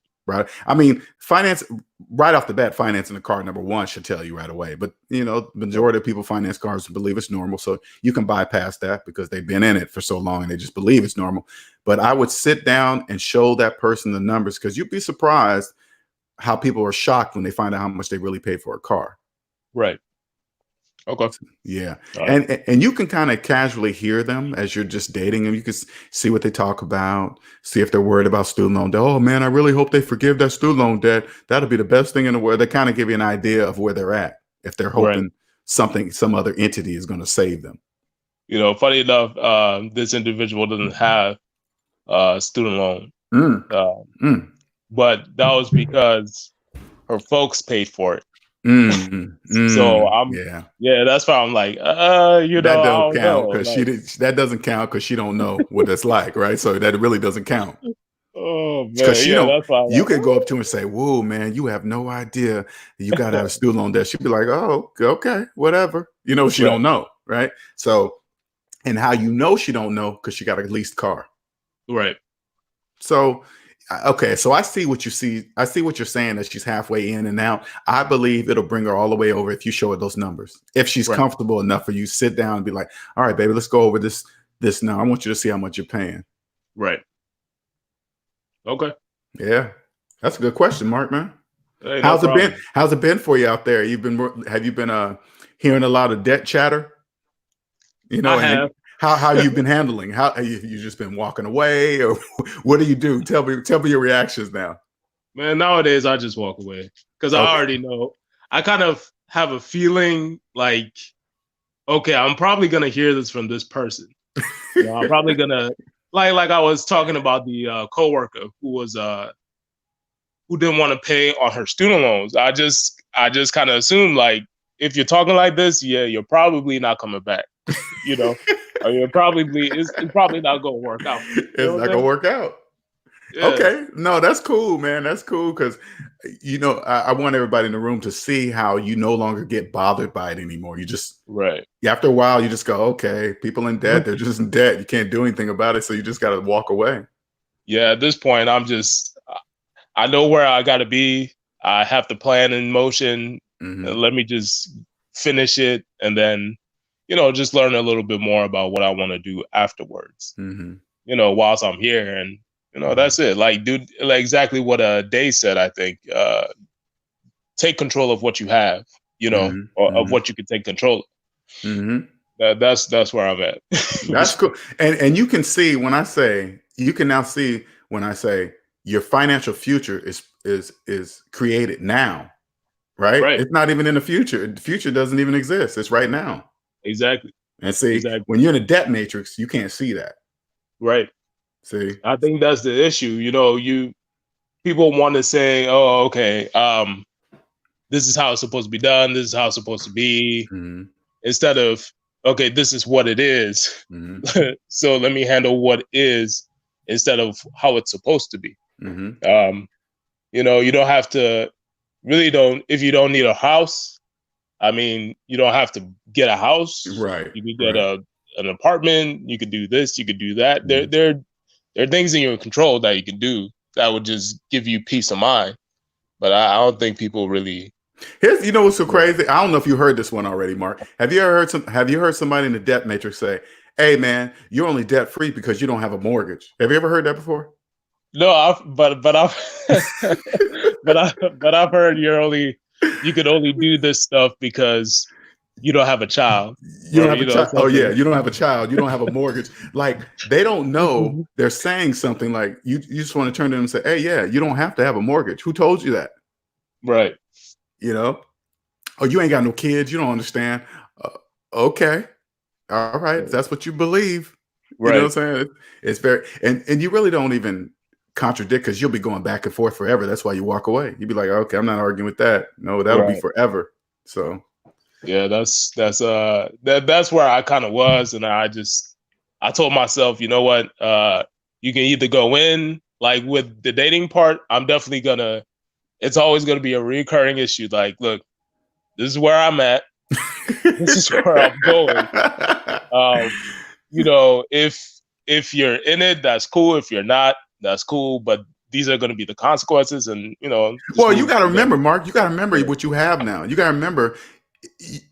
I mean, finance right off the bat, financing a car, number one, should tell you right away. But majority of people finance cars and believe it's normal, so you can bypass that because they've been in it for so long and they just believe it's normal. But I would sit down and show that person the numbers, because you'd be surprised how people are shocked when they find out how much they really paid for a car. Right. Okay. Yeah. And you can kind of casually hear them as you're just dating them. You can see what they talk about, see if they're worried about student loan debt. Oh man, I really hope they forgive that student loan debt. That'll be the best thing in the world. They kind of give you an idea of where they're at, if they're hoping some other entity is going to save them. Funny enough, this individual doesn't have a student loan. But that was because her folks paid for it. So that's why I'm like, that don't count because that doesn't count because she don't know what it's like, right? So that really doesn't count. Oh man, because you could go up to her and say, "Whoa, man, you have no idea you got to have a student loan debt." She'd be like, "Oh, okay, whatever." She don't know, right? So, and how she don't know, because she got a leased car, right? So. Okay, so I see what you're saying, that she's halfway in and out. I believe it'll bring her all the way over if you show her those numbers. If she's comfortable enough for you, sit down and be like, all right, baby, let's go over this now. I want you to see how much you're paying. Right. Okay. Yeah. That's a good question, Mark, man. Hey, How's it been? How's it been for you out there? Have you been hearing a lot of debt chatter? I have. How you've been handling? How you just been walking away, or what do you do? Tell me your reactions now. Man, nowadays I just walk away because I already know. I kind of have a feeling like, okay, I'm probably gonna hear this from this person. I'm probably gonna like I was talking about the coworker who didn't want to pay on her student loans. I just kind of assumed, like, if you're talking like this, you're probably not coming back. I mean, it's probably not going to work out. It's not going to work out. Yeah. Okay. No, that's cool, man. That's cool because, I want everybody in the room to see how you no longer get bothered by it anymore. You just, after a while, you just go, okay, people in debt, they're just in debt. You can't do anything about it. So you just got to walk away. Yeah. At this point, I know where I got to be. I have the plan in motion. Let me just finish it. And then, just learn a little bit more about what I want to do afterwards, whilst I'm here. And, that's it. Like, dude, like exactly what Day said, I think, take control of what you have, or of what you can take control of. That's where I'm at. That's cool. And you can see you can now see when I say your financial future is created now, right? It's not even in the future. The future doesn't even exist. It's right now. Exactly. And see, when you're in a debt matrix, you can't see that. Right. See, I think that's the issue. People want to say, "Oh, okay, this is how it's supposed to be done. This is how it's supposed to be," instead of, "Okay, this is what it is." So let me handle what is instead of how it's supposed to be. You don't have to if you don't need a house. I mean, you don't have to get a house. Right. You could get an apartment. You could do this. You could do that. There are things in your control that you can do that would just give you peace of mind. But I don't think people really Here's, you know what's so crazy? I don't know if you heard this one already, Mark. Have you heard somebody in the debt matrix say, "Hey, man, you're only debt free because you don't have a mortgage"? Have you ever heard that before? No, I've but I've heard you could only do this stuff because you don't have a child, You don't or have a child. Oh yeah, something. you don't have a child. You don't have a mortgage. Like they don't know. They're saying something like you. You just want to turn to them and say, "Hey, yeah, you don't have to have a mortgage. Who told you that?" Right. You know? Oh, you ain't got no kids. You don't understand. Okay, all right. If that's what you believe. You know Right. what I'm saying? It's very and you really don't even contradict because you'll be going back and forth forever. That's why you walk away. You'd be like, okay, I'm not arguing with that. No, that'll be Right. forever. So Yeah, that's that's where I kind of was, and I told myself, you know what, you can either go in like with the dating part. I'm definitely gonna. It's always gonna be a recurring issue. Like, look, this is where I'm at. This is where I'm going. You know, if you're in it, that's cool. If you're not, that's cool. But these are going to be the consequences, and just Well, you move got to from there. remember, Mark, you got to remember Yeah. what you have now. You got to remember,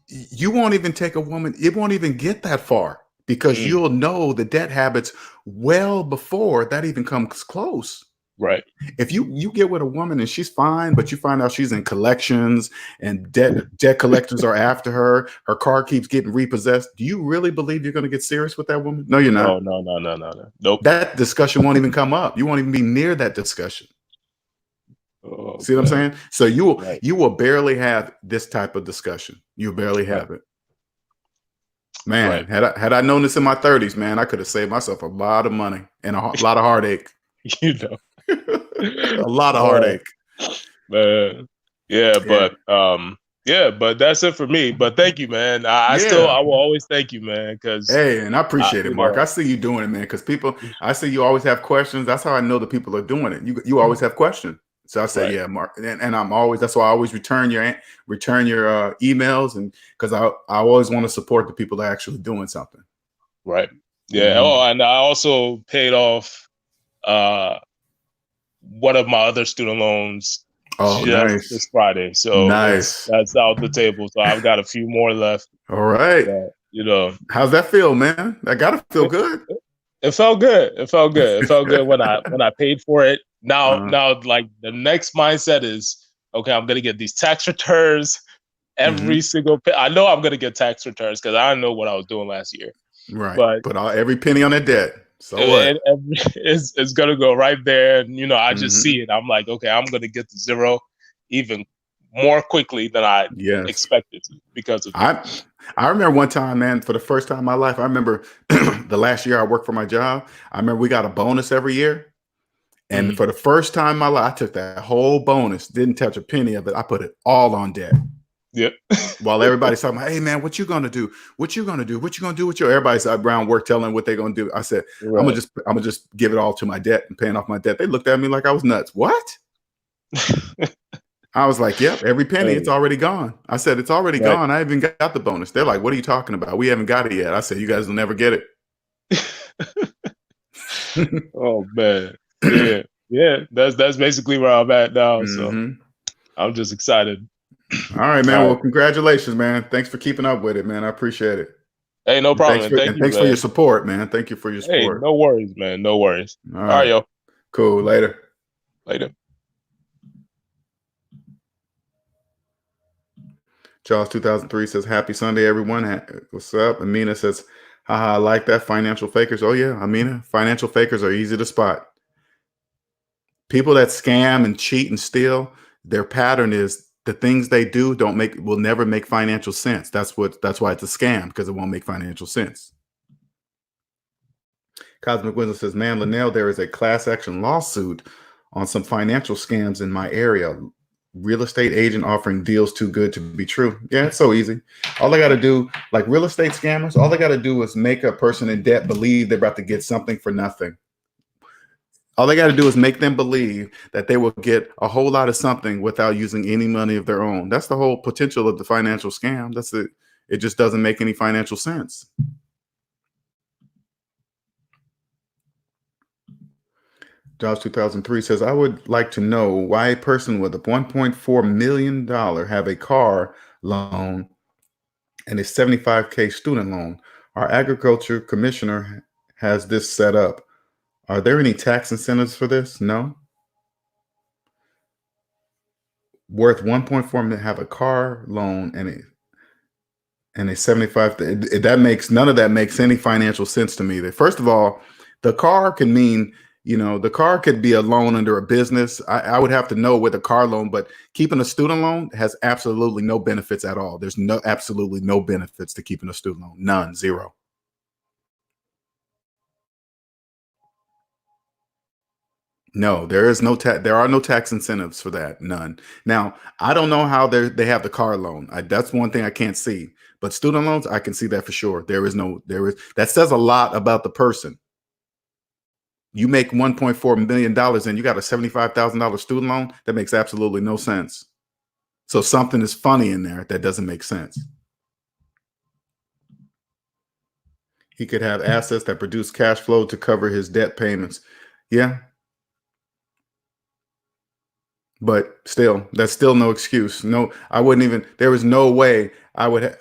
you won't even take a woman, it won't even get that far because Mm, you'll know the debt habits well before that even comes close. right. If you get with a woman and she's fine, but you find out she's in collections and debt collectors are after her car keeps getting repossessed, do you really believe you're going to get serious with that woman? No, you're No, not. no, no, no, no, no. Nope. That discussion won't even come up. You won't even be near that discussion. Oh See what I'm man. saying? So Right. you will barely have this type of discussion. You barely Right. have it. Man, Right. had I known this in my 30s, man, I could have saved myself a lot of money and a lot of heartache. You know. A lot of Oh heartache. man. Yeah, Yeah. but that's it for me. But thank you, man. I Yeah. will always thank you, man, because Hey, and I appreciate it, you Mark. know. I see you doing it, man. Because I see you always have questions. That's how I know the people are doing it. You always have questions. So I say, Right. yeah, Mark, and I'm always. That's why I always return your emails, and because I always want to support the people that are actually doing something. Right. Yeah. Hmm. Oh, and I also paid off uh one of my other student loans Oh, just nice, this Friday. So nice. that's out the table. So I've got a few more left. All right. But, How's that feel, man? That gotta feel it, good. it felt good. It felt good. It felt good when I paid for it. uh, Now like the next mindset is, okay, I'm gonna get these tax returns every hmm. single I know I'm gonna get tax returns because I know what I was doing last year. Right. But Put every penny on that debt. So what? it's gonna go right there. And I just Hmm. see it. I'm like, okay, I'm gonna get to zero even more quickly than I Yes. expected to because of I I remember one time, man, for the first time in my life, I remember the last year I worked for my job. I remember we got a bonus every year. And Mhm. for the first time in my life, I took that whole bonus, didn't touch a penny of it. I put it all on debt. Yep. While everybody's talking, hey man, what you gonna do? What you gonna do? What you gonna do with your everybody's around work telling what they're gonna do? I said, Right. I'm gonna just give it all to my debt and paying off my debt. They looked at me like I was nuts. What? I was like, yep, every penny, it's Hey, already gone. I said, it's already right. gone. I haven't got the bonus. They're like, what are you talking about? We haven't got it yet. I said, you guys will never get it. Oh man. Yeah. Yeah. That's basically where I'm at now. So Hmm. I'm just excited. All right, man. All Well, right. congratulations, man. Thanks for keeping up with it, man. I appreciate it. Hey, no And problem. And thank you, thanks for your man. support, man. Thank you for your Hey, support. no worries, man. No worries. All All right, right. yo. Cool. Later. Later. Charles 2003 says, happy Sunday, everyone. What's up? Amina says, haha, I like that. Financial fakers. Oh, yeah, Amina. Financial fakers are easy to spot. People that scam and cheat and steal, their pattern is the things they do will never make financial sense. That's why it's a scam, because it won't make financial sense. Cosmic Wisdom says, man, Linnell, there is a class action lawsuit on some financial scams in my area. Real estate agent offering deals too good to be true. Yeah, it's so easy. All they got to do, like real estate scammers, all they got to do is make a person in debt believe they're about to get something for nothing. All they got to do is make them believe that they will get a whole lot of something without using any money of their own. That's the whole potential of the financial scam. That's it. It just doesn't make any financial sense. Jobs 2003 says, I would like to know why a person with a $1.4 million have a car loan and a 75K student loan. Our agriculture commissioner has this set up. Are there any tax incentives for this? No. Worth 1.4 million have a car loan and a 75. That makes none of that makes any financial sense to me. That first of all, the car can mean, the car could be a loan under a business. I would have to know with a car loan, but keeping a student loan has absolutely no benefits at all. There's absolutely no benefits to keeping a student loan. None, zero. No, there is no there are no tax incentives for that. None. Now, I don't know how they have the car loan. That's one thing I can't see. But student loans, I can see that for sure. That says a lot about the person. You make $1.4 million and you got a $75,000 student loan, that makes absolutely no sense. So something is funny in there that doesn't make sense. He could have assets that produce cash flow to cover his debt payments. Yeah. But still, that's still no excuse. No, I wouldn't even, there was no way I would,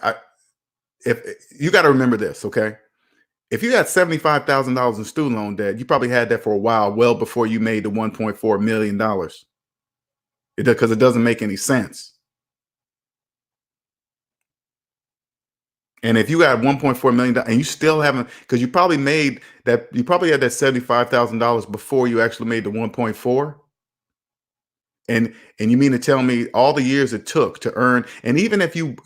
if you got to remember this, okay? If you got $75,000 in student loan debt, you probably had that for a while, well before you made the $1.4 million. Because it doesn't make any sense. And if you got $1.4 million and you still haven't, because you probably had that $75,000 before you actually made the 1.4. And you mean to tell me all the years it took to earn, and even if you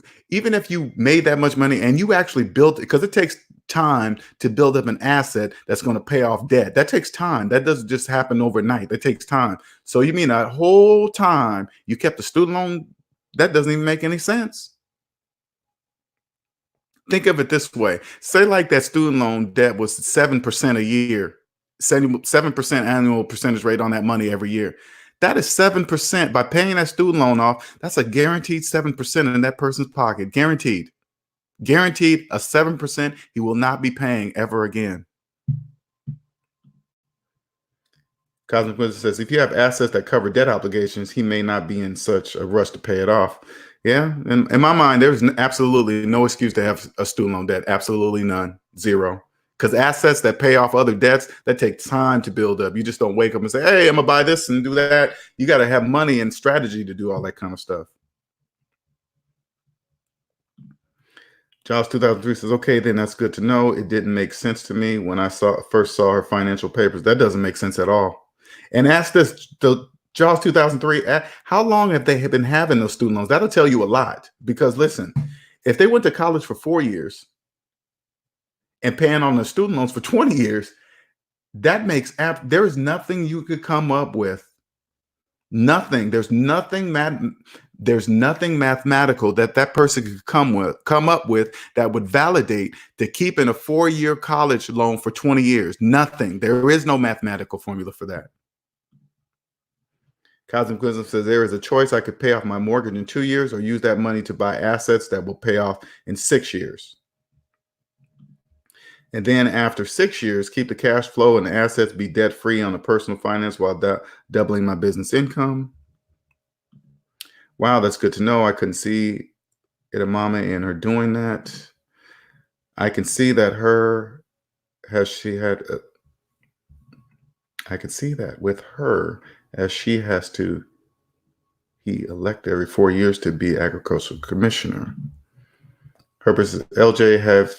made that much money and you actually built it, because it takes time to build up an asset that's going to pay off debt. That takes time. That doesn't just happen overnight. That takes time. So you mean that whole time you kept the student loan? That doesn't even make any sense. Think of it this way. Say like that student loan debt was 7% a year, 7% annual percentage rate on that money every year. That is 7%. By paying that student loan off, that's a guaranteed 7% in that person's pocket. Guaranteed. Guaranteed a 7% he will not be paying ever again. Cosmic Wisdom says, if you have assets that cover debt obligations, he may not be in such a rush to pay it off. Yeah, in my mind, there's absolutely no excuse to have a student loan debt. Absolutely none. Zero. Because assets that pay off other debts, that take time to build up. You just don't wake up and say, hey, I'm going to buy this and do that. You got to have money and strategy to do all that kind of stuff. Jobs 2003 says, okay, then that's good to know. It didn't make sense to me when I first saw her financial papers. That doesn't make sense at all. And ask this, the Jobs 2003, how long have they been having those student loans? That'll tell you a lot. Because listen, if they went to college for 4 years and paying on the student loans for 20 years, that makes there is nothing you could come up with. Nothing. There's nothing mathematical that person could come up with that would validate to keeping a 4-year college loan for 20 years. Nothing. There is no mathematical formula for that. Cosmic Wisdom says, there is a choice. I could pay off my mortgage in 2 years or use that money to buy assets that will pay off in 6 years. And then after 6 years, keep the cash flow and the assets, be debt free on the personal finance while doubling my business income. Wow, that's good to know. I couldn't see Edamame and her doing that. I can see that I could see that with her as she has to, he elected every 4 years to be agricultural commissioner. Purpose is, LJ, have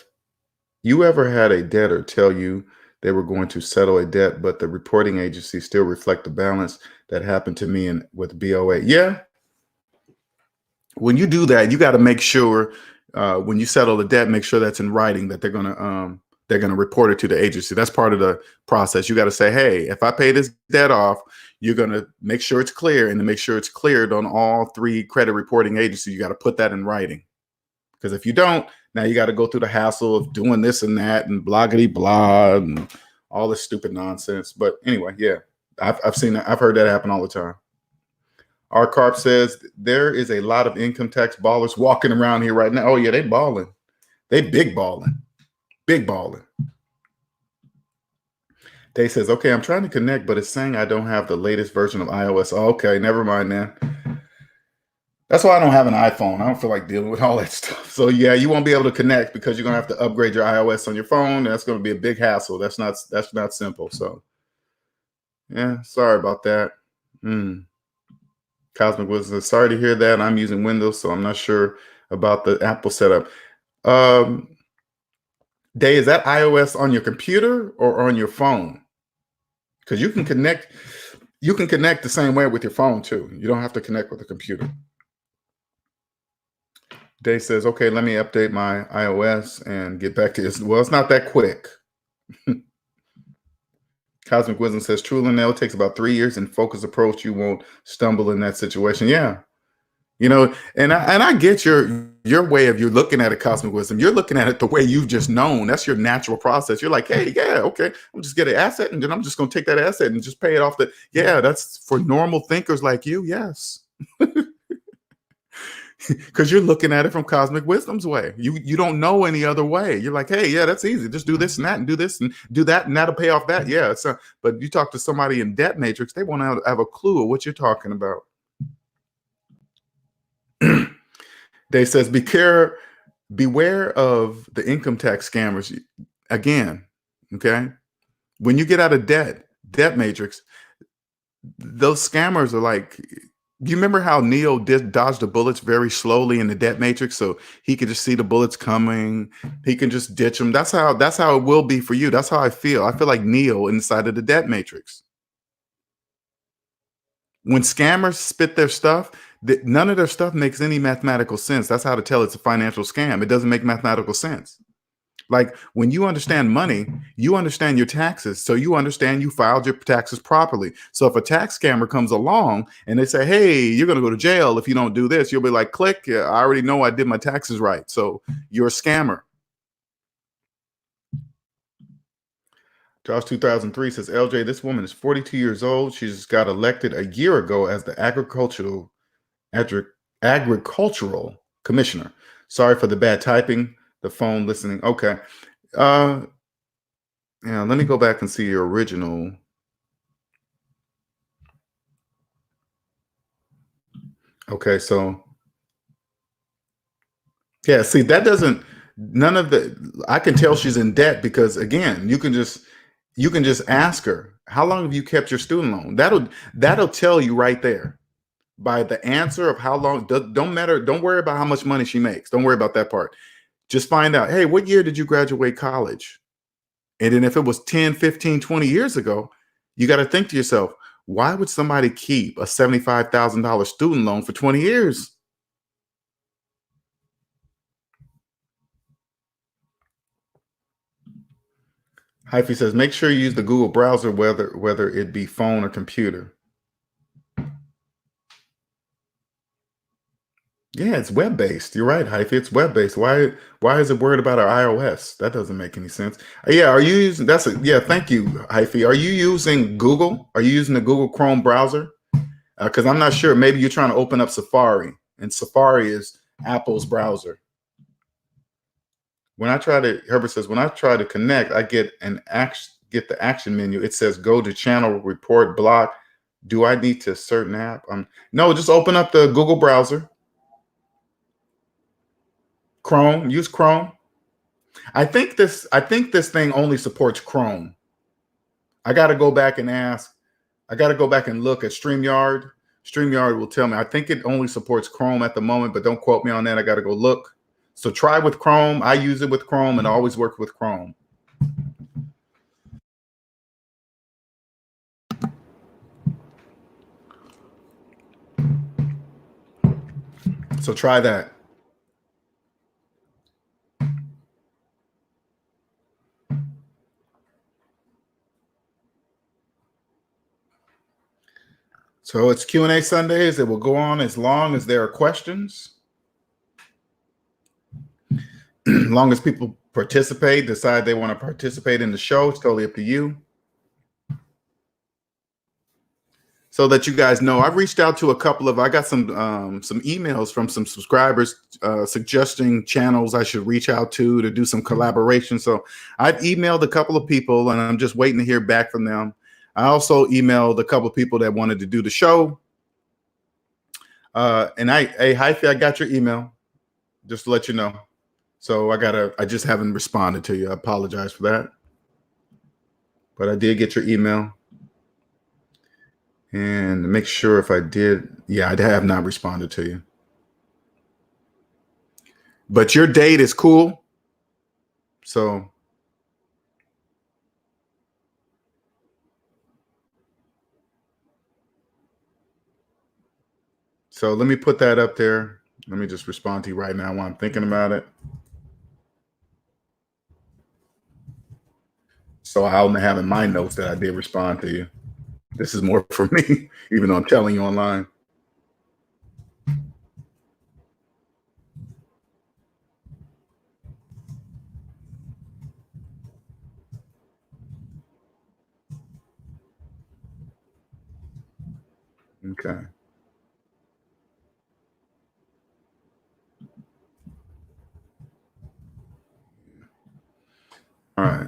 you ever had a debtor tell you they were going to settle a debt, but the reporting agency still reflect the balance? That happened to me with BOA. Yeah. When you do that, you got to make sure when you settle the debt, make sure that's in writing, that they're going to report it to the agency. That's part of the process. You got to say, hey, if I pay this debt off, you're going to make sure it's clear, and to make sure it's cleared on all 3 credit reporting agencies, you got to put that in writing. Because if you don't, now you got to go through the hassle of doing this and that and bloggity blah and all this stupid nonsense. But anyway, yeah, I've seen that. I've heard that happen all the time. R. Carp says there is a lot of income tax ballers walking around here right now. Oh yeah, they balling. They big balling. Big balling. Day says, okay, I'm trying to connect, but it's saying I don't have the latest version of iOS. Oh, okay, never mind then. That's why I don't have an iPhone. I don't feel like dealing with all that stuff. So yeah, you won't be able to connect because you're gonna have to upgrade your iOS on your phone. That's gonna be a big hassle. That's not simple. So yeah, sorry about that. Cosmic Wisdom says, sorry to hear that. I'm using Windows, so I'm not sure about the Apple setup. Day, is that iOS on your computer or on your phone? Because you can connect the same way with your phone too. You don't have to connect with the computer. Day says, okay, let me update my iOS and get back to this. Well, it's not that quick. Cosmic Wisdom says, true, Linnell, it takes about 3 years and focused approach. You won't stumble in that situation. Yeah. And I get your way of you're looking at it, Cosmic Wisdom. You're looking at it the way you've just known. That's your natural process. You're like, hey, yeah, okay, I'm just get an asset, and then I'm just gonna take that asset and just pay it off. That's for normal thinkers like you, yes. Because you're looking at it from Cosmic Wisdom's way. You don't know any other way. You're like, hey, yeah, that's easy. Just do this and that, and do this and do that, and that'll pay off that. Yeah. But you talk to somebody in Debt Matrix, they won't have a clue of what you're talking about. Dave says, beware of the income tax scammers. Again, okay? When you get out of Debt Matrix, those scammers are like, you remember how Neo dodged the bullets very slowly in the Debt Matrix, so he could just see the bullets coming. He can just ditch them. That's how it will be for you. That's how I feel. I feel like Neo inside of the Debt Matrix. When scammers spit their stuff, none of their stuff makes any mathematical sense. That's how to tell it's a financial scam. It doesn't make mathematical sense. Like when you understand money, you understand your taxes. So you understand you filed your taxes properly. So if a tax scammer comes along and they say, hey, you're going to go to jail if you don't do this, you'll be like, click. Yeah, I already know I did my taxes right. So you're a scammer. Josh 2003 says, LJ, this woman is 42 years old. She just got elected a year ago as the agricultural commissioner. Sorry for the bad typing, the phone listening. Okay. Yeah, let me go back and see your original. Okay, so yeah, see, that doesn't, none of the, I can tell she's in debt because again, you can just ask her, how long have you kept your student loan? That'll tell you right there. By the answer of how long, don't matter. Don't worry about how much money she makes. Don't worry about that part. Just find out, hey, what year did you graduate college? And then if it was 10, 15, 20 years ago, you got to think to yourself, why would somebody keep a $75,000 student loan for 20 years? Hyphy says, make sure you use the Google browser, whether it be phone or computer. Yeah, it's web-based. You're right, Hyphy. It's web-based. Why is it worried about our iOS? That doesn't make any sense. Yeah, are you using yeah, thank you, Hyphy. Are you using Google? Are you using the Google Chrome browser? Because I'm not sure. Maybe you're trying to open up Safari, and Safari is Apple's browser. Herbert says, when I try to connect, I get the action menu. It says go to channel, report, block. Do I need to certain app? No, just open up the Google browser. Chrome, use Chrome. I think this thing only supports Chrome. I got to go back and ask. I got to go back and look at StreamYard. StreamYard will tell me. I think it only supports Chrome at the moment, but don't quote me on that. I got to go look. So try with Chrome. I use it with Chrome and always work with Chrome. So try that. So it's Q&A Sundays. It will go on as long as there are questions. As long as people participate, decide they want to participate in the show, it's totally up to you. so that you guys know, I've reached out to I got some emails from some subscribers suggesting channels I should reach out to do some collaboration. So I've emailed a couple of people and I'm just waiting to hear back from them. I also emailed a couple of people that wanted to do the show. And hey, Hyphy, I got your email, just to let you know. So I just haven't responded to you. I apologize for that. But I did get your email. And make sure if I did, yeah, I have not responded to you. But your date is cool. So let me put that up there. Let me just respond to you right now while I'm thinking about it. So I only have in my notes that I did respond to you. This is more for me, even though I'm telling you online. Okay. All right.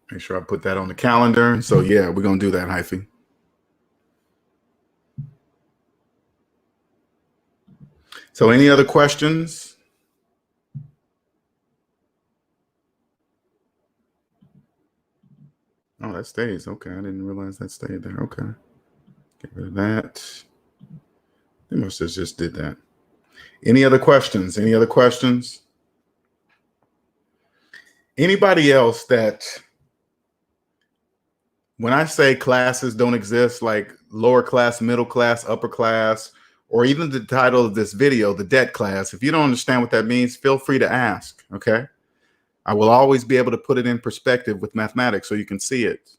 Make sure I put that on the calendar. So yeah, we're going to do that, Hyphy. So any other questions? Oh, that stays. Okay. I didn't realize that stayed there. Okay. Get rid of that. They must have just did that. Any other questions? Any other questions? Anybody else that, when I say classes don't exist, like lower class, middle class, upper class, or even the title of this video, the debt class, if you don't understand what that means, feel free to ask, okay? I will always be able to put it in perspective with mathematics so you can see it.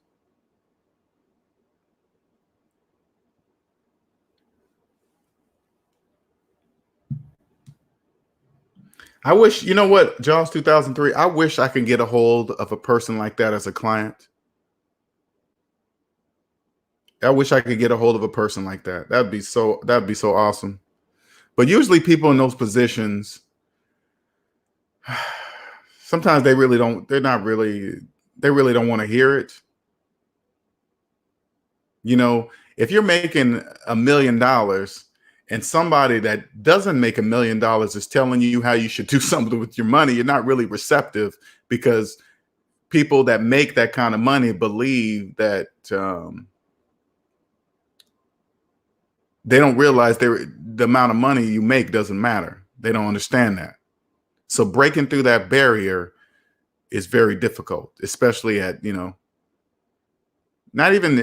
I wish, you know what, Jaws 2003, I wish I could get a hold of a person like that as a client. I wish I could get a hold of a person like that. That'd be so awesome. But usually people in those positions, sometimes they really don't want to hear it. You know, if you're making $1 million and somebody that doesn't make $1 million is telling you how you should do something with your money, you're not really receptive, because people that make that kind of money believe that they don't realize the amount of money you make doesn't matter. They don't understand that. So breaking through that barrier is very difficult, especially at, not even,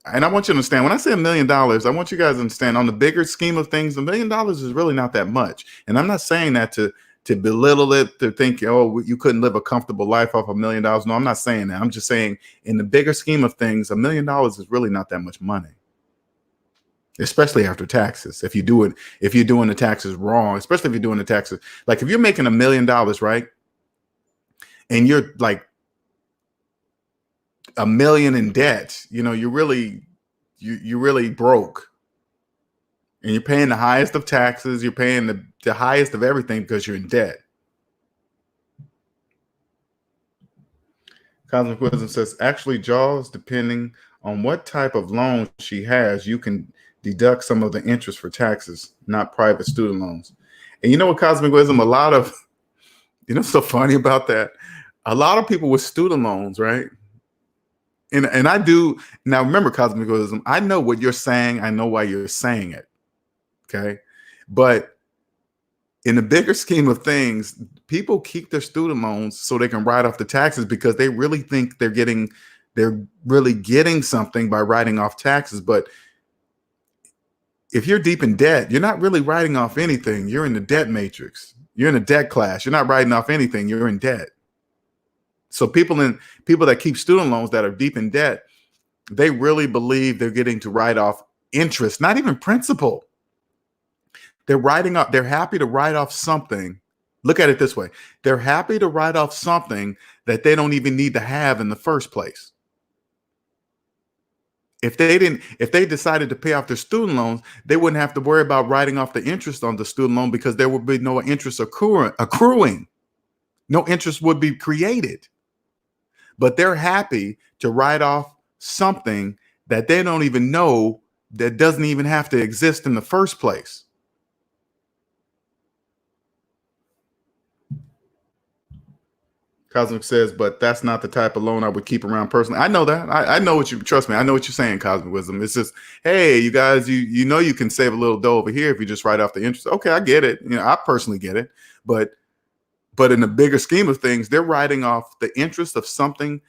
and I want you to understand, when I say $1 million, I want you guys to understand, on the bigger scheme of things, $1 million is really not that much. And I'm not saying that to belittle it, to think, oh, you couldn't live a comfortable life off $1 million. No, I'm not saying that. I'm just saying, in the bigger scheme of things, $1 million is really not that much money, especially after taxes. If you're doing the taxes wrong, especially if you're doing the taxes, like if you're making $1 million, right, and you're like $1 million in debt, you're really broke, and you're paying the highest of taxes. You're paying the highest of everything because you're in debt. Cosmic Wisdom says, actually, Jaws, depending on what type of loan she has, you can deduct some of the interest for taxes, not private student loans. And you know what, Cosmic Wisdom, a lot of, so funny about that, a lot of people with student loans, right? And I do. Now, remember, Cosmic Wisdom, I know what you're saying. I know why you're saying it. Okay. But in the bigger scheme of things, people keep their student loans so they can write off the taxes, because they really think they're really getting something by writing off taxes. But if you're deep in debt, you're not really writing off anything. You're in the debt matrix. You're in a debt class. You're not writing off anything. You're in debt. So people that keep student loans that are deep in debt, they really believe they're getting to write off interest, not even principal. They're happy to write off something Look at it this way. They're happy to write off something that they don't even need to have in the first place. If they decided to pay off their student loans, they wouldn't have to worry about writing off the interest on the student loan because there would be no interest accruing. No interest would be created. But they're happy to write off something that they don't even know, that doesn't even have to exist in the first place. Cosmic says, but that's not the type of loan I would keep around personally. I know that. I know what you, trust me, I know what you're saying, Cosmic Wisdom. It's just, hey, you guys, you know you can save a little dough over here if you just write off the interest. Okay, I get it. I personally get it. But in the bigger scheme of things, they're writing off the interest of something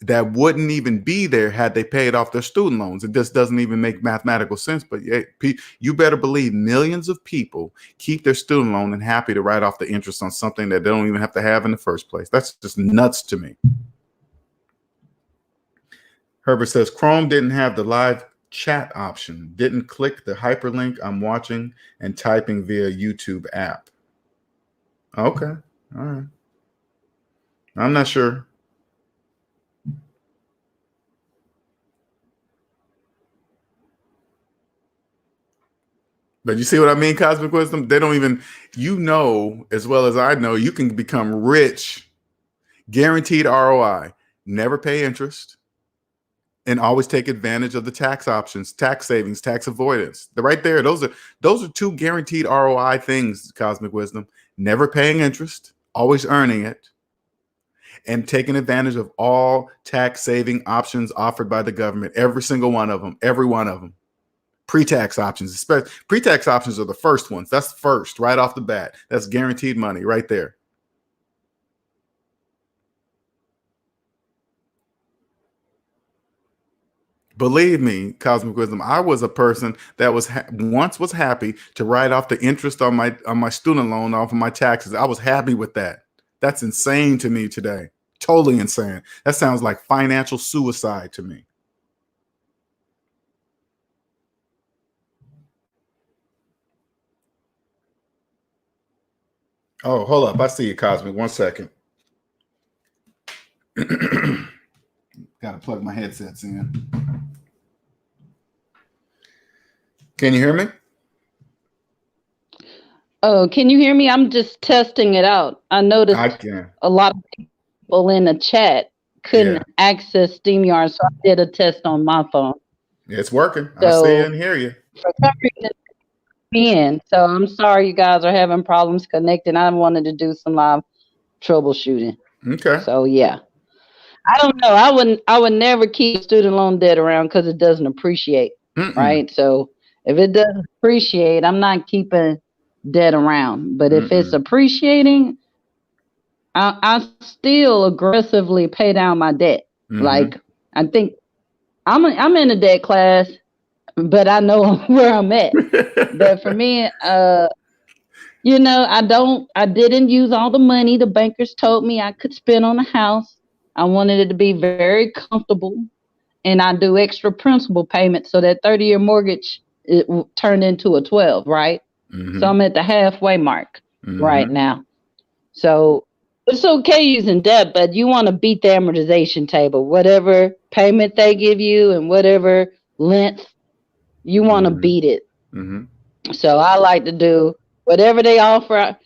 that wouldn't even be there had they paid off their student loans. It just doesn't even make mathematical sense. But yeah, you better believe millions of people keep their student loan and happy to write off the interest on something that they don't even have to have in the first place. That's just nuts to me. Herbert says, Chrome didn't have the live chat option. Didn't click the hyperlink I'm watching and typing via YouTube app. Okay. All right. I'm not sure. But you see what I mean, Cosmic Wisdom? They don't even, as well as I know, you can become rich, guaranteed ROI, never pay interest, and always take advantage of the tax options, tax savings, tax avoidance. They're right there. Those are two guaranteed ROI things, Cosmic Wisdom. Never paying interest, always earning it, and taking advantage of all tax saving options offered by the government. Every single one of them, every one of them. Pre-tax options, especially pre-tax options are the first ones. That's first, right off the bat. That's guaranteed money right there. Believe me, Cosmic Wisdom, I was a person that was once was happy to write off the interest on my student loan off of my taxes. I was happy with that. That's insane to me today. Totally insane. That sounds like financial suicide to me. Oh, hold up. I see you, Cosmic. 1 second. Got to plug my headsets in. Can you hear me? Oh, can you hear me? I'm just testing it out. I noticed a lot of people in the chat couldn't access StreamYard, so I did a test on my phone. It's working. I see you and hear you. For some reason, so I'm sorry you guys are having problems connecting. I wanted to do some live troubleshooting. Okay. So yeah. I don't know. I would never keep student loan debt around because it doesn't appreciate. Right? So if it doesn't appreciate, I'm not keeping debt around. But if it's appreciating, I still aggressively pay down my debt. Like I think I'm in a debt class, but I know where I'm at. But for me, I didn't use all the money the bankers told me I could spend on a house. I wanted it to be very comfortable, and I do extra principal payments so that 30-year mortgage turned into a 12, right? So I'm at the halfway mark right now. So it's okay using debt, but you want to beat the amortization table. Whatever payment they give you and whatever length, you want to beat it. So I like to do whatever they offer.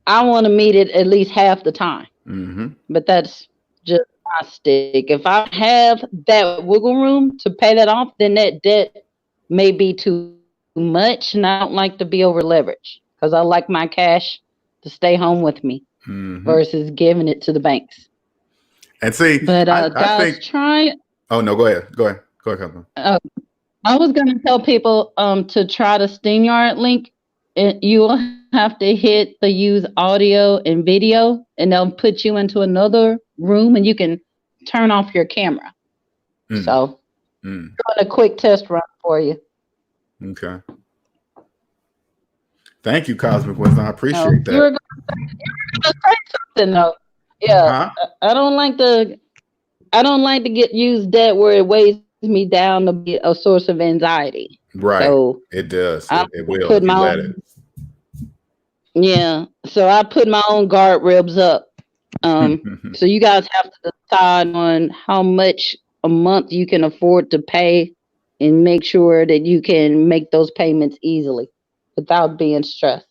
I want to meet it at least half the time. But that's just my stick. If I have that wiggle room to pay that off, then that debt may be too much, and I don't like to be over leveraged because I like my cash to stay home with me versus giving it to the banks. And see, but I guys, think, try. Oh no, go ahead, Catherine. I was going to tell people to try the StreamYard link. You will have to hit the use audio and video, and they'll put you into another room, and you can turn off your camera. So, doing a quick test run for you. Okay. Thank you, Cosmic Wisdom. I appreciate that. You were going to say something though. Yeah, I don't like to get used debt where it weighs me down to be a source of anxiety. Right. So it does. It will. Put If you my let own, it. Yeah. So I put my own guardrails up. So you guys have to decide on how much a month you can afford to pay and make sure that you can make those payments easily without being stressed.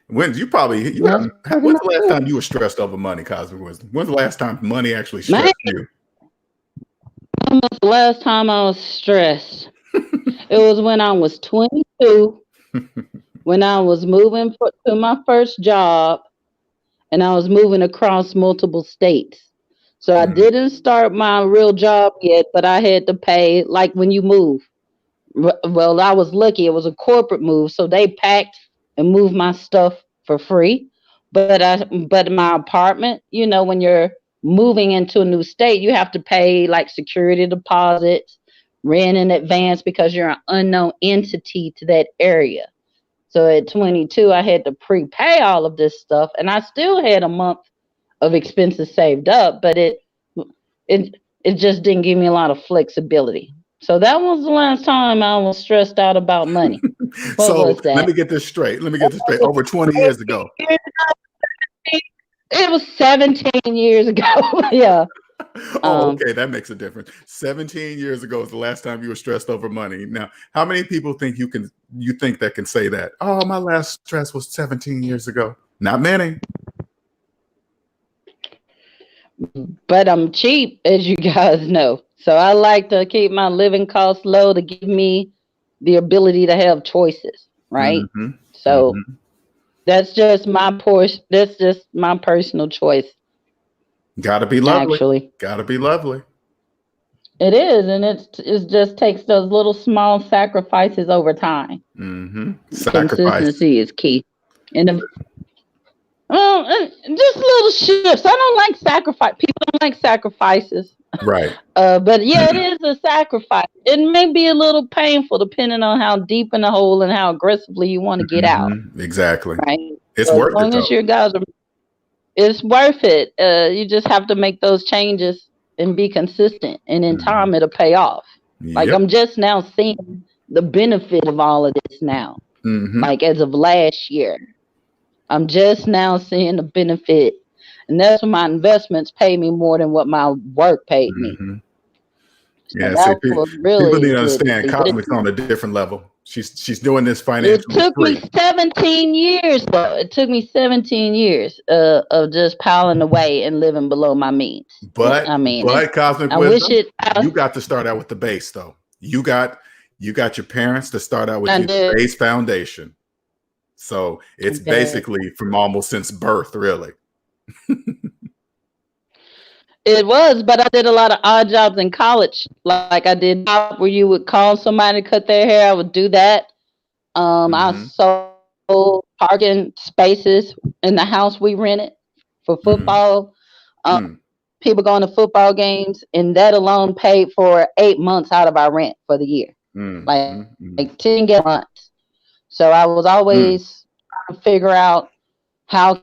When you probably you That's have, pretty when's much the last it. time you were stressed over money, Cosmic Wisdom? When's the last time money actually Man, stressed you? when was the last time I was stressed? It was when I was 22, when I was moving to my first job, and I was moving across multiple states. So I Mhm. didn't start my real job yet, but I had to pay like when you move. Well, I was lucky. It was a corporate move, so they packed and moved my stuff for free. But my apartment, when you're moving into a new state, you have to pay like security deposits, rent in advance because you're an unknown entity to that area. So at 22, I had to prepay all of this stuff, and I still had a month of expenses saved up, but it it just didn't give me a lot of flexibility. So that was the last time I was stressed out about money. What So was let that? me get this straight. Let me get this straight. Over 20 years ago. It was 17 years ago. Yeah. Oh, Um, okay, that makes a difference. 17 years ago is the last time you were stressed over money. Now, how many people think you think that can say that? Oh, my last stress was 17 years ago. Not many. but I'm cheap, as you guys know. So I like to keep my living costs low to give me the ability to have choices, right? Mm-hmm. So Mm-hmm. that's just my portion. That's just my personal choice, Gotta be lovely. actually. Gotta be lovely. It is, and it just takes those little small sacrifices over time. Mm-hmm. Sacrifice. Consistency is key. And just little shifts. I don't like sacrifice. People don't like sacrifices. Right. But yeah, it is a sacrifice. It may be a little painful depending on how deep in the hole and how aggressively you want to get out. Mm-hmm. Exactly. Right. It's So as worth it long as though. you guys are, it's worth it. You just have to make those changes and be consistent, and in Mm-hmm. time it'll pay off. Like Yep. I'm just now seeing the benefit of all of this now. Mm-hmm. Like as of last year, I'm just now seeing the benefit, and that's when my investments pay me more than what my work paid me. Mm-hmm. So Yeah, see, that was people need really to the understand Cosmic's difference. on a different level. She's doing this It financially took me free. 17 years, though. It took me 17 years of just piling away and living below my means. But I mean, but Cosmic I wish Wisdom, it. you got to start out with the base though. You got your parents to start out with I you the did. base foundation. So it's Okay. basically from almost since birth, really. It was, but I did a lot of odd jobs in college. Like I did job where you would call somebody to cut their hair. I would do that. I Mm-hmm. sold parking spaces in the house we rented for Mm-hmm. football. People going to football games, and that alone paid for 8 months out of our rent for the year, like, Mm-hmm. like 10 months. So I was Mm-hmm. always trying to figure out how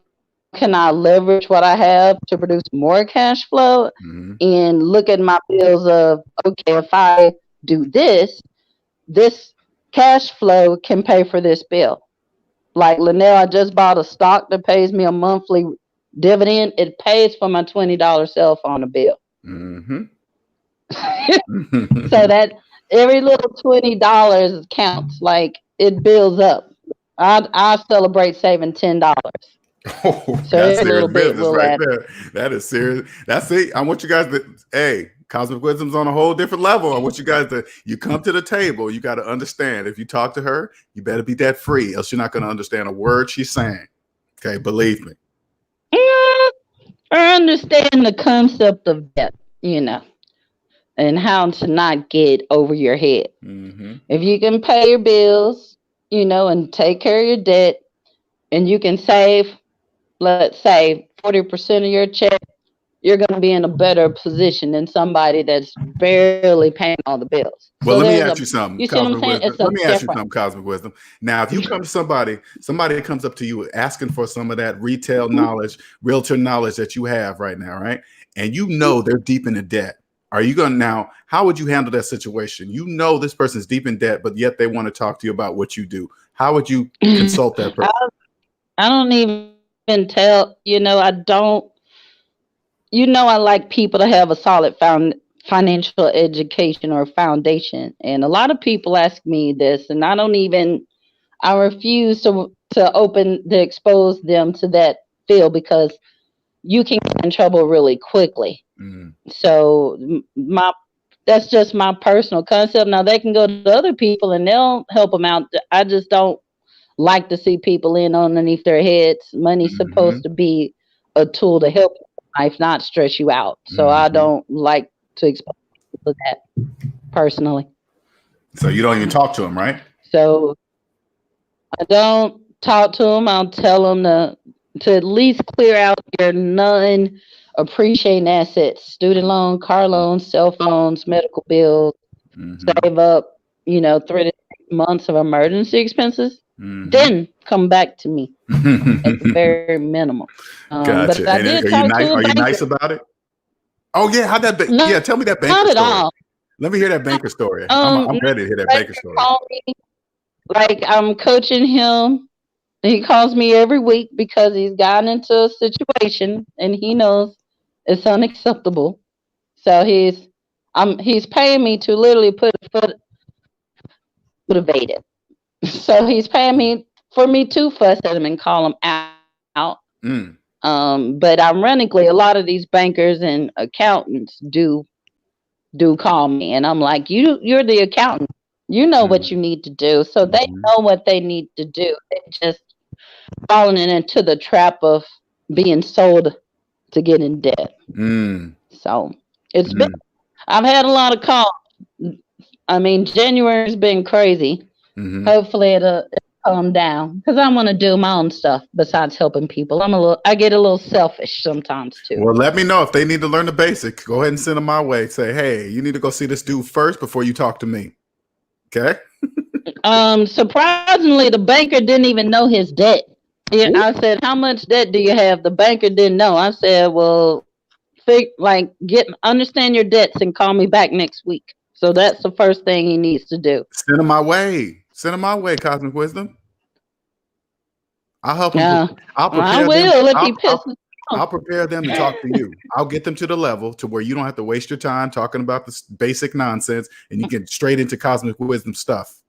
can I leverage what I have to produce more cash flow Mm-hmm. and look at my bills of, okay, if I do this cash flow can pay for this bill. Like Linnell, I just bought a stock that pays me a monthly dividend. It pays for my $20 cell phone bill. Mm-hmm. So that every little $20 counts. Like it builds up. I celebrate saving $10. Oh, So that's every little serious bit business will right add. there. That is serious. That's it. I want you guys to, hey, Cosmic Wisdom's on a whole different level. I want you guys to, you come to the table, you got to understand. If you talk to her, you better be debt free, else you're not going to understand a word she's saying. Okay, believe me. I understand the concept of debt, and how to not get over your head. Mm-hmm. If you can pay your bills, and take care of your debt, and you can save, let's say, 40% of your check, you're going to be in a better position than somebody that's barely paying all the bills. Well, So let me ask you something, you see what I'm Cosmic saying? Wisdom. It's a Let me ask you different. something, Cosmic Wisdom. Now, if you come to somebody comes up to you asking for some of that retail knowledge, realtor knowledge that you have right now, right? And you know they're deep into debt. Are you going to now, how would you handle that situation? You know, this person's deep in debt, but yet they want to talk to you about what you do. How would you consult that person? I don't even tell, I don't, I like people to have a solid financial education or foundation. And a lot of people ask me this, and I refuse to expose them to that field because you can get in trouble really quickly. So that's just my personal concept. Now they can go to other people and they'll help them out. I just don't like to see people in underneath their heads. Money's supposed to be a tool to help life, not stress you out. So I don't like to expose people to that personally. So you don't even talk to them, right? So I don't talk to them. I'll tell them to at least clear out your non-appreciating assets: student loan, car loans, cell phones, medical bills. Save up, 3 to 6 months of emergency expenses. Then come back to me at the very minimum. Gotcha. But I did talk to are you nice about it? Oh yeah, how'd that? Yeah, tell me that banker not at story. all. Let me hear that banker story. I'm ready to hear that banker story. Like I'm coaching him. He calls me every week because he's gotten into a situation and he knows it's unacceptable. So he's paying me to literally put a foot motivated. So he's paying me for me to fuss at him and call him out. But ironically, a lot of these bankers and accountants do call me, and I'm like, you're the accountant. You know what you need to do. So they know what they need to do. They just falling into the trap of being sold to get in debt. So it's been. I've had a lot of calls. I mean, January's been crazy. Hopefully it'll calm down because I want to do my own stuff besides helping people. I get a little selfish sometimes too. Well, let me know if they need to learn the basics. Go ahead and send them my way. Say, hey, you need to go see this dude first before you talk to me. Okay. Surprisingly, the banker didn't even know his debt. Yeah, I said, how much debt do you have? The banker didn't know. I said, well, understand your debts and call me back next week. So that's the first thing he needs to do. Send them my way. Send them my way, Cosmic Wisdom. I'll help them. I'll prepare them to talk to you. I'll get them to the level to where you don't have to waste your time talking about this basic nonsense and you get straight into Cosmic Wisdom stuff.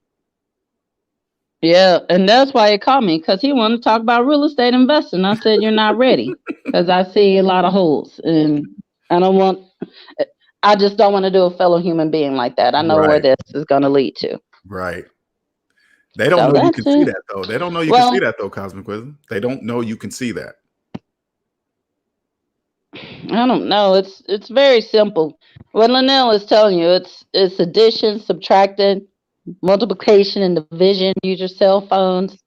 Yeah, and that's why he called me, because he wanted to talk about real estate investing. I said, you're not ready, because I see a lot of holes, and I just don't want to do a fellow human being like that. I know where this is going to lead to. Right. They don't know you can see that, though. They don't know you can see that, though, Cosmic Wisdom. They don't know you can see that. I don't know. It's very simple. What Linnell is telling you, it's addition, subtraction, multiplication, and division. Use your cell phones,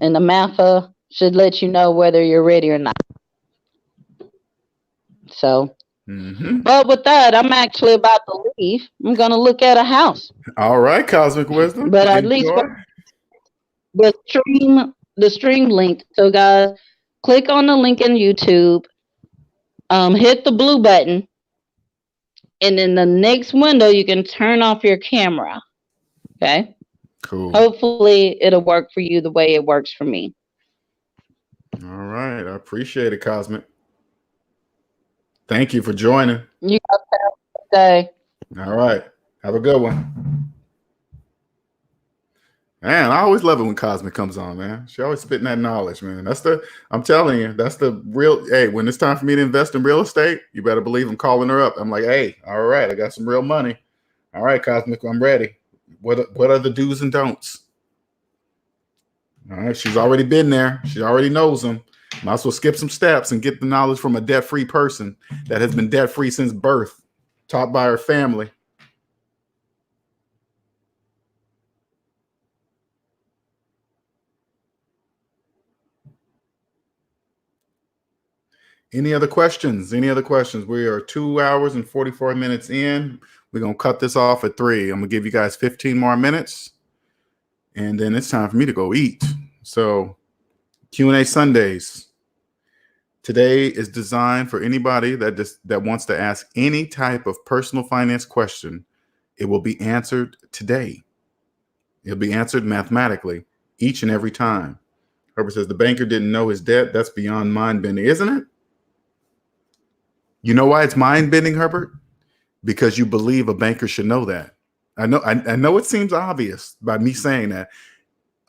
and the math should let you know whether you're ready or not. So, but with that, I'm actually about to leave. I'm going to look at a house. All right, Cosmic Wisdom. But at least the stream link. So, guys, click on the link in YouTube. Hit the blue button, and in the next window, you can turn off your camera. Okay. Cool. Hopefully, it'll work for you the way it works for me. All right. I appreciate it, Cosmic. Thank you for joining. You have a good day. All right. Have a good one. Man, I always love it when Cosmic comes on, man. She always spitting that knowledge, man. I'm telling you, that's the real, hey, when it's time for me to invest in real estate, you better believe I'm calling her up. I'm like, hey, all right, I got some real money. All right, Cosmic, I'm ready. What are the do's and don'ts? All right, she's already been there. She already knows them. Might as well skip some steps and get the knowledge from a debt-free person that has been debt-free since birth, taught by her family. Any other questions? Any other questions? We are 2 hours and 44 minutes in. We're going to cut this off at 3. I'm going to give you guys 15 more minutes. And then it's time for me to go eat. So Q&A Sundays. Today is designed for anybody that wants to ask any type of personal finance question. It will be answered today. It'll be answered mathematically each and every time. Herbert says the banker didn't know his debt. That's beyond mind bending, isn't it? You know why it's mind bending, Herbert? Because you believe a banker should know that. I know it seems obvious by me saying that.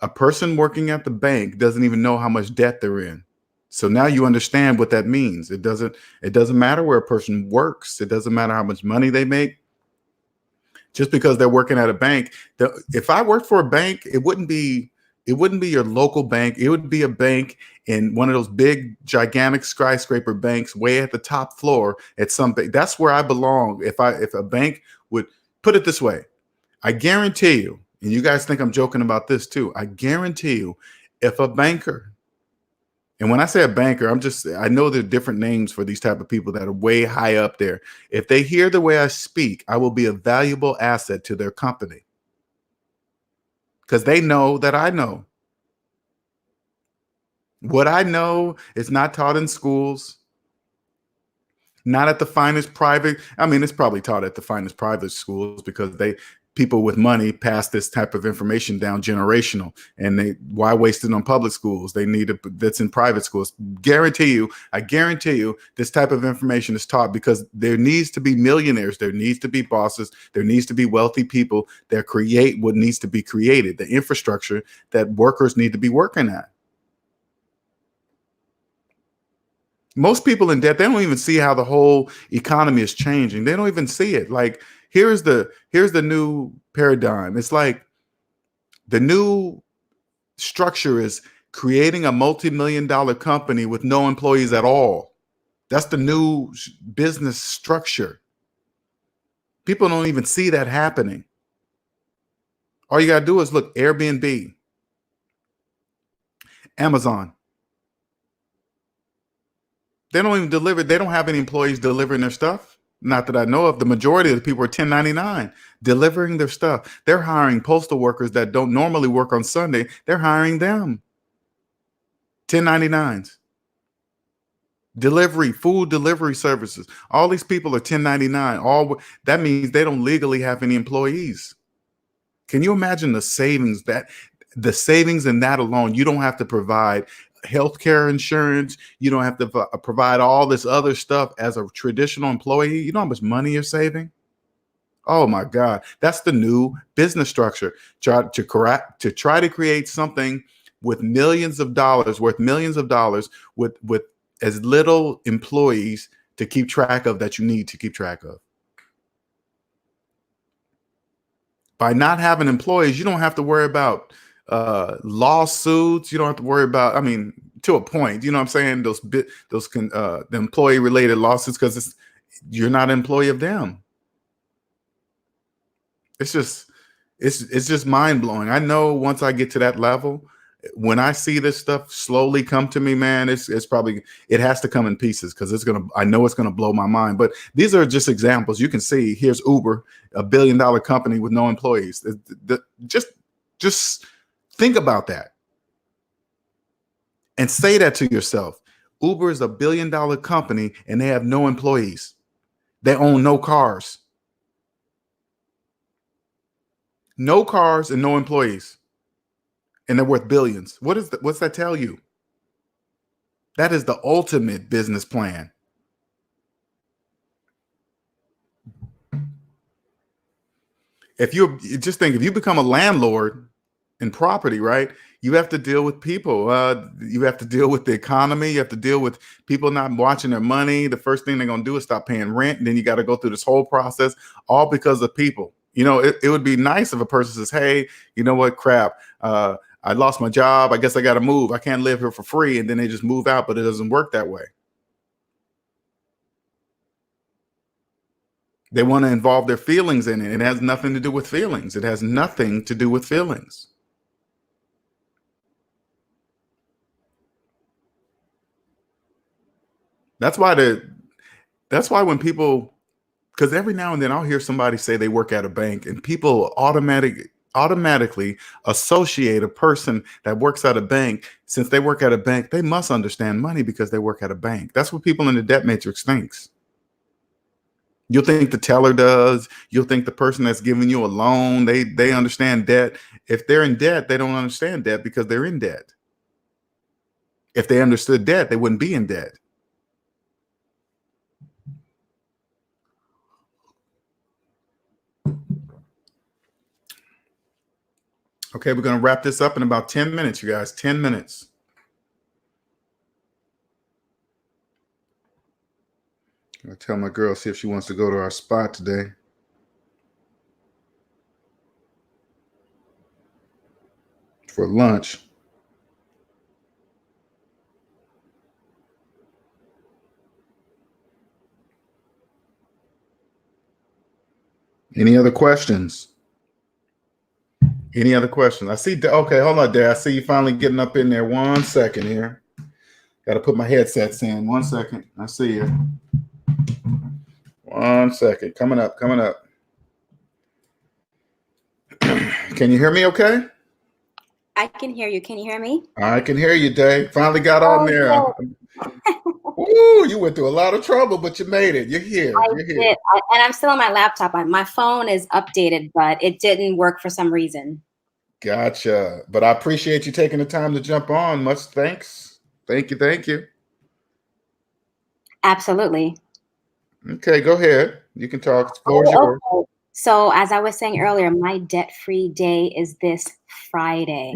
A person working at the bank doesn't even know how much debt they're in. So now you understand what that means. It doesn't matter where a person works. It doesn't matter how much money they make. Just because they're working at a bank. If I worked for a bank, it wouldn't be your local bank. It would be a bank in one of those big, gigantic skyscraper banks way at the top floor at some bank. That's where I belong. If a bank would put it this way, I guarantee you, and you guys think I'm joking about this too, I guarantee you, if a banker, and when I say a banker, I know there are different names for these type of people that are way high up there. If they hear the way I speak, I will be a valuable asset to their company. Because they know that I know. What I know is not taught in schools, not at the finest private. I mean, it's probably taught at the finest private schools because people with money pass this type of information down generational. And why waste it on public schools? They need it that's in private schools. I guarantee you this type of information is taught because there needs to be millionaires. There needs to be bosses. There needs to be wealthy people that create what needs to be created, the infrastructure that workers need to be working at. Most people in debt, they don't even see how the whole economy is changing. They don't even see it. Like, here's the new paradigm. It's like the new structure is creating a multi-million-dollar company with no employees at all. That's the new business structure. People don't even see that happening. All you got to do is look, Airbnb, Amazon. They don't even deliver. They don't have any employees delivering their stuff. Not that I know of. The majority of the people are 1099 delivering their stuff. They're hiring postal workers that don't normally work on Sunday. They're hiring them. 1099s. Delivery, food delivery services. All these people are 1099. That means they don't legally have any employees. Can you imagine the savings in that alone? You don't have to provide healthcare insurance. You don't have to provide all this other stuff as a traditional employee. You know how much money you're saving? Oh my God. That's the new business structure. To try to create something with worth millions of dollars with as little employees to keep track of that you need to keep track of. By not having employees, you don't have to worry about lawsuits. You don't have to worry about, I mean, to a point, you know what I'm saying? The employee related lawsuits, because you're not an employee of them. It's just mind blowing. I know once I get to that level, when I see this stuff slowly come to me, man, it has to come in pieces because I know it's gonna blow my mind. But these are just examples. You can see here's Uber, $1 billion company with no employees. Just think about that and say that to yourself. Uber is $1 billion company and they have no employees. They own no cars. No cars and no employees. And they're worth billions. What's that tell you? That is the ultimate business plan. If you become a landlord in property, right? You have to deal with people. You have to deal with the economy. You have to deal with people not watching their money. The first thing they're going to do is stop paying rent. And then you got to go through this whole process, all because of people. You know, it would be nice if a person says, hey, you know what, crap, I lost my job. I guess I got to move. I can't live here for free. And then they just move out, but it doesn't work that way. They want to involve their feelings in it. It has nothing to do with feelings. It has nothing to do with feelings. That's why when people, because every now and then I'll hear somebody say they work at a bank and people automatically associate a person that works at a bank. Since they work at a bank, they must understand money because they work at a bank. That's what people in the debt matrix thinks. You'll think the teller does. You'll think the person that's giving you a loan, they understand debt. If they're in debt, they don't understand debt because they're in debt. If they understood debt, they wouldn't be in debt. Okay, we're going to wrap this up in about 10 minutes, you guys. 10 minutes. I'll tell my girl, see if she wants to go to our spot today. For lunch. Any other questions? Any other questions? I see. Okay, hold on, Dad. I see you finally getting up in there. 1 second here. Got to put my headsets in. 1 second. I see you. 1 second. Coming up. Coming up. Can you hear me okay? I can hear you. Can you hear me? I can hear you, Dave. Finally got on there. No. Woo, you went through a lot of trouble, but you made it. You're here. You're here. Did. And I'm still on my laptop. My phone is updated, but it didn't work for some reason. Gotcha. But I appreciate you taking the time to jump on. Much thanks. Thank you. Thank you. Absolutely. Okay, go ahead. You can talk. The floor is yours. Okay. So as I was saying earlier, my debt-free day is this Friday.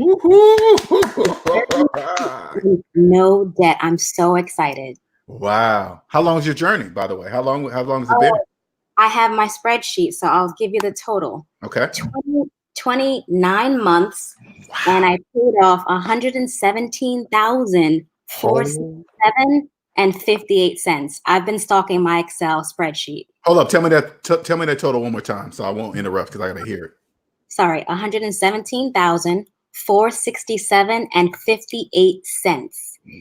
No debt. I'm so excited. Wow. How long is your journey, by the way? How long has it been? I have my spreadsheet, so I'll give you the total. Okay. 29 months, and I paid off $117,467.58. I've been stalking my Excel spreadsheet. Hold up. Tell me that total one more time, so I won't interrupt because I gotta hear it. Sorry, $117,467.58.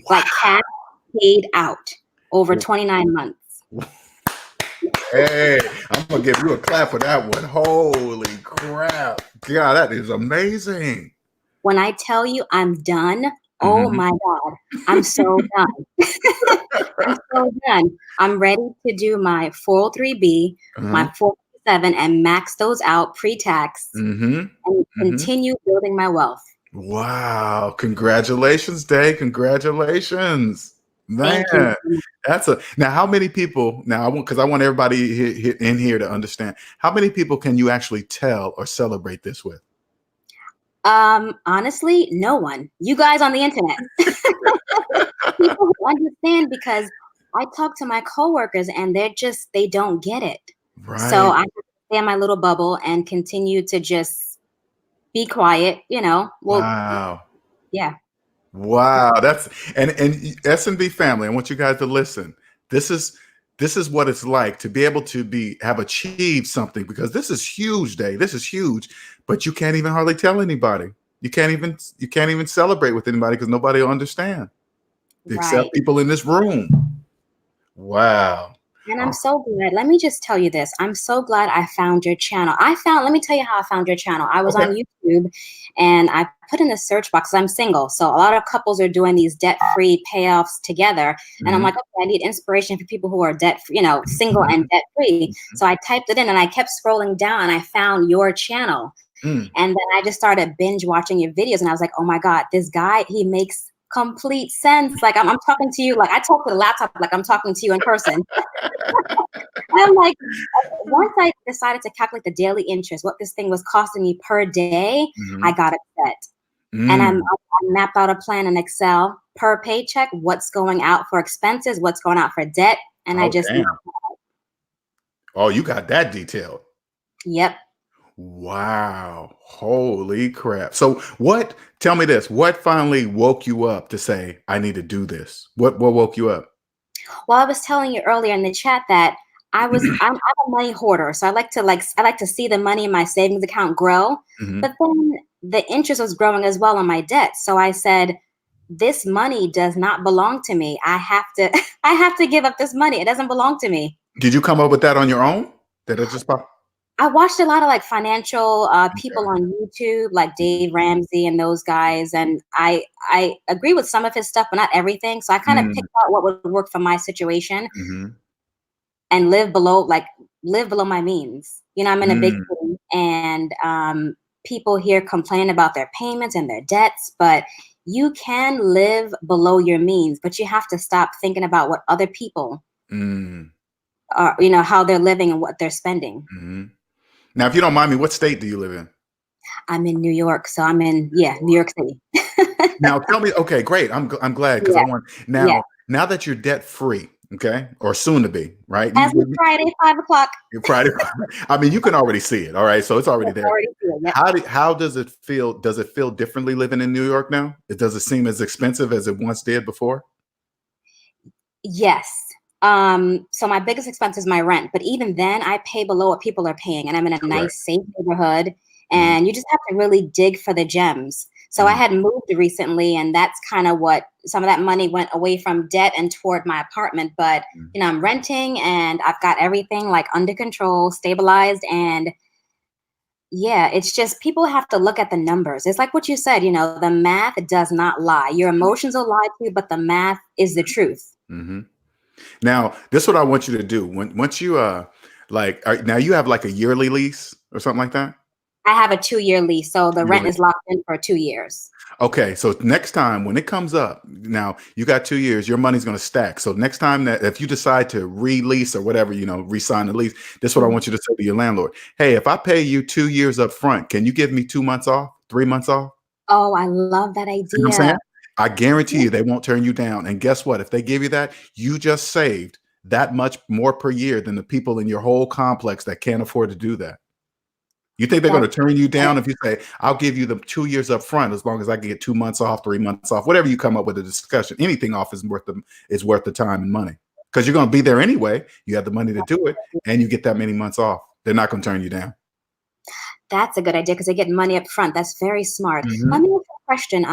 Like cash paid out over 29 months. Hey, I'm gonna give you a clap for that one. Holy crap. God, that is amazing. When I tell you I'm done, oh my God, I'm so done. I'm so done. I'm ready to do my 403B, my 407, and max those out pre-tax and continue building my wealth. Wow. Congratulations, Dave. Congratulations. Man, now how many people, because I want everybody in here to understand, how many people can you actually tell or celebrate this with? Honestly, no one. You guys on the internet. People who understand, because I talk to my coworkers and they don't get it. Right. So I have to stay in my little bubble and continue to just be quiet, Well, wow. Yeah. Wow. That's and S&B family, I want you guys to listen. This is what it's like to be able to have achieved something, because this is huge, Dave. This is huge, but you can't even hardly tell anybody. You can't even celebrate with anybody because nobody will understand. Except people in this room. Wow. And I'm so glad. Let me just tell you this. I'm so glad I found your channel. Let me tell you how I found your channel. I was on YouTube and I put in the search box. I'm single. So a lot of couples are doing these debt-free payoffs together. And I'm like, okay, I need inspiration for people who are debt-free, single and debt-free. So I typed it in and I kept scrolling down and I found your channel. And then I just started binge watching your videos and I was like, oh my God, this guy, he makes complete sense. Like I'm talking to you, like I talk to the laptop like I'm talking to you in person. I'm like, once I decided to calculate the daily interest, what this thing was costing me per day, I got upset. And I mapped out a plan in Excel per paycheck, what's going out for expenses, what's going out for debt. And I just Oh, you got that detailed. Yep. Wow. Holy crap. So tell me this, what finally woke you up to say, I need to do this? What woke you up? Well, I was telling you earlier in the chat that I'm a money hoarder. So I like to see the money in my savings account grow, but then the interest was growing as well on my debt. So I said, this money does not belong to me. I have to give up this money. It doesn't belong to me. Did you come up with that on your own? Did it just pop? I watched a lot of like financial people on YouTube, like Dave Ramsey and those guys, and I agree with some of his stuff, but not everything. So I kind of picked out what would work for my situation and live below my means. You know, I'm in a big city, and people here complain about their payments and their debts, but you can live below your means, but you have to stop thinking about what other people are, you know, how they're living and what they're spending. Now, if you don't mind me, what state do you live in? I'm in New York, so I'm in New York City. Now, tell me. Okay, great. I'm glad because I want now that you're debt free, okay, or soon to be, right? As of Friday, 5 o'clock. Friday. I mean, you can already see it. All right, so it's already there. Already see it, How does it feel? Does it feel differently living in New York now? Does it seem as expensive as it once did before? Yes. So my biggest expense is my rent, but even then I pay below what people are paying, and I'm in a nice, safe neighborhood, and you just have to really dig for the gems. So I had moved recently, and that's kind of what some of that money went away from debt and toward my apartment. But, you know, I'm renting and I've got everything like under control, stabilized. And yeah, it's just people have to look at the numbers. It's like what you said, you know, the math does not lie. Your emotions will lie to you, but the math is the truth. Now, this is what I want you to do. Once you now you have like a yearly lease or something like that? I have a 2-year lease, so the rent is locked in for 2 years. Okay, so next time when it comes up, now you got 2 years, your money's going to stack. So next time that if you decide to release or whatever, you know, re-sign the lease, this is what I want you to say to your landlord. Hey, if I pay you 2 years up front, can you give me 2 months off, 3 months off? Oh, I love that idea. You know what I'm saying? I guarantee you they won't turn you down. And guess what? If they give you that, you just saved that much more per year than the people in your whole complex that can't afford to do that. You think they're going to turn you down if you say, I'll give you the 2 years up front as long as I can get 2 months off, 3 months off, whatever you come up with a discussion. Anything off is worth the time and money because you're going to be there anyway. You have the money to do it and you get that many months off. They're not going to turn you down. That's a good idea because they get money up front. That's very smart. Let me ask you a question.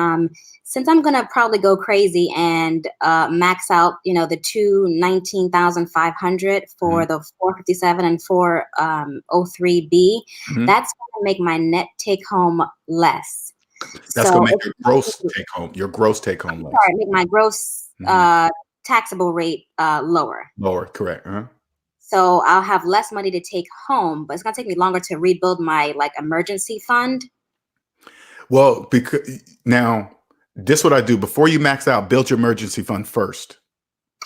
Since I'm gonna probably go crazy and max out, you know, the 19,500 for the 457 and 403B, that's gonna make my net take home less. That's gonna make your gross take home less. Sorry, make my gross taxable rate lower. Lower, correct. So I'll have less money to take home, but it's gonna take me longer to rebuild my like emergency fund. Well, because now this is what I do before you max out, build your emergency fund first.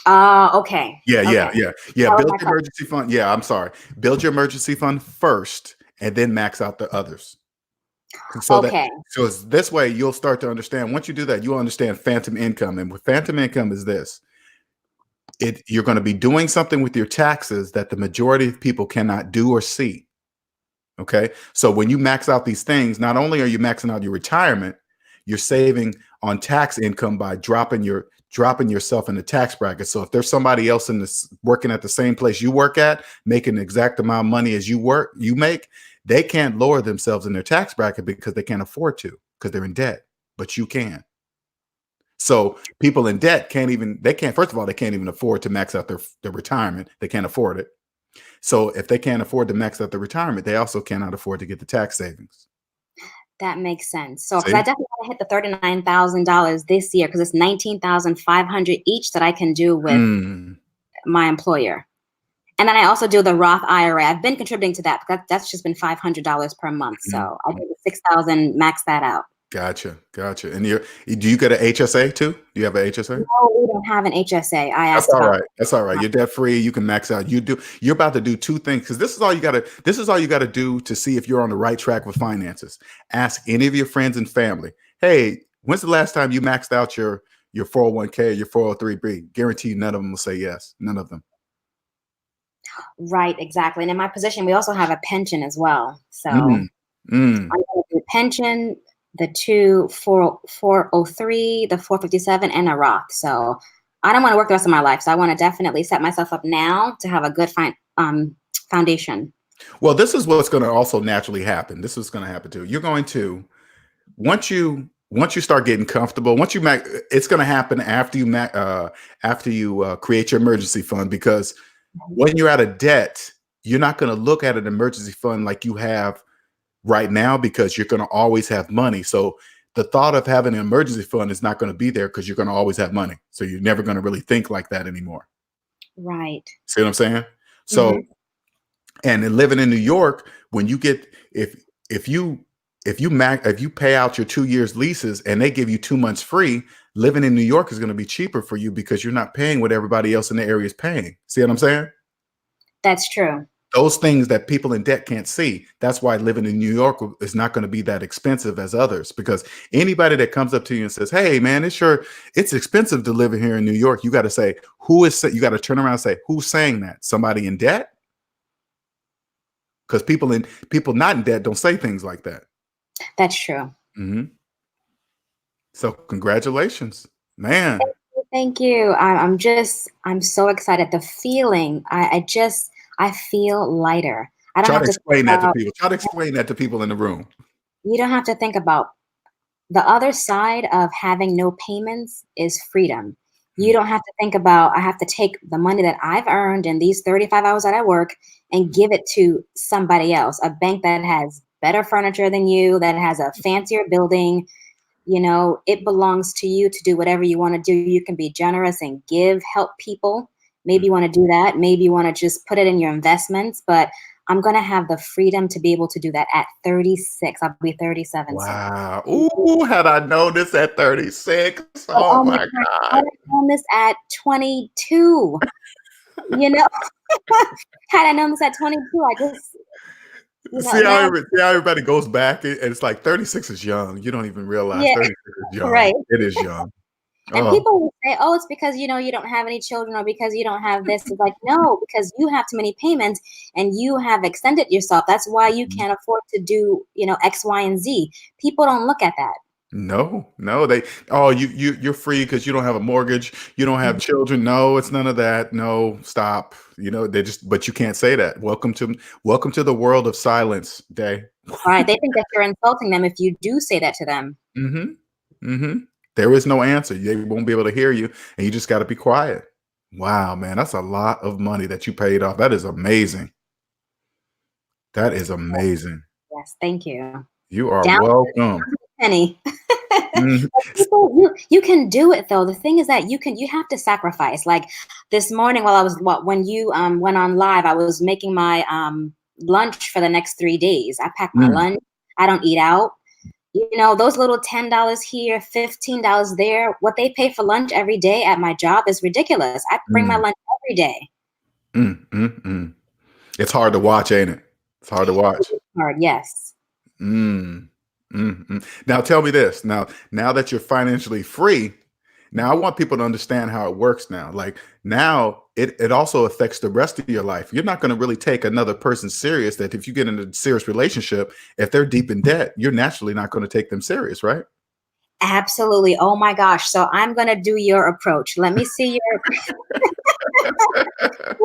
Okay. Yeah. Build your emergency fund. Yeah, I'm sorry. Build your emergency fund first and then max out the others. So it's this way you'll start to understand. Once you do that, you'll understand phantom income. And with phantom income is this. You're going to be doing something with your taxes that the majority of people cannot do or see. Okay. So when you max out these things, not only are you maxing out your retirement, you're saving on tax income by dropping yourself in the tax bracket. So if there's somebody else working at the same place you work at, making the exact amount of money as you make, they can't lower themselves in their tax bracket because they can't afford to, because they're in debt, but you can. So people in debt first of all, they can't even afford to max out their retirement. They can't afford it. So if they can't afford to max out the retirement, they also cannot afford to get the tax savings. That makes sense. So because I definitely want to hit the $39,000 this year because it's $19,500 each that I can do with my employer. And then I also do the Roth IRA. I've been contributing to that, but that's just been $500 per month. So I do the $6,000, max that out. Gotcha. And do you get an HSA too? Do you have an HSA? No, we don't have an HSA. That's all right. You're debt free. You can max out. You're about to do two things because this is all you got to do to see if you're on the right track with finances. Ask any of your friends and family. Hey, when's the last time you maxed out your 401k or your 403b? Guarantee none of them will say yes. None of them. Right, exactly. And in my position, we also have a pension as well. So I'm going to do pension, the 403, the 457, and a Roth. So I don't want to work the rest of my life. So I want to definitely set myself up now to have a good foundation. Well, this is what's going to also naturally happen. This is going to happen too. You're going to, once you start getting comfortable, it's going to happen after you create your emergency fund, because when you're out of debt, you're not going to look at an emergency fund like you have right now because you're going to always have money. So the thought of having an emergency fund is not going to be there because you're going to always have money. So you're never going to really think like that anymore. Right. See what I'm saying? So, and then living in New York, when you get, if you pay out your 2 years leases and they give you 2 months free, living in New York is going to be cheaper for you because you're not paying what everybody else in the area is paying. See what I'm saying? That's true. Those things that people in debt can't see. That's why living in New York is not going to be that expensive as others, because anybody that comes up to you and says, hey man, it's expensive to live here in New York. You got to say, you got to turn around and say, who's saying that? Somebody in debt? Because people not in debt don't say things like that. That's true. So congratulations, man. Thank you. I'm so excited. The feeling, I feel lighter. I don't Try have to to explain that to people. Try to explain that to people in the room. You don't have to think about the other side of having no payments is freedom. You don't have to think about, I have to take the money that I've earned in these 35 hours that I work and give it to somebody else, a bank that has better furniture than you, that has a fancier building. You know, it belongs to you to do whatever you want to do. You can be generous and give, help people. Maybe you want to do that. Maybe you want to just put it in your investments, but I'm going to have the freedom to be able to do that at 36. I'll be 37. Wow. Ooh, had I known this at 36. Oh my God. I had known this at 22. You know, had I known this at 22, I just, see how everybody goes back and it's like 36 is young. You don't even realize 36 is young. Right. It is young. And people will say, oh, it's because, you don't have any children or because you don't have this. It's like, no, because you have too many payments and you have extended yourself. That's why you can't afford to do, X, Y, and Z. People don't look at that. No, you're free because you don't have a mortgage. You don't have children. No, it's none of that. No, stop. But you can't say that. Welcome to the world of silence, Day. Right. They think that you're insulting them if you do say that to them. There is no answer. They won't be able to hear you, and you just got to be quiet. Wow, man, that's a lot of money that you paid off. That is amazing. That is amazing. Yes, thank you. You are welcome. Penny. People, you can do it though. The thing is that you have to sacrifice. Like this morning when you went on live, I was making my lunch for the next 3 days. I packed my lunch. I don't eat out. Those little $10 here, $15 there, what they pay for lunch every day at my job is ridiculous. I bring my lunch every day. It's hard to watch, ain't it? It's hard to watch. It's hard, yes. Now tell me this. Now that you're financially free, now I want people to understand how it works now. Like now it also affects the rest of your life. You're not going to really take another person serious. That if you get in a serious relationship, if they're deep in debt, you're naturally not going to take them serious, right? Absolutely. Oh my gosh. So I'm going to do your approach. Let me see your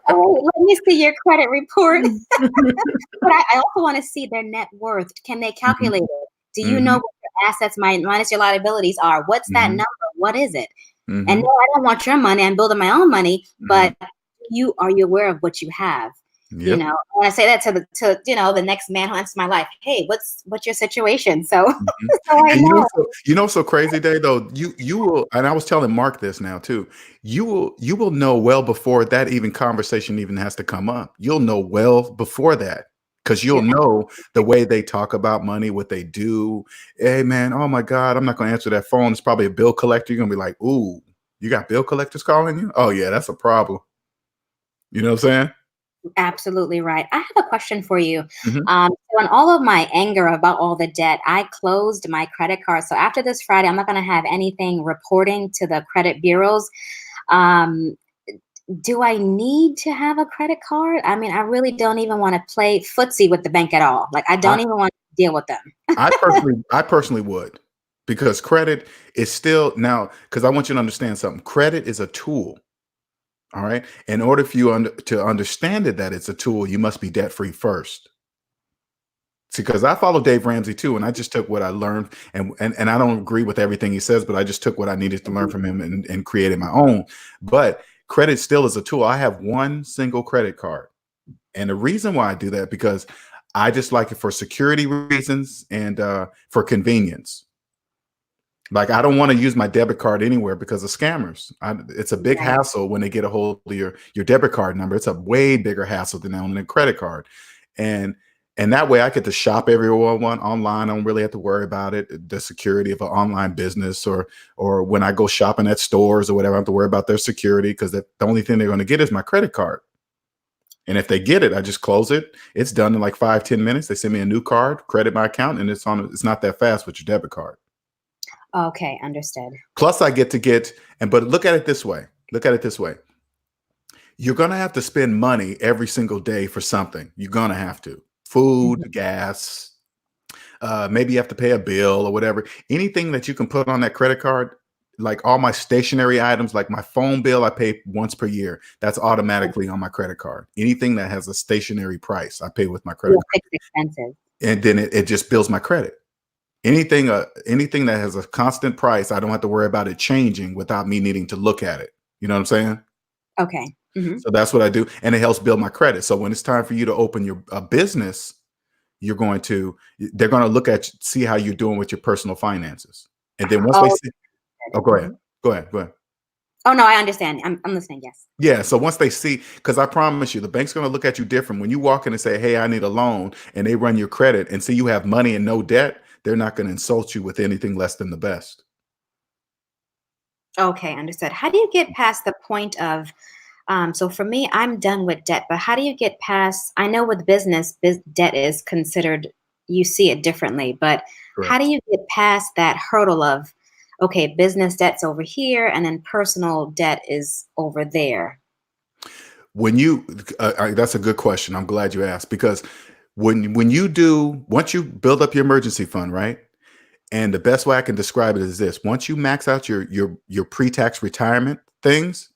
let me see your credit report. But I also want to see their net worth. Can they calculate it? Do you know what your assets minus your liabilities are? What's that number? What is it? And no, I don't want your money. I'm building my own money. But are you aware of what you have? Yep. When I say that to the next man who enters my life, hey, what's your situation? So, so I know. So crazy, Day though. You will, and I was telling Mark this now too. You will know well before that even conversation even has to come up. You'll know well before that. Because you'll know the way they talk about money, what they do. Hey, man, oh, my God, I'm not going to answer that phone. It's probably a bill collector. You're going to be like, ooh, you got bill collectors calling you? Oh, yeah, that's a problem. You know what I'm saying? Absolutely right. I have a question for you. So in all of my anger about all the debt, I closed my credit card. So after this Friday, I'm not going to have anything reporting to the credit bureaus. Do I need to have a credit card? I mean, I really don't even want to play footsie with the bank at all. Like, I don't even want to deal with them. I personally would, because credit is still now, because I want you to understand something. Credit is a tool. All right. In order for you to understand that it's a tool, you must be debt free first. See, because I follow Dave Ramsey too, and I just took what I learned, and I don't agree with everything he says, but I just took what I needed to learn from him and created my own. But credit still is a tool. I have one single credit card. And the reason why I do that, because I just like it for security reasons and for convenience. Like, I don't want to use my debit card anywhere because of scammers. It's a big hassle when they get a hold of your debit card number. It's a way bigger hassle than owning a credit card. And that way I get to shop everywhere I want online. I don't really have to worry about it. The security of an online business, or when I go shopping at stores or whatever, I have to worry about their security, because the only thing they're going to get is my credit card. And if they get it, I just close it. It's done in like 5-10 minutes. They send me a new card, credit my account, and it's not that fast with your debit card. Okay, understood. Plus I get, but look at it this way. You're going to have to spend money every single day for something. You're going to have to. Food, gas, maybe you have to pay a bill or whatever. Anything that you can put on that credit card, like all my stationary items, like my phone bill, I pay once per year. That's automatically on my credit card. Anything that has a stationary price, I pay with my credit card. Fixed expenses. And then it just builds my credit. Anything that has a constant price, I don't have to worry about it changing without me needing to look at it. You know what I'm saying? Okay. So that's what I do. And it helps build my credit. So when it's time for you to open a business, they're going to look at, see how you're doing with your personal finances. And then once they see, go ahead. Oh, no, I understand. I'm listening. Yes. Yeah. So once they see, because I promise you, the bank's going to look at you different. When you walk in and say, hey, I need a loan, and they run your credit and see you have money and no debt, they're not going to insult you with anything less than the best. Okay, understood. How do you get past the point of, so for me, I'm done with debt, but how do you get past, I know with business, debt is considered, you see it differently, but Correct. How do you get past that hurdle of, okay, business debt's over here and then personal debt is over there? When you, that's a good question. I'm glad you asked, because once you build up your emergency fund, right? And the best way I can describe it is this: once you max out your pre-tax retirement things,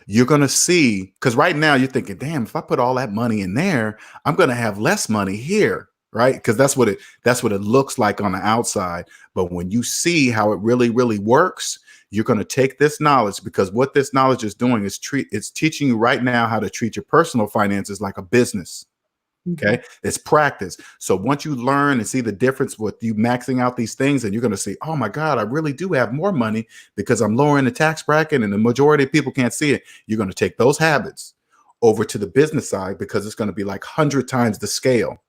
you're going to see, because right now you're thinking, damn, if I put all that money in there, I'm going to have less money here, right? Because that's what it looks like on the outside. But when you see how it really, really works, you're going to take this knowledge, because what this knowledge is doing is it's teaching you right now how to treat your personal finances like a business. Okay. It's practice. So once you learn and see the difference with you maxing out these things, and you're going to see, oh my God, I really do have more money because I'm lowering the tax bracket and the majority of people can't see it. You're going to take those habits over to the business side, because it's going to be like 100 times the scale.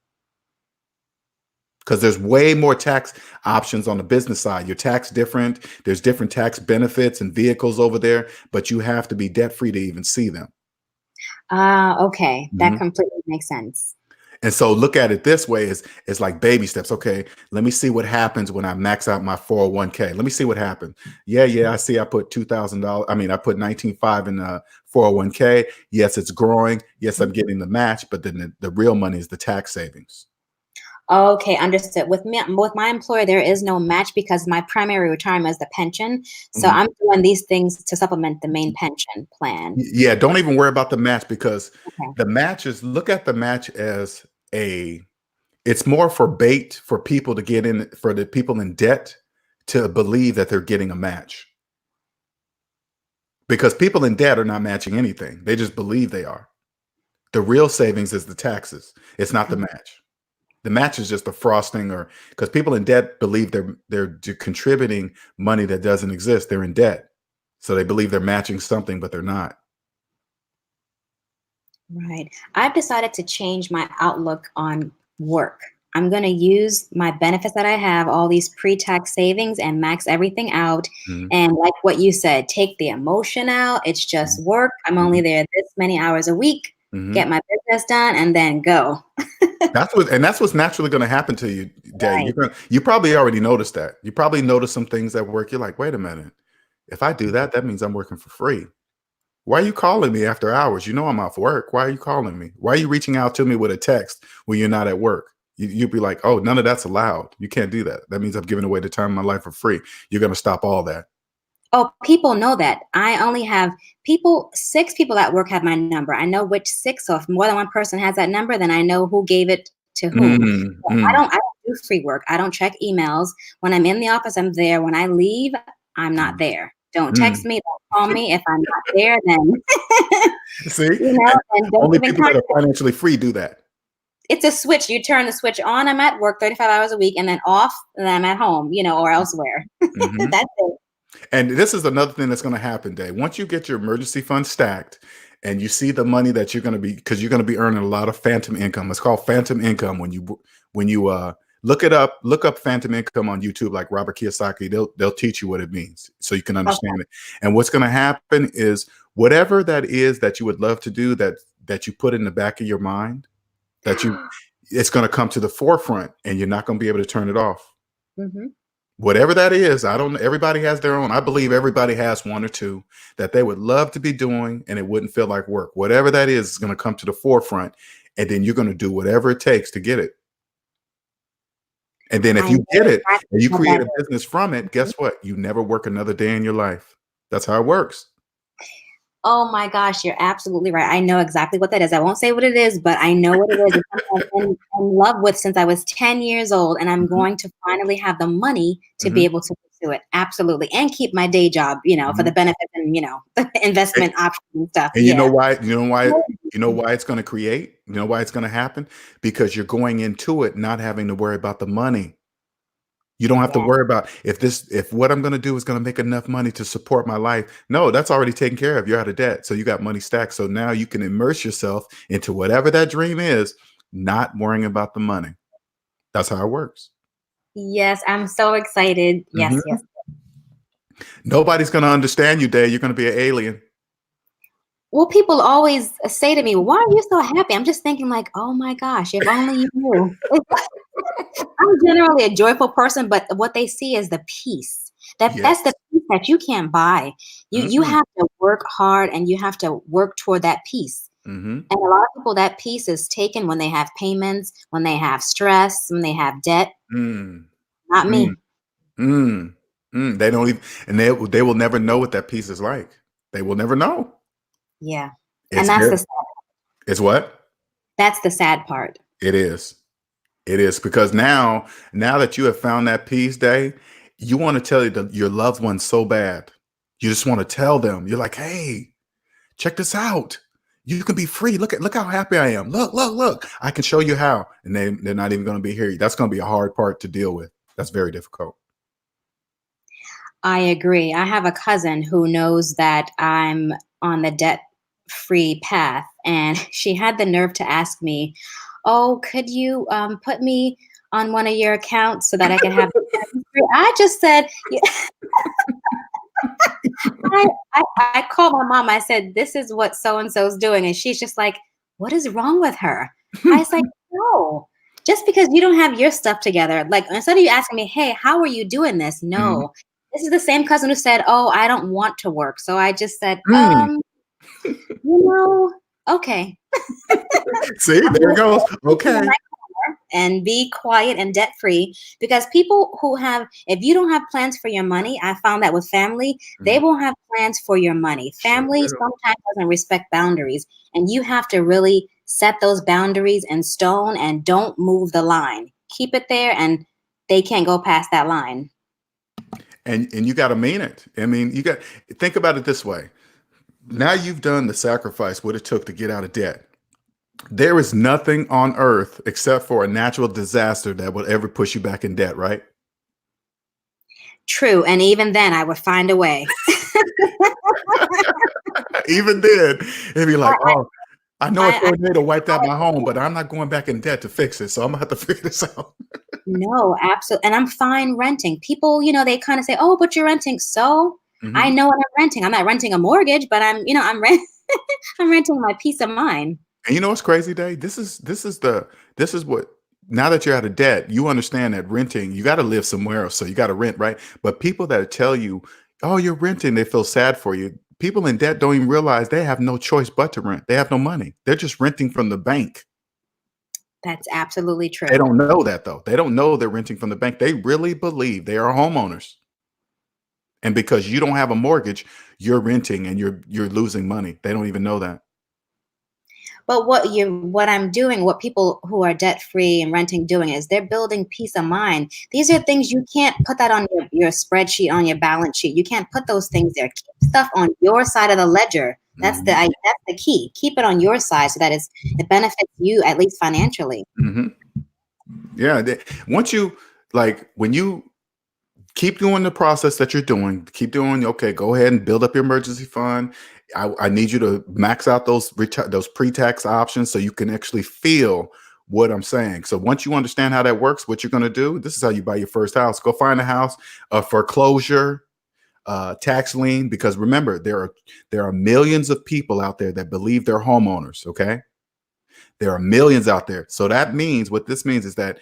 Because there's way more tax options on the business side. Your tax different. There's different tax benefits and vehicles over there, but you have to be debt free to even see them. Okay. That completely makes sense. And so look at it this way: it's like baby steps. Okay, let me see what happens when I max out my 401k. Let me see what happens. Yeah, I see I put $2,000. I mean, I put $19,500 in the 401k. Yes, it's growing. Yes, I'm getting the match, but then the real money is the tax savings. Okay, understood. With my employer, there is no match because my primary retirement is the pension. So I'm doing these things to supplement the main pension plan. Yeah, don't even worry about the match, because the match is, look at the match as it's more for bait for people to get in, for the people in debt to believe that they're getting a match. Because people in debt are not matching anything. They just believe they are. The real savings is the taxes. It's not the match. The match is just the frosting, or because people in debt believe they're contributing money that doesn't exist. They're in debt. So they believe they're matching something, but they're not. Right. I've decided to change my outlook on work. I'm going to use my benefits that I have, all these pre-tax savings, and max everything out. And like what you said, take the emotion out. It's just work. I'm only there this many hours a week, get my business done, and then go. That's what's naturally going to happen to you, Dave. Right. You probably already noticed that. You probably noticed some things at work. You're like, wait a minute. If I do that, that means I'm working for free. Why are you calling me after hours? You know I'm off work. Why are you calling me? Why are you reaching out to me with a text when you're not at work? You'd be like, oh, none of that's allowed. You can't do that. That means I'm giving away the time of my life for free. You're going to stop all that. Oh, people know that. I only have 6 people at work have my number. I know which 6. So if more than one person has that number, then I know who gave it to whom. I don't do free work. I don't check emails. When I'm in the office, I'm there. When I leave, I'm not there. Don't text me. Don't call me. If I'm not there, then See, and don't only even people that are financially free do that. It's a switch. You turn the switch on, I'm at work 35 hours a week, and then off, and I'm at home, or elsewhere. Mhm. That's it. And this is another thing that's going to happen, Dave. Once you get your emergency fund stacked and you see the money that you're going to be, because you're going to be earning a lot of phantom income. It's called phantom income. When you look up phantom income on YouTube, like Robert Kiyosaki, they'll teach you what it means so you can understand it. And what's going to happen is whatever that is that you would love to do, that you put in the back of your mind, it's going to come to the forefront, and you're not going to be able to turn it off. Mm-hmm. Whatever that is, I don't know. Everybody has their own. I believe everybody has one or two that they would love to be doing, and it wouldn't feel like work. Whatever that is going to come to the forefront, and then you're going to do whatever it takes to get it. And then if you get it and you create a business from it, guess what? You never work another day in your life. That's how it works. Oh my gosh, you're absolutely right. I know exactly what that is. I won't say what it is, but I know what it is. It's something I've been in love with since I was 10 years old, and I'm going to finally have the money to be able to pursue it. Absolutely. And keep my day job, for the benefits and, investment options and stuff. And you know why it's going to create? You know why it's going to happen? Because you're going into it not having to worry about the money. You don't have to worry about if what I'm going to do is going to make enough money to support my life. No, that's already taken care of. You're out of debt. So you got money stacked. So now you can immerse yourself into whatever that dream is, not worrying about the money. That's how it works. Yes, I'm so excited. Yes, yes. Nobody's going to understand you, Dave. You're going to be an alien. Well, people always say to me, why are you so happy? I'm just thinking like, oh my gosh, if only you knew. I'm generally a joyful person, but what they see is the peace. That's the peace that you can't buy. You have to work hard, and you have to work toward that peace. And a lot of people, that peace is taken when they have payments, when they have stress, when they have debt. Not me. They don't even, and they will never know what that peace is like. They will never know. Yeah. And that's the sad part. It's what? That's the sad part. It is. It is, because now that you have found that peace, Dave, you want to tell your loved ones so bad. You just want to tell them. You're like, hey, check this out. You can be free. Look how happy I am. Look. I can show you how. And they're not even going to be here. That's going to be a hard part to deal with. That's very difficult. I agree. I have a cousin who knows that I'm on the debt-free path, and she had the nerve to ask me, oh, could you put me on one of your accounts so that I can have I just said, I called my mom. I said, this is what so-and-so's doing. And she's just like, what is wrong with her? I was like, no, just because you don't have your stuff together. Like, instead of you asking me, hey, how are you doing this? No, this is the same cousin who said, oh, I don't want to work. So I just said, okay. See, there it goes. Okay. And be quiet and debt free, because people who if you don't have plans for your money, I found that with family, they won't have plans for your money. Family sometimes doesn't respect boundaries, and you have to really set those boundaries in stone and don't move the line. Keep it there, and they can't go past that line. And you got to mean it. I mean, you got think about it this way. Now you've done the sacrifice, what it took to get out of debt. There is nothing on earth except for a natural disaster that will ever push you back in debt, right? True. And even then I would find a way. Even then, it'd be like, I know a tornado wiped out my home, but I'm not going back in debt to fix it. So I'm gonna have to figure this out. No, absolutely. And I'm fine renting. People, they kind of say, oh, but you're renting. So I know what I'm renting. I'm not renting a mortgage, but I'm renting my peace of mind. And you know what's crazy, Dave? This is what, now that you're out of debt, you understand that renting, you got to live somewhere else. So you got to rent, right? But people that tell you, oh, you're renting, they feel sad for you. People in debt don't even realize they have no choice but to rent. They have no money. They're just renting from the bank. That's absolutely true. They don't know that, though. They don't know they're renting from the bank. They really believe they are homeowners. And because you don't have a mortgage, you're renting and you're losing money. They don't even know that. But what I'm doing, what people who are debt free and renting doing, is they're building peace of mind. These are things you can't put that on your spreadsheet, on your balance sheet. You can't put those things there. Keep stuff on your side of the ledger That's Mhm. that's the key. Keep it on your side so that it benefits you at least financially. Mhm. Yeah. Once you when you keep doing the process that you're doing, keep doing. Okay, go ahead and build up your emergency fund. I need you to max out those pre-tax options so you can actually feel what I'm saying. So once you understand how that works, what you're going to do, this is how you buy your first house. Go find a house, a foreclosure, tax lien, because remember, there are millions of people out there that believe they're homeowners. Okay, there are millions out there. So that means, what this means is that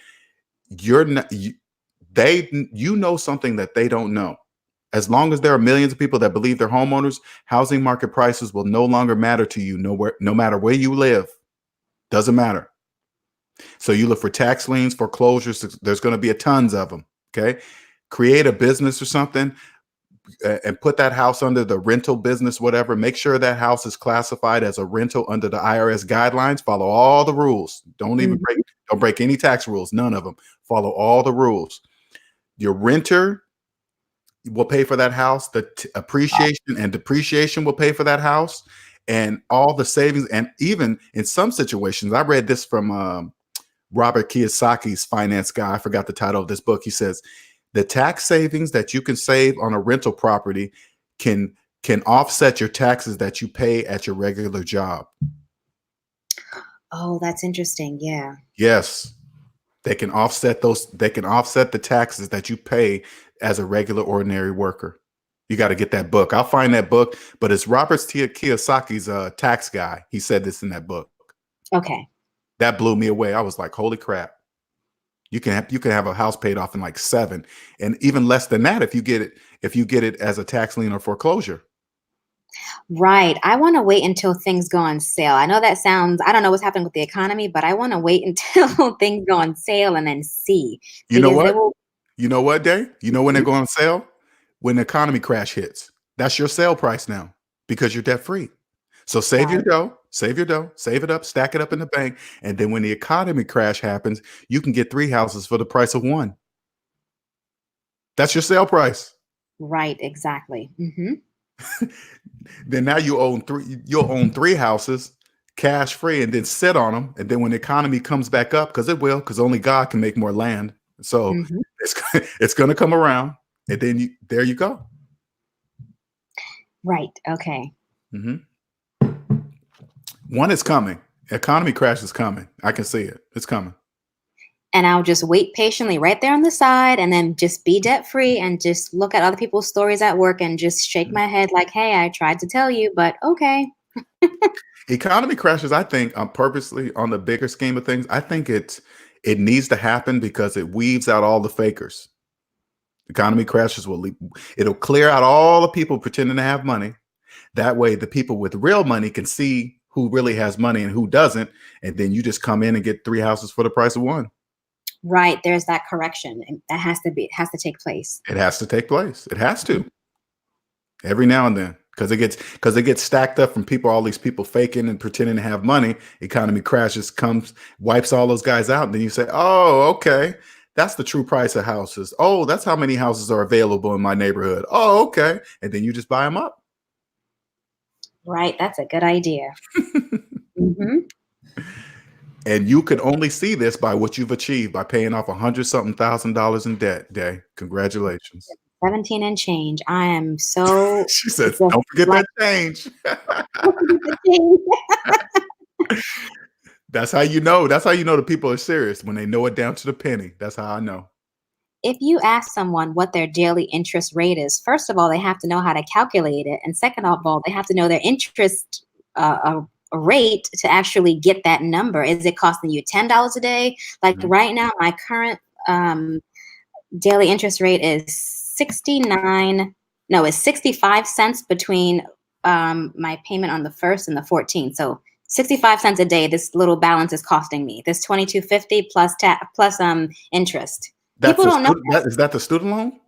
you're not you know something that they don't know. As long as there are millions of people that believe they're homeowners, housing market prices will no longer matter to you, no matter where you live. Doesn't matter. So you look for tax liens, foreclosures. There's going to be a tons of them. Okay, create a business or something, and put that house under the rental business, whatever. Make sure that house is classified as a rental under the IRS guidelines. Follow all the rules. Don't break any tax rules. None of them. Follow all the rules. Your renter will pay for that house. The appreciation and depreciation will pay for that house, and all the savings. And even in some situations, I read this from Robert Kiyosaki's finance guy. I forgot the title of this book. He says the tax savings that you can save on a rental property can offset your taxes that you pay at your regular job. Oh, that's interesting. Yeah. Yes. They can offset the taxes that you pay as a regular ordinary worker. You got to get that book. I'll find that book, but it's Robert Kiyosaki's tax guy. He said this in that book. Okay. That blew me away. I was like, holy crap. You can have a house paid off in like 7, and even less than that if you get it as a tax lien or foreclosure. Right. I want to wait until things go on sale. I know that sounds, I don't know what's happening with the economy, but I want to wait until things go on sale and then see. You know what? Will, You know what, Day? You know when they're going on sale? When the economy crash hits. That's your sale price now because you're debt free. So save your dough, save it up, stack it up in the bank. And then when the economy crash happens, you can get 3 houses for the price of 1. That's your sale price. Right, exactly. Then now you'll own 3 houses cash free and then sit on them. And then when the economy comes back up, because it will, because only God can make more land. So it's going to come around. And then there you go. Right. Okay. One is coming. Economy crash is coming. I can see it. It's coming. And I'll just wait patiently right there on the side and then just be debt free and just look at other people's stories at work and just shake my head like, hey, I tried to tell you, but okay. Economy crashes, I think, purposely on the bigger scheme of things, I think it needs to happen because it weeds out all the fakers. Economy crashes it'll clear out all the people pretending to have money. That way the people with real money can see who really has money and who doesn't. And then you just come in and get 3 houses for the price of 1. Right. There's that correction. And that has to take place. It has to take place. It has to. Every now and then. Because it gets stacked up from all these people faking and pretending to have money. Economy crashes, wipes all those guys out. And then you say, oh, okay. That's the true price of houses. Oh, that's how many houses are available in my neighborhood. Oh, okay. And then you just buy them up. Right. That's a good idea. And you can only see this by what you've achieved by paying off $100-something thousand in debt. Day. Congratulations. 17 and change. I am so. She says, don't forget that change. That's how you know. That's how you know the people are serious, when they know it down to the penny. That's how I know. If you ask someone what their daily interest rate is, first of all, they have to know how to calculate it. And second of all, they have to know their interest rate to actually get that number. Is it costing you $10 a day? Like right now, my current daily interest rate is 65 cents between my payment on the 1st and the 14th. So 65 cents a day, this little balance is costing me. This $22.50 plus interest. People don't know that. Is that the student loan?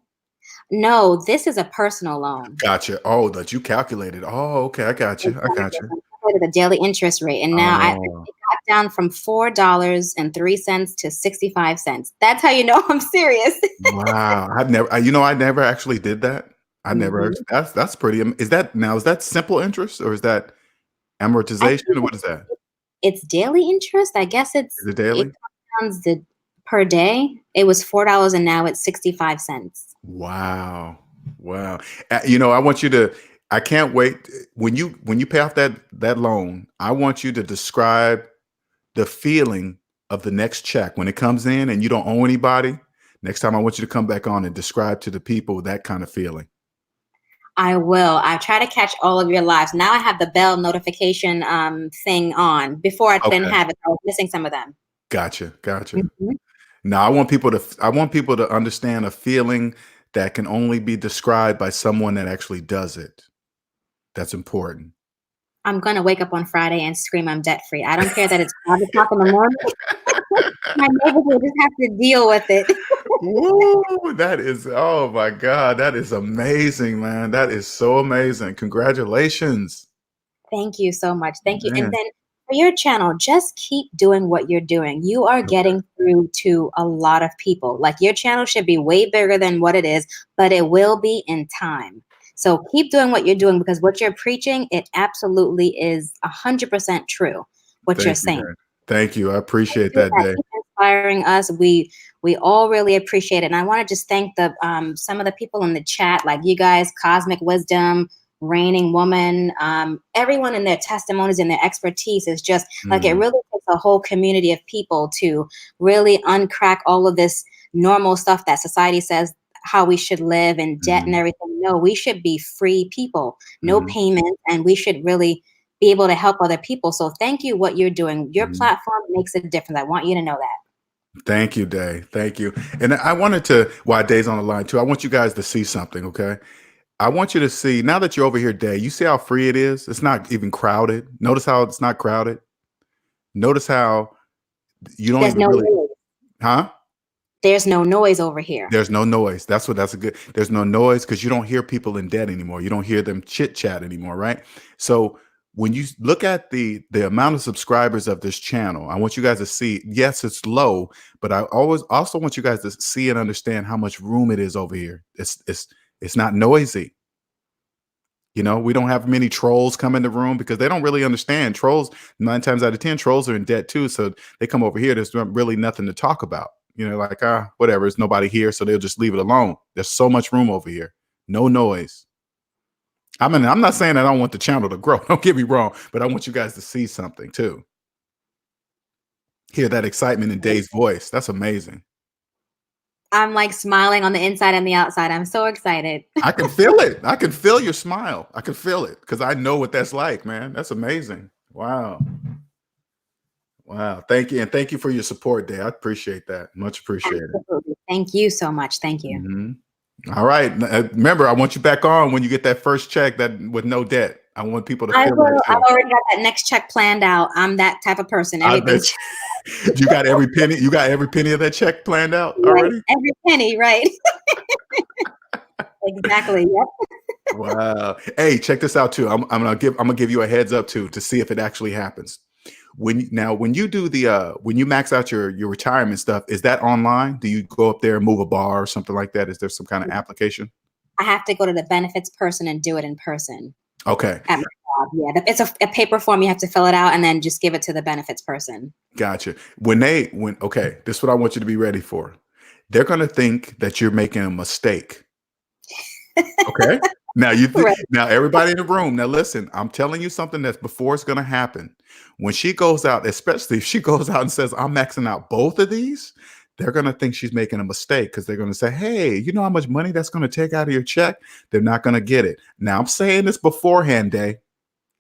No, this is a personal loan. Gotcha. Oh, that you calculated. Oh, okay. I got you. I got you. The daily interest rate, and now it got down from $4.03 to 65 cents. That's how you know I'm serious. Wow, I never actually did that. I never. That's pretty. Is that simple interest or is that Amortization? What is that? It's daily interest. I guess Is it daily? it comes per day. It was $4 and now it's 65 cents. Wow. Wow. I want you to, I can't wait. When you pay off that loan, I want you to describe the feeling of the next check when it comes in and you don't owe anybody. Next time I want you to come back on and describe to the people that kind of feeling. I will. I try to catch all of your lives. Now I have the bell notification thing on. Before I didn't Okay. have it. I was missing some of them. Gotcha. Mhm. Now I want people to understand a feeling that can only be described by someone that actually does it. That's important. I'm gonna wake up on Friday and scream I'm debt free. I don't care that it's 5 o'clock in the morning. My neighbors will just have to deal with it. Woo, that is, oh my God, that is amazing, man. That is so amazing. Congratulations. Thank you so much. Thank you. And Man. then for your channel, just keep doing what you're doing. You are getting through to a lot of people. Like your channel should be way bigger than what it is, but it will be in time. So keep doing what you're doing because what you're preaching, it absolutely is 100% true. What you're Thank you, saying. Dave. Thank you. I appreciate Do that, that. Dave. Keep inspiring us. We all really appreciate it. And I want to just thank the some of the people in the chat, like you guys, Cosmic Wisdom, Reigning Woman, everyone in their testimonies and their expertise is just like it really takes a whole community of people to really uncrack all of this normal stuff that society says how we should live and debt and everything. No, we should be free people, no payment, and we should really be able to help other people. So thank you what you're doing. Your platform makes a difference. I want you to know that. Thank you, Dave. Thank you. And I wanted to, while Dave's on the line too, I want you guys to see something, okay? I want you to see, now that you're over here, Dave, you see how free it is? It's not even crowded. Notice how it's not crowded. Notice how you don't There's even no really, noise. huh? There's no noise over here. There's no noise. That's a good, there's no noise because you don't hear people in debt anymore. You don't hear them chit chat anymore, right? So when you look at the amount of subscribers of this channel, I want you guys to see, yes, it's low, but I always also want you guys to see and understand how much room it is over here. It's not noisy. You know, we don't have many trolls come in the room because they don't really understand. Trolls, 9 times out of 10, trolls are in debt too. So they come over here. There's really nothing to talk about. You know, like, whatever, there's nobody here. So they'll just leave it alone. There's so much room over here. No noise. I mean, I'm not saying I don't want the channel to grow. Don't get me wrong, but I want you guys to see something too. Hear that excitement in Dave's voice. That's amazing. I'm like smiling on the inside and the outside. I'm so excited. I can feel it. I can feel your smile. I can feel it because I know what that's like, man. That's amazing. Wow. Wow. Thank you. And thank you for your support, Dave. I appreciate that. Much appreciated. Absolutely. Thank you so much. Thank you. All right. Remember, I want you back on when you get that first check that with no debt. I want people to feel that too. I've already got that next check planned out. I'm that type of person. Everything's you got every penny. You got every penny of that check planned out right, already. every penny, right? Exactly. Yep. Wow. Hey, check this out too. I'm gonna give you a heads up too to see if it actually happens. When you do the when you max out your retirement stuff, is that online? Do you go up there and move a bar or something like that? Is there some kind of application? I have to go to the benefits person and do it in person. Okay. At my job. Yeah, it's a paper form. You have to fill it out and then just give it to the benefits person. Gotcha. Okay, this is what I want you to be ready for. They're gonna think that you're making a mistake. Okay. Now now everybody in the room, now listen, I'm telling you something that's before it's gonna happen. When she goes out, especially if she goes out and says, I'm maxing out both of these, they're gonna think she's making a mistake because they're gonna say, hey, you know how much money that's gonna take out of your check? They're not gonna get it. Now I'm saying this beforehand, Dave.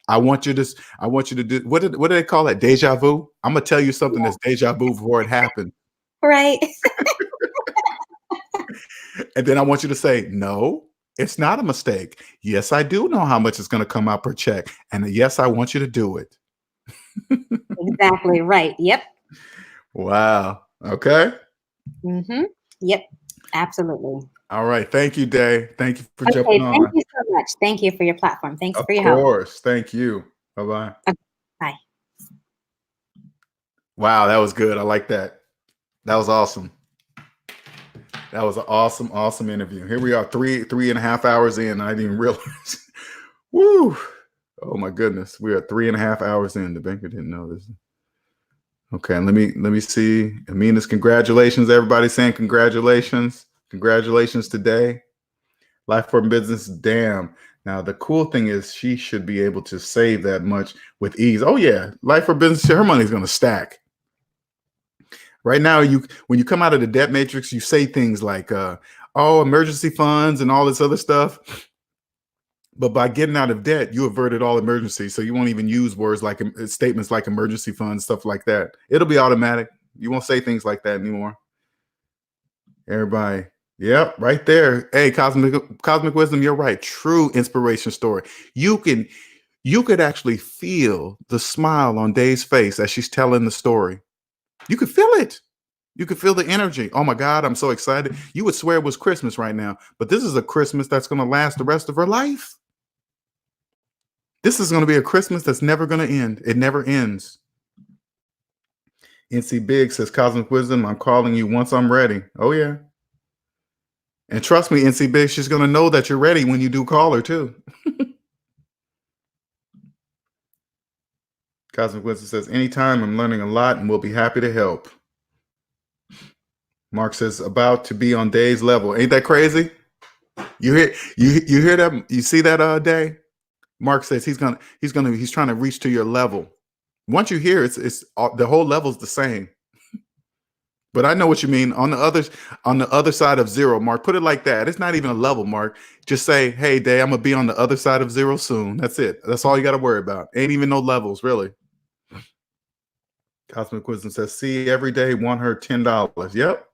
I want you to do what do they call it? Deja vu. I'm gonna tell you something that's deja vu before it happened. Right. And then I want you to say, no, it's not a mistake. Yes, I do know how much is going to come out per check. And yes, I want you to do it. Exactly right. Yep. Wow. Okay. Yep. Absolutely. All right. Thank you, Dave. Thank you for jumping on. Thank you so much. Thank you for your platform. Thanks for your help. Of course. Thank you. Bye-bye. Okay. Bye. Wow. That was good. I like that. That was awesome. That was an awesome interview. Here we are, 3.5 hours in. I didn't even realize. Woo. Oh my goodness. We are 3.5 hours in. The banker didn't know this. Okay, let me see. Amina's congratulations. Everybody saying congratulations. Congratulations today. Life for business, damn. Now the cool thing is she should be able to save that much with ease. Oh yeah, life for business, her money's gonna stack. Right now, when you come out of the debt matrix, you say things like oh, emergency funds and all this other stuff. But by getting out of debt, you averted all emergencies. So you won't even use words like statements like emergency funds, stuff like that. It'll be automatic. You won't say things like that anymore. Everybody. Yep, right there. Hey, Cosmic Wisdom, you're right. True inspiration story. You could actually feel the smile on Day's face as she's telling the story. You could feel it. You could feel the energy. Oh my God, I'm so excited. You would swear it was Christmas right now, but this is a Christmas that's going to last the rest of her life. This is going to be a Christmas that's never going to end. It never ends. NC Big says, Cosmic Wisdom, I'm calling you once I'm ready. Oh yeah. And trust me, NC Big, she's going to know that you're ready when you do call her too. Cosmic Wisdom says, anytime, I'm learning a lot and we'll be happy to help. Mark says, about to be on Day's level. Ain't that crazy? You hear that? You see that Day? Mark says he's trying to reach to your level. Once you hear it's the whole level's the same. But I know what you mean. On the other side of zero, Mark, put it like that. It's not even a level, Mark. Just say, hey, Day, I'm gonna be on the other side of zero soon. That's it. That's all you got to worry about. Ain't even no levels, really. Cosmic Wisdom says, see, every day won her $10. Yep.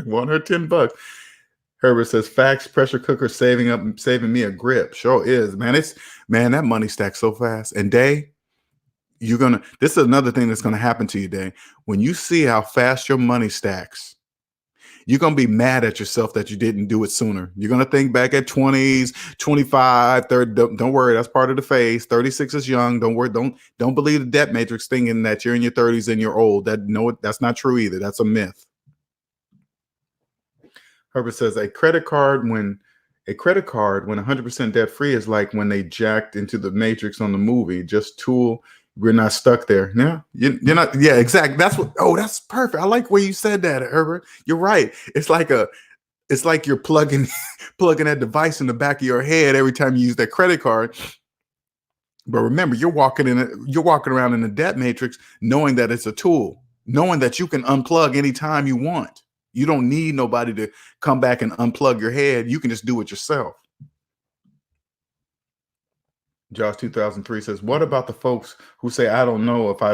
Won her $10. Herbert says, facts, pressure cooker saving me a grip. Sure is, man. That money stacks so fast. And Day, this is another thing that's gonna happen to you, Day. When you see how fast your money stacks, you're gonna be mad at yourself that you didn't do it sooner. You're gonna think back at 20s, 25, 30. Don't worry, that's part of the phase. 36 is young. Don't worry, don't believe the debt matrix thinking that you're in your 30s and you're old. That's not true either. That's a myth. Herbert says a credit card when 100% debt free is like when they jacked into the matrix on the movie. Just tool. We're not stuck there. Yeah, you're not. Yeah, exactly. That's perfect. I like where you said that, Herbert. You're right. It's like you're plugging that device in the back of your head every time you use that credit card. But remember, you're walking around in the debt matrix, knowing that it's a tool, knowing that you can unplug anytime you want. You don't need nobody to come back and unplug your head. You can just do it yourself. Josh 2003 says, what about the folks who say, I don't know if I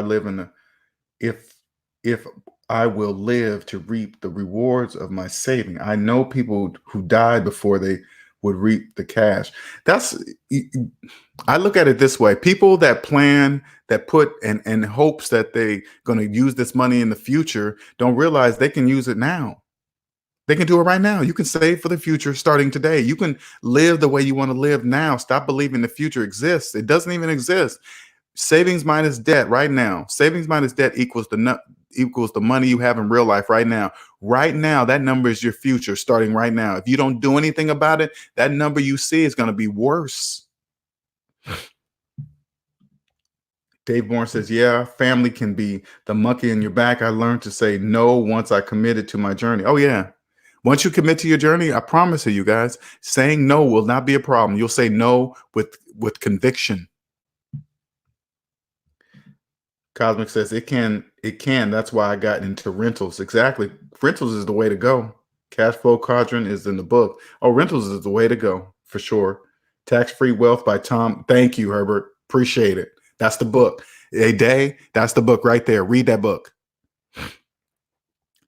will live to reap the rewards of my saving. I know people who died before they would reap the cash. I look at it this way. People that plan, that put and hopes that they're going to use this money in the future don't realize they can use it now. They can do it right now. You can save for the future starting today. You can live the way you want to live now. Stop believing the future exists. It doesn't even exist. Savings minus debt right now. Savings minus debt equals the money you have in real life right now. Right now, that number is your future starting right now. If you don't do anything about it, that number you see is going to be worse. Dave Bourne says, yeah, family can be the monkey in your back. I learned to say no once I committed to my journey. Oh, yeah. Once you commit to your journey, I promise you guys, saying no will not be a problem. You'll say no with conviction. Cosmic says it can. That's why I got into rentals. Exactly. Rentals is the way to go. Cash Flow Quadrant is in the book. Oh, rentals is the way to go for sure. Tax-Free Wealth by Tom. Thank you, Herbert. Appreciate it. That's the book. A Day. That's the book right there. Read that book.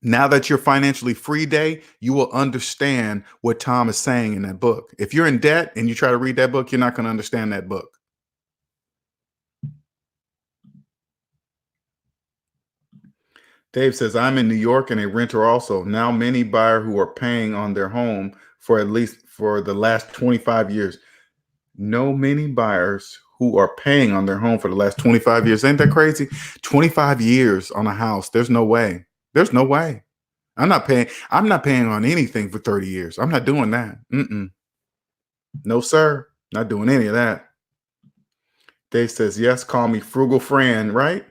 Now that you're financially free, Day, you will understand what Tom is saying in that book. If you're in debt and you try to read that book, you're not going to understand that book. Dave says, I'm in New York and a renter also. Now many buyers who are paying on their home for the last 25 years. No many buyers who are paying on their home for the last 25 years. Ain't that crazy? 25 years on a house. There's no way. There's no way. I'm not paying on anything for 30 years. I'm not doing that. No, sir. Not doing any of that. Dave says, yes, call me frugal friend, right?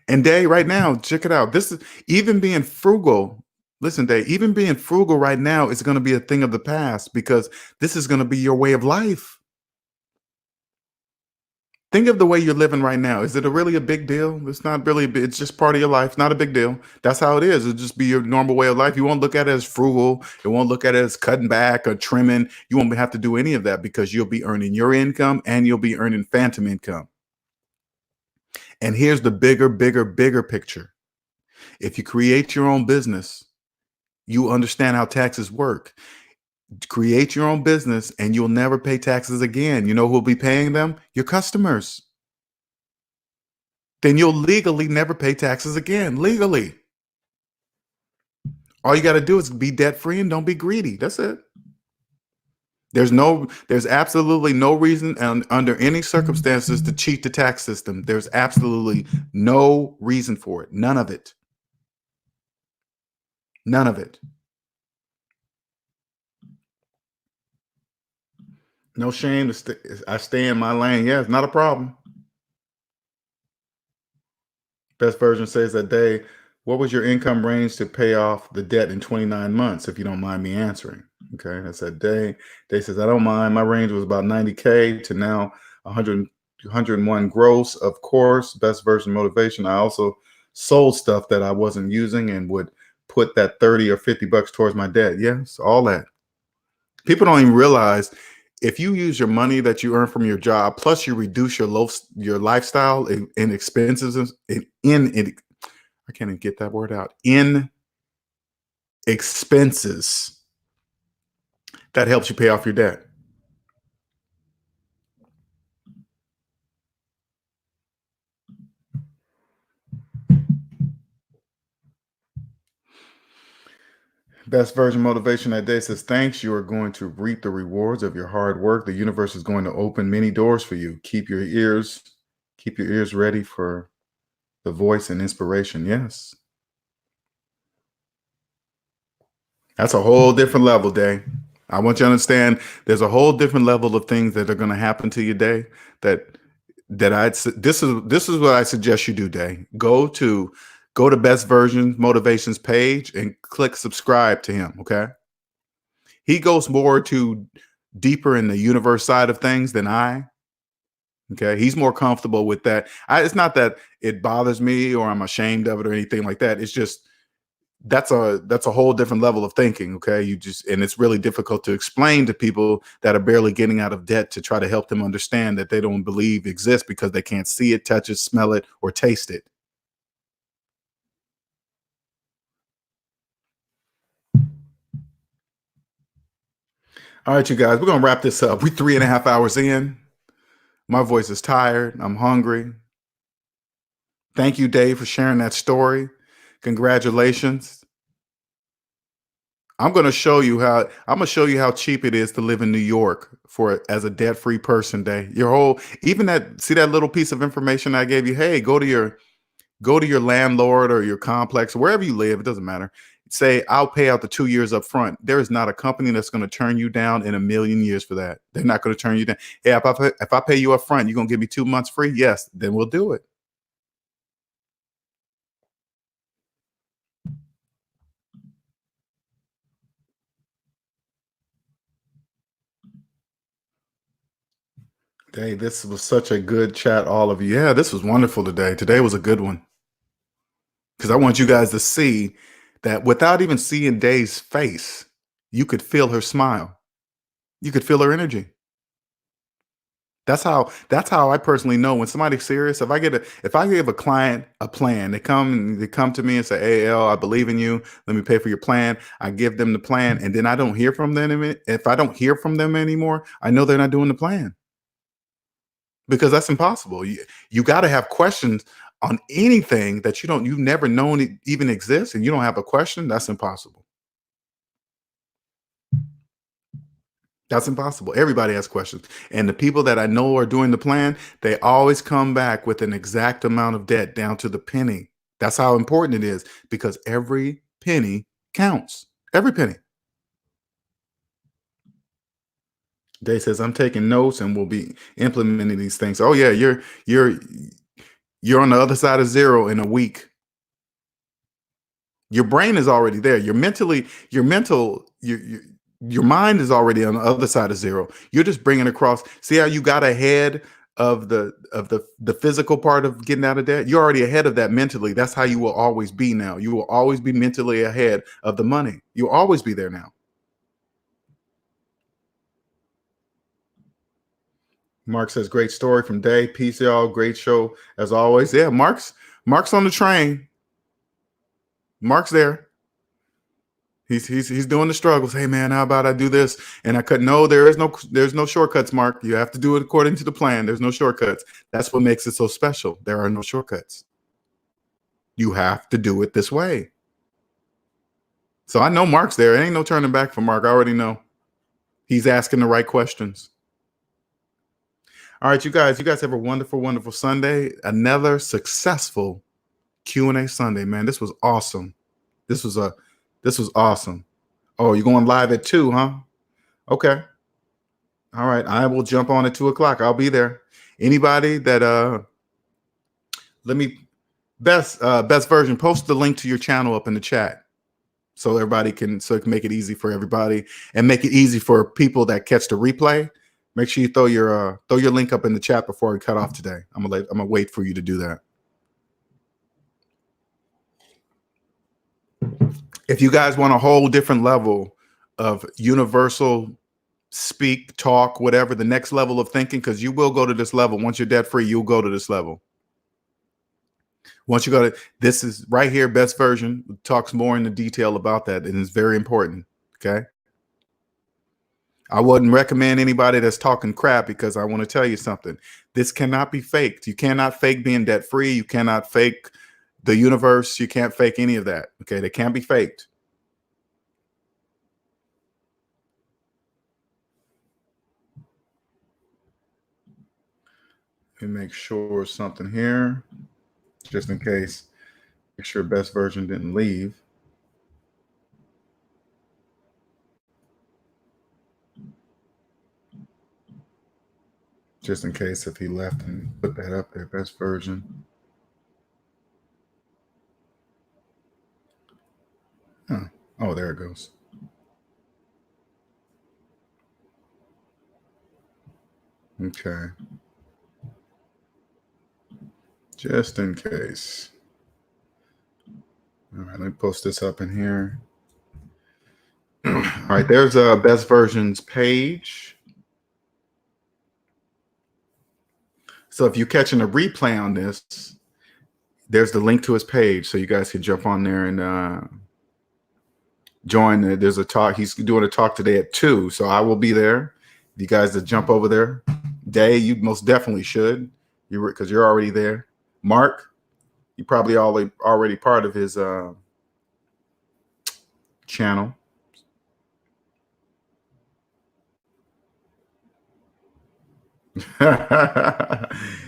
And Dave, right now, check it out. This is even being frugal. Listen, Dave, even being frugal right now is going to be a thing of the past because this is going to be your way of life. Think of the way you're living right now. Is it really a big deal? It's not really. It's just part of your life. Not a big deal. That's how it is. It'll just be your normal way of life. You won't look at it as frugal. You won't look at it as cutting back or trimming. You won't have to do any of that because you'll be earning your income and you'll be earning phantom income. And here's the bigger picture. If you create your own business, you understand how taxes work. Create your own business and you'll never pay taxes again. You know who will be paying them? Your customers. Then you'll legally never pay taxes again. Legally. All you got to do is be debt free and don't be greedy. That's it. There's absolutely no reason under any circumstances to cheat the tax system. There's absolutely no reason for it. None of it. None of it. No shame. I stay in my lane. Yeah, it's not a problem. Best version says that day, what was your income range to pay off the debt in 29 months, if you don't mind me answering? Okay, that's that day. Day says, I don't mind. My range was about 90K to now 101 gross. Of course, best version motivation. I also sold stuff that I wasn't using and would put that 30 or 50 bucks towards my debt. Yes, all that. People don't even realize if you use your money that you earn from your job, plus you reduce your lifestyle in expenses I can't even get that word out. In expenses, that helps you pay off your debt. Best version motivation that day says, thanks. You are going to reap the rewards of your hard work. The universe is going to open many doors for you. Keep your ears ready for the voice and inspiration. Yes. That's a whole different level, Day. I want you to understand there's a whole different level of things that are going to happen to you, Day, this is what I suggest you do, Day. Go to Best Version Motivations page and click subscribe to him. Okay. He goes more to deeper in the universe side of things than I. Okay. He's more comfortable with that. It's not that it bothers me or I'm ashamed of it or anything like that. It's just, that's a whole different level of thinking. Okay. And it's really difficult to explain to people that are barely getting out of debt to try to help them understand that they don't believe exists because they can't see it, touch it, smell it, or taste it. All right, you guys, we're going to wrap this up. We're 3.5 hours in. My voice is tired. I'm hungry. Thank you, Dave, for sharing that story. Congratulations. I'm going to show you how cheap it is to live in New York as a debt-free person, Dave. See that little piece of information I gave you? Hey, go to your landlord or your complex, wherever you live, it doesn't matter. Say, I'll pay out the 2 years up front. There is not a company that's going to turn you down in a million years for that. They're not going to turn you down. Hey, if I pay you up front, you're going to give me 2 months free? Yes, then we'll do it. Hey, this was such a good chat, all of you. Yeah, this was wonderful today. Today was a good one. Because I want you guys to see that without even seeing Dave's face, you could feel her smile. You could feel her energy. That's how I personally know when somebody's serious. If I give a client a plan, they come to me and say, "Hey, L, I believe in you. Let me pay for your plan." I give them the plan, and then I don't hear from them. If I don't hear from them anymore, I know they're not doing the plan because that's impossible. You got to have questions on anything that you've never known it even exists, and you don't have a question. That's impossible. That's impossible. Everybody has questions. And the people that I know are doing the plan, they always come back with an exact amount of debt down to the penny. That's how important it is because every penny counts. Every penny. Day says, I'm taking notes and we'll be implementing these things. Oh yeah, you're on the other side of zero in a week. Your brain is already there. Your mind is already on the other side of zero. You're just bringing across. See how you got ahead of the physical part of getting out of debt? You're already ahead of that mentally. That's how you will always be now. You will always be mentally ahead of the money. You'll always be there now. Mark says, great story from Day. Peace, y'all. Great show as always. Yeah, Mark's on the train. Mark's there. He's doing the struggles. Hey man, how about I do this? And I could no, there's no shortcuts, Mark. You have to do it according to the plan. There's no shortcuts. That's what makes it so special. There are no shortcuts. You have to do it this way. So I know Mark's there. There ain't no turning back for Mark. I already know. He's asking the right questions. All right, you guys have a wonderful, wonderful Sunday. Another successful Q&A Sunday, man. This was awesome. This was awesome. Oh, you're going live at 2, huh? Okay. All right. I will jump on at 2 o'clock. I'll be there. Anybody that best version, post the link to your channel up in the chat so everybody can it can make it easy for everybody and make it easy for people that catch the replay. Make sure you throw your link up in the chat before we cut off today. I'm gonna wait for you to do that. If you guys want a whole different level of universal speak, talk, whatever, the next level of thinking, because you will go to this level. Once you're debt free, you'll go to this level. Once you go to this is right here, best version talks more into detail about that, and it's very important. Okay. I wouldn't recommend anybody that's talking crap because I want to tell you something. This cannot be faked. You cannot fake being debt free. You cannot fake the universe. You can't fake any of that. Okay. They can't be faked. Let me make sure something here, just in case. Make sure best version didn't leave. Just in case if he left and put that up there, best version. Huh. Oh, there it goes. Okay. Just in case. All right, let me post this up in here. All right, there's a best versions page. So if you're catching a replay on this, there's the link to his page. So you guys can jump on there and join. There's a talk. He's doing a talk today at 2. So I will be there. You guys that jump over there. Day, you most definitely should. Because you're already there. Mark, you probably already part of his channel.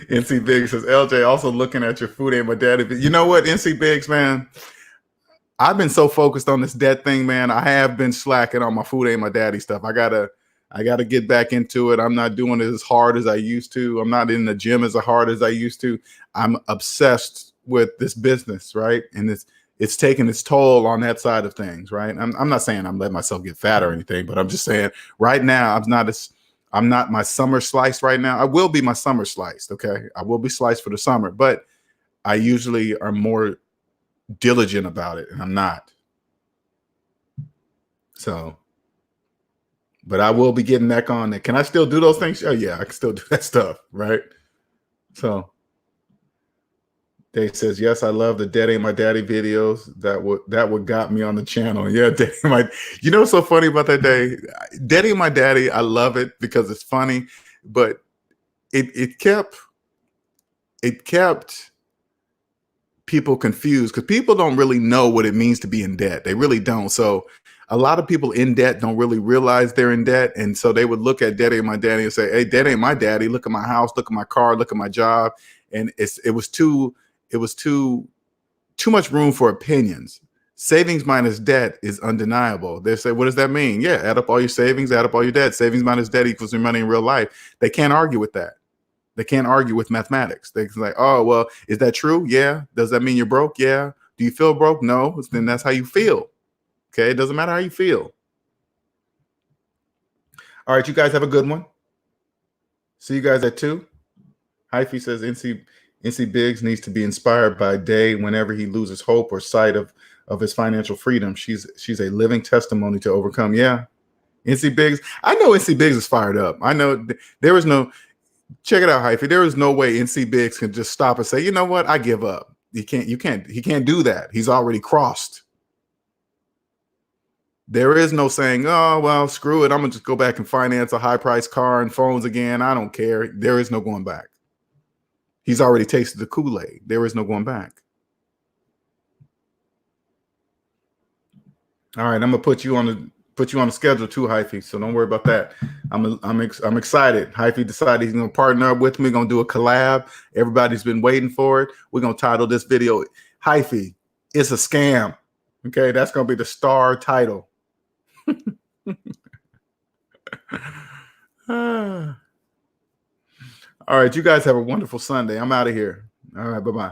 NC Biggs says, LJ, also looking at your food ain't my daddy. You know what, NC Biggs, man? I've been so focused on this debt thing, man. I have been slacking on my food ain't my daddy stuff. I gotta get back into it. I'm not doing it as hard as I used to. I'm not in the gym as hard as I used to. I'm obsessed with this business, right? And it's taking its toll on that side of things, right? I'm not saying I'm letting myself get fat or anything, but I'm just saying right now I'm not my summer slice right now. I will be my summer sliced, okay? I will be sliced for the summer, but I usually are more diligent about it, and I'm not. So, but I will be getting back on it. Can I still do those things? Oh yeah, I can still do that stuff, right? So Dave says, yes, I love the Debt Ain't My Daddy videos. That what got me on the channel. Yeah, Debt Ain't My. You know what's so funny about that day? Debt Ain't My Daddy, I love it because it's funny, but it kept people confused because people don't really know what it means to be in debt. They really don't. So a lot of people in debt don't really realize they're in debt. And so they would look at Debt Ain't My Daddy and say, hey, Debt Ain't My Daddy. Look at my house, look at my car, look at my job. And it was too much room for opinions. Savings minus debt is undeniable. They say, what does that mean? Yeah, add up all your savings, add up all your debt. Savings minus debt equals your money in real life. They can't argue with that. They can't argue with mathematics. They're like, oh, well, is that true? Yeah. Does that mean you're broke? Yeah. Do you feel broke? No. Then that's how you feel. Okay. It doesn't matter how you feel. All right. You guys have a good one. See you guys at 2. Hyphy says NC Biggs needs to be inspired by Day whenever he loses hope or sight of his financial freedom. She's a living testimony to overcome. Yeah. NC Biggs. I know NC Biggs is fired up. I know there is no, check it out, Hyphy. There is no way NC Biggs can just stop and say, you know what? I give up. He can't do that. He's already crossed. There is no saying, oh, well, screw it. I'm going to just go back and finance a high-priced car and phones again. I don't care. There is no going back. He's already tasted the Kool-Aid. There is no going back. All right, I'm going to put you on the schedule too, Hyphy, so don't worry about that. I'm excited. Hyphy decided he's going to partner up with me. We're going to do a collab. Everybody's been waiting for it. We're going to title this video, Hyphy, It's a Scam. Okay, that's going to be the star title. All right, you guys have a wonderful Sunday. I'm out of here. All right, bye-bye.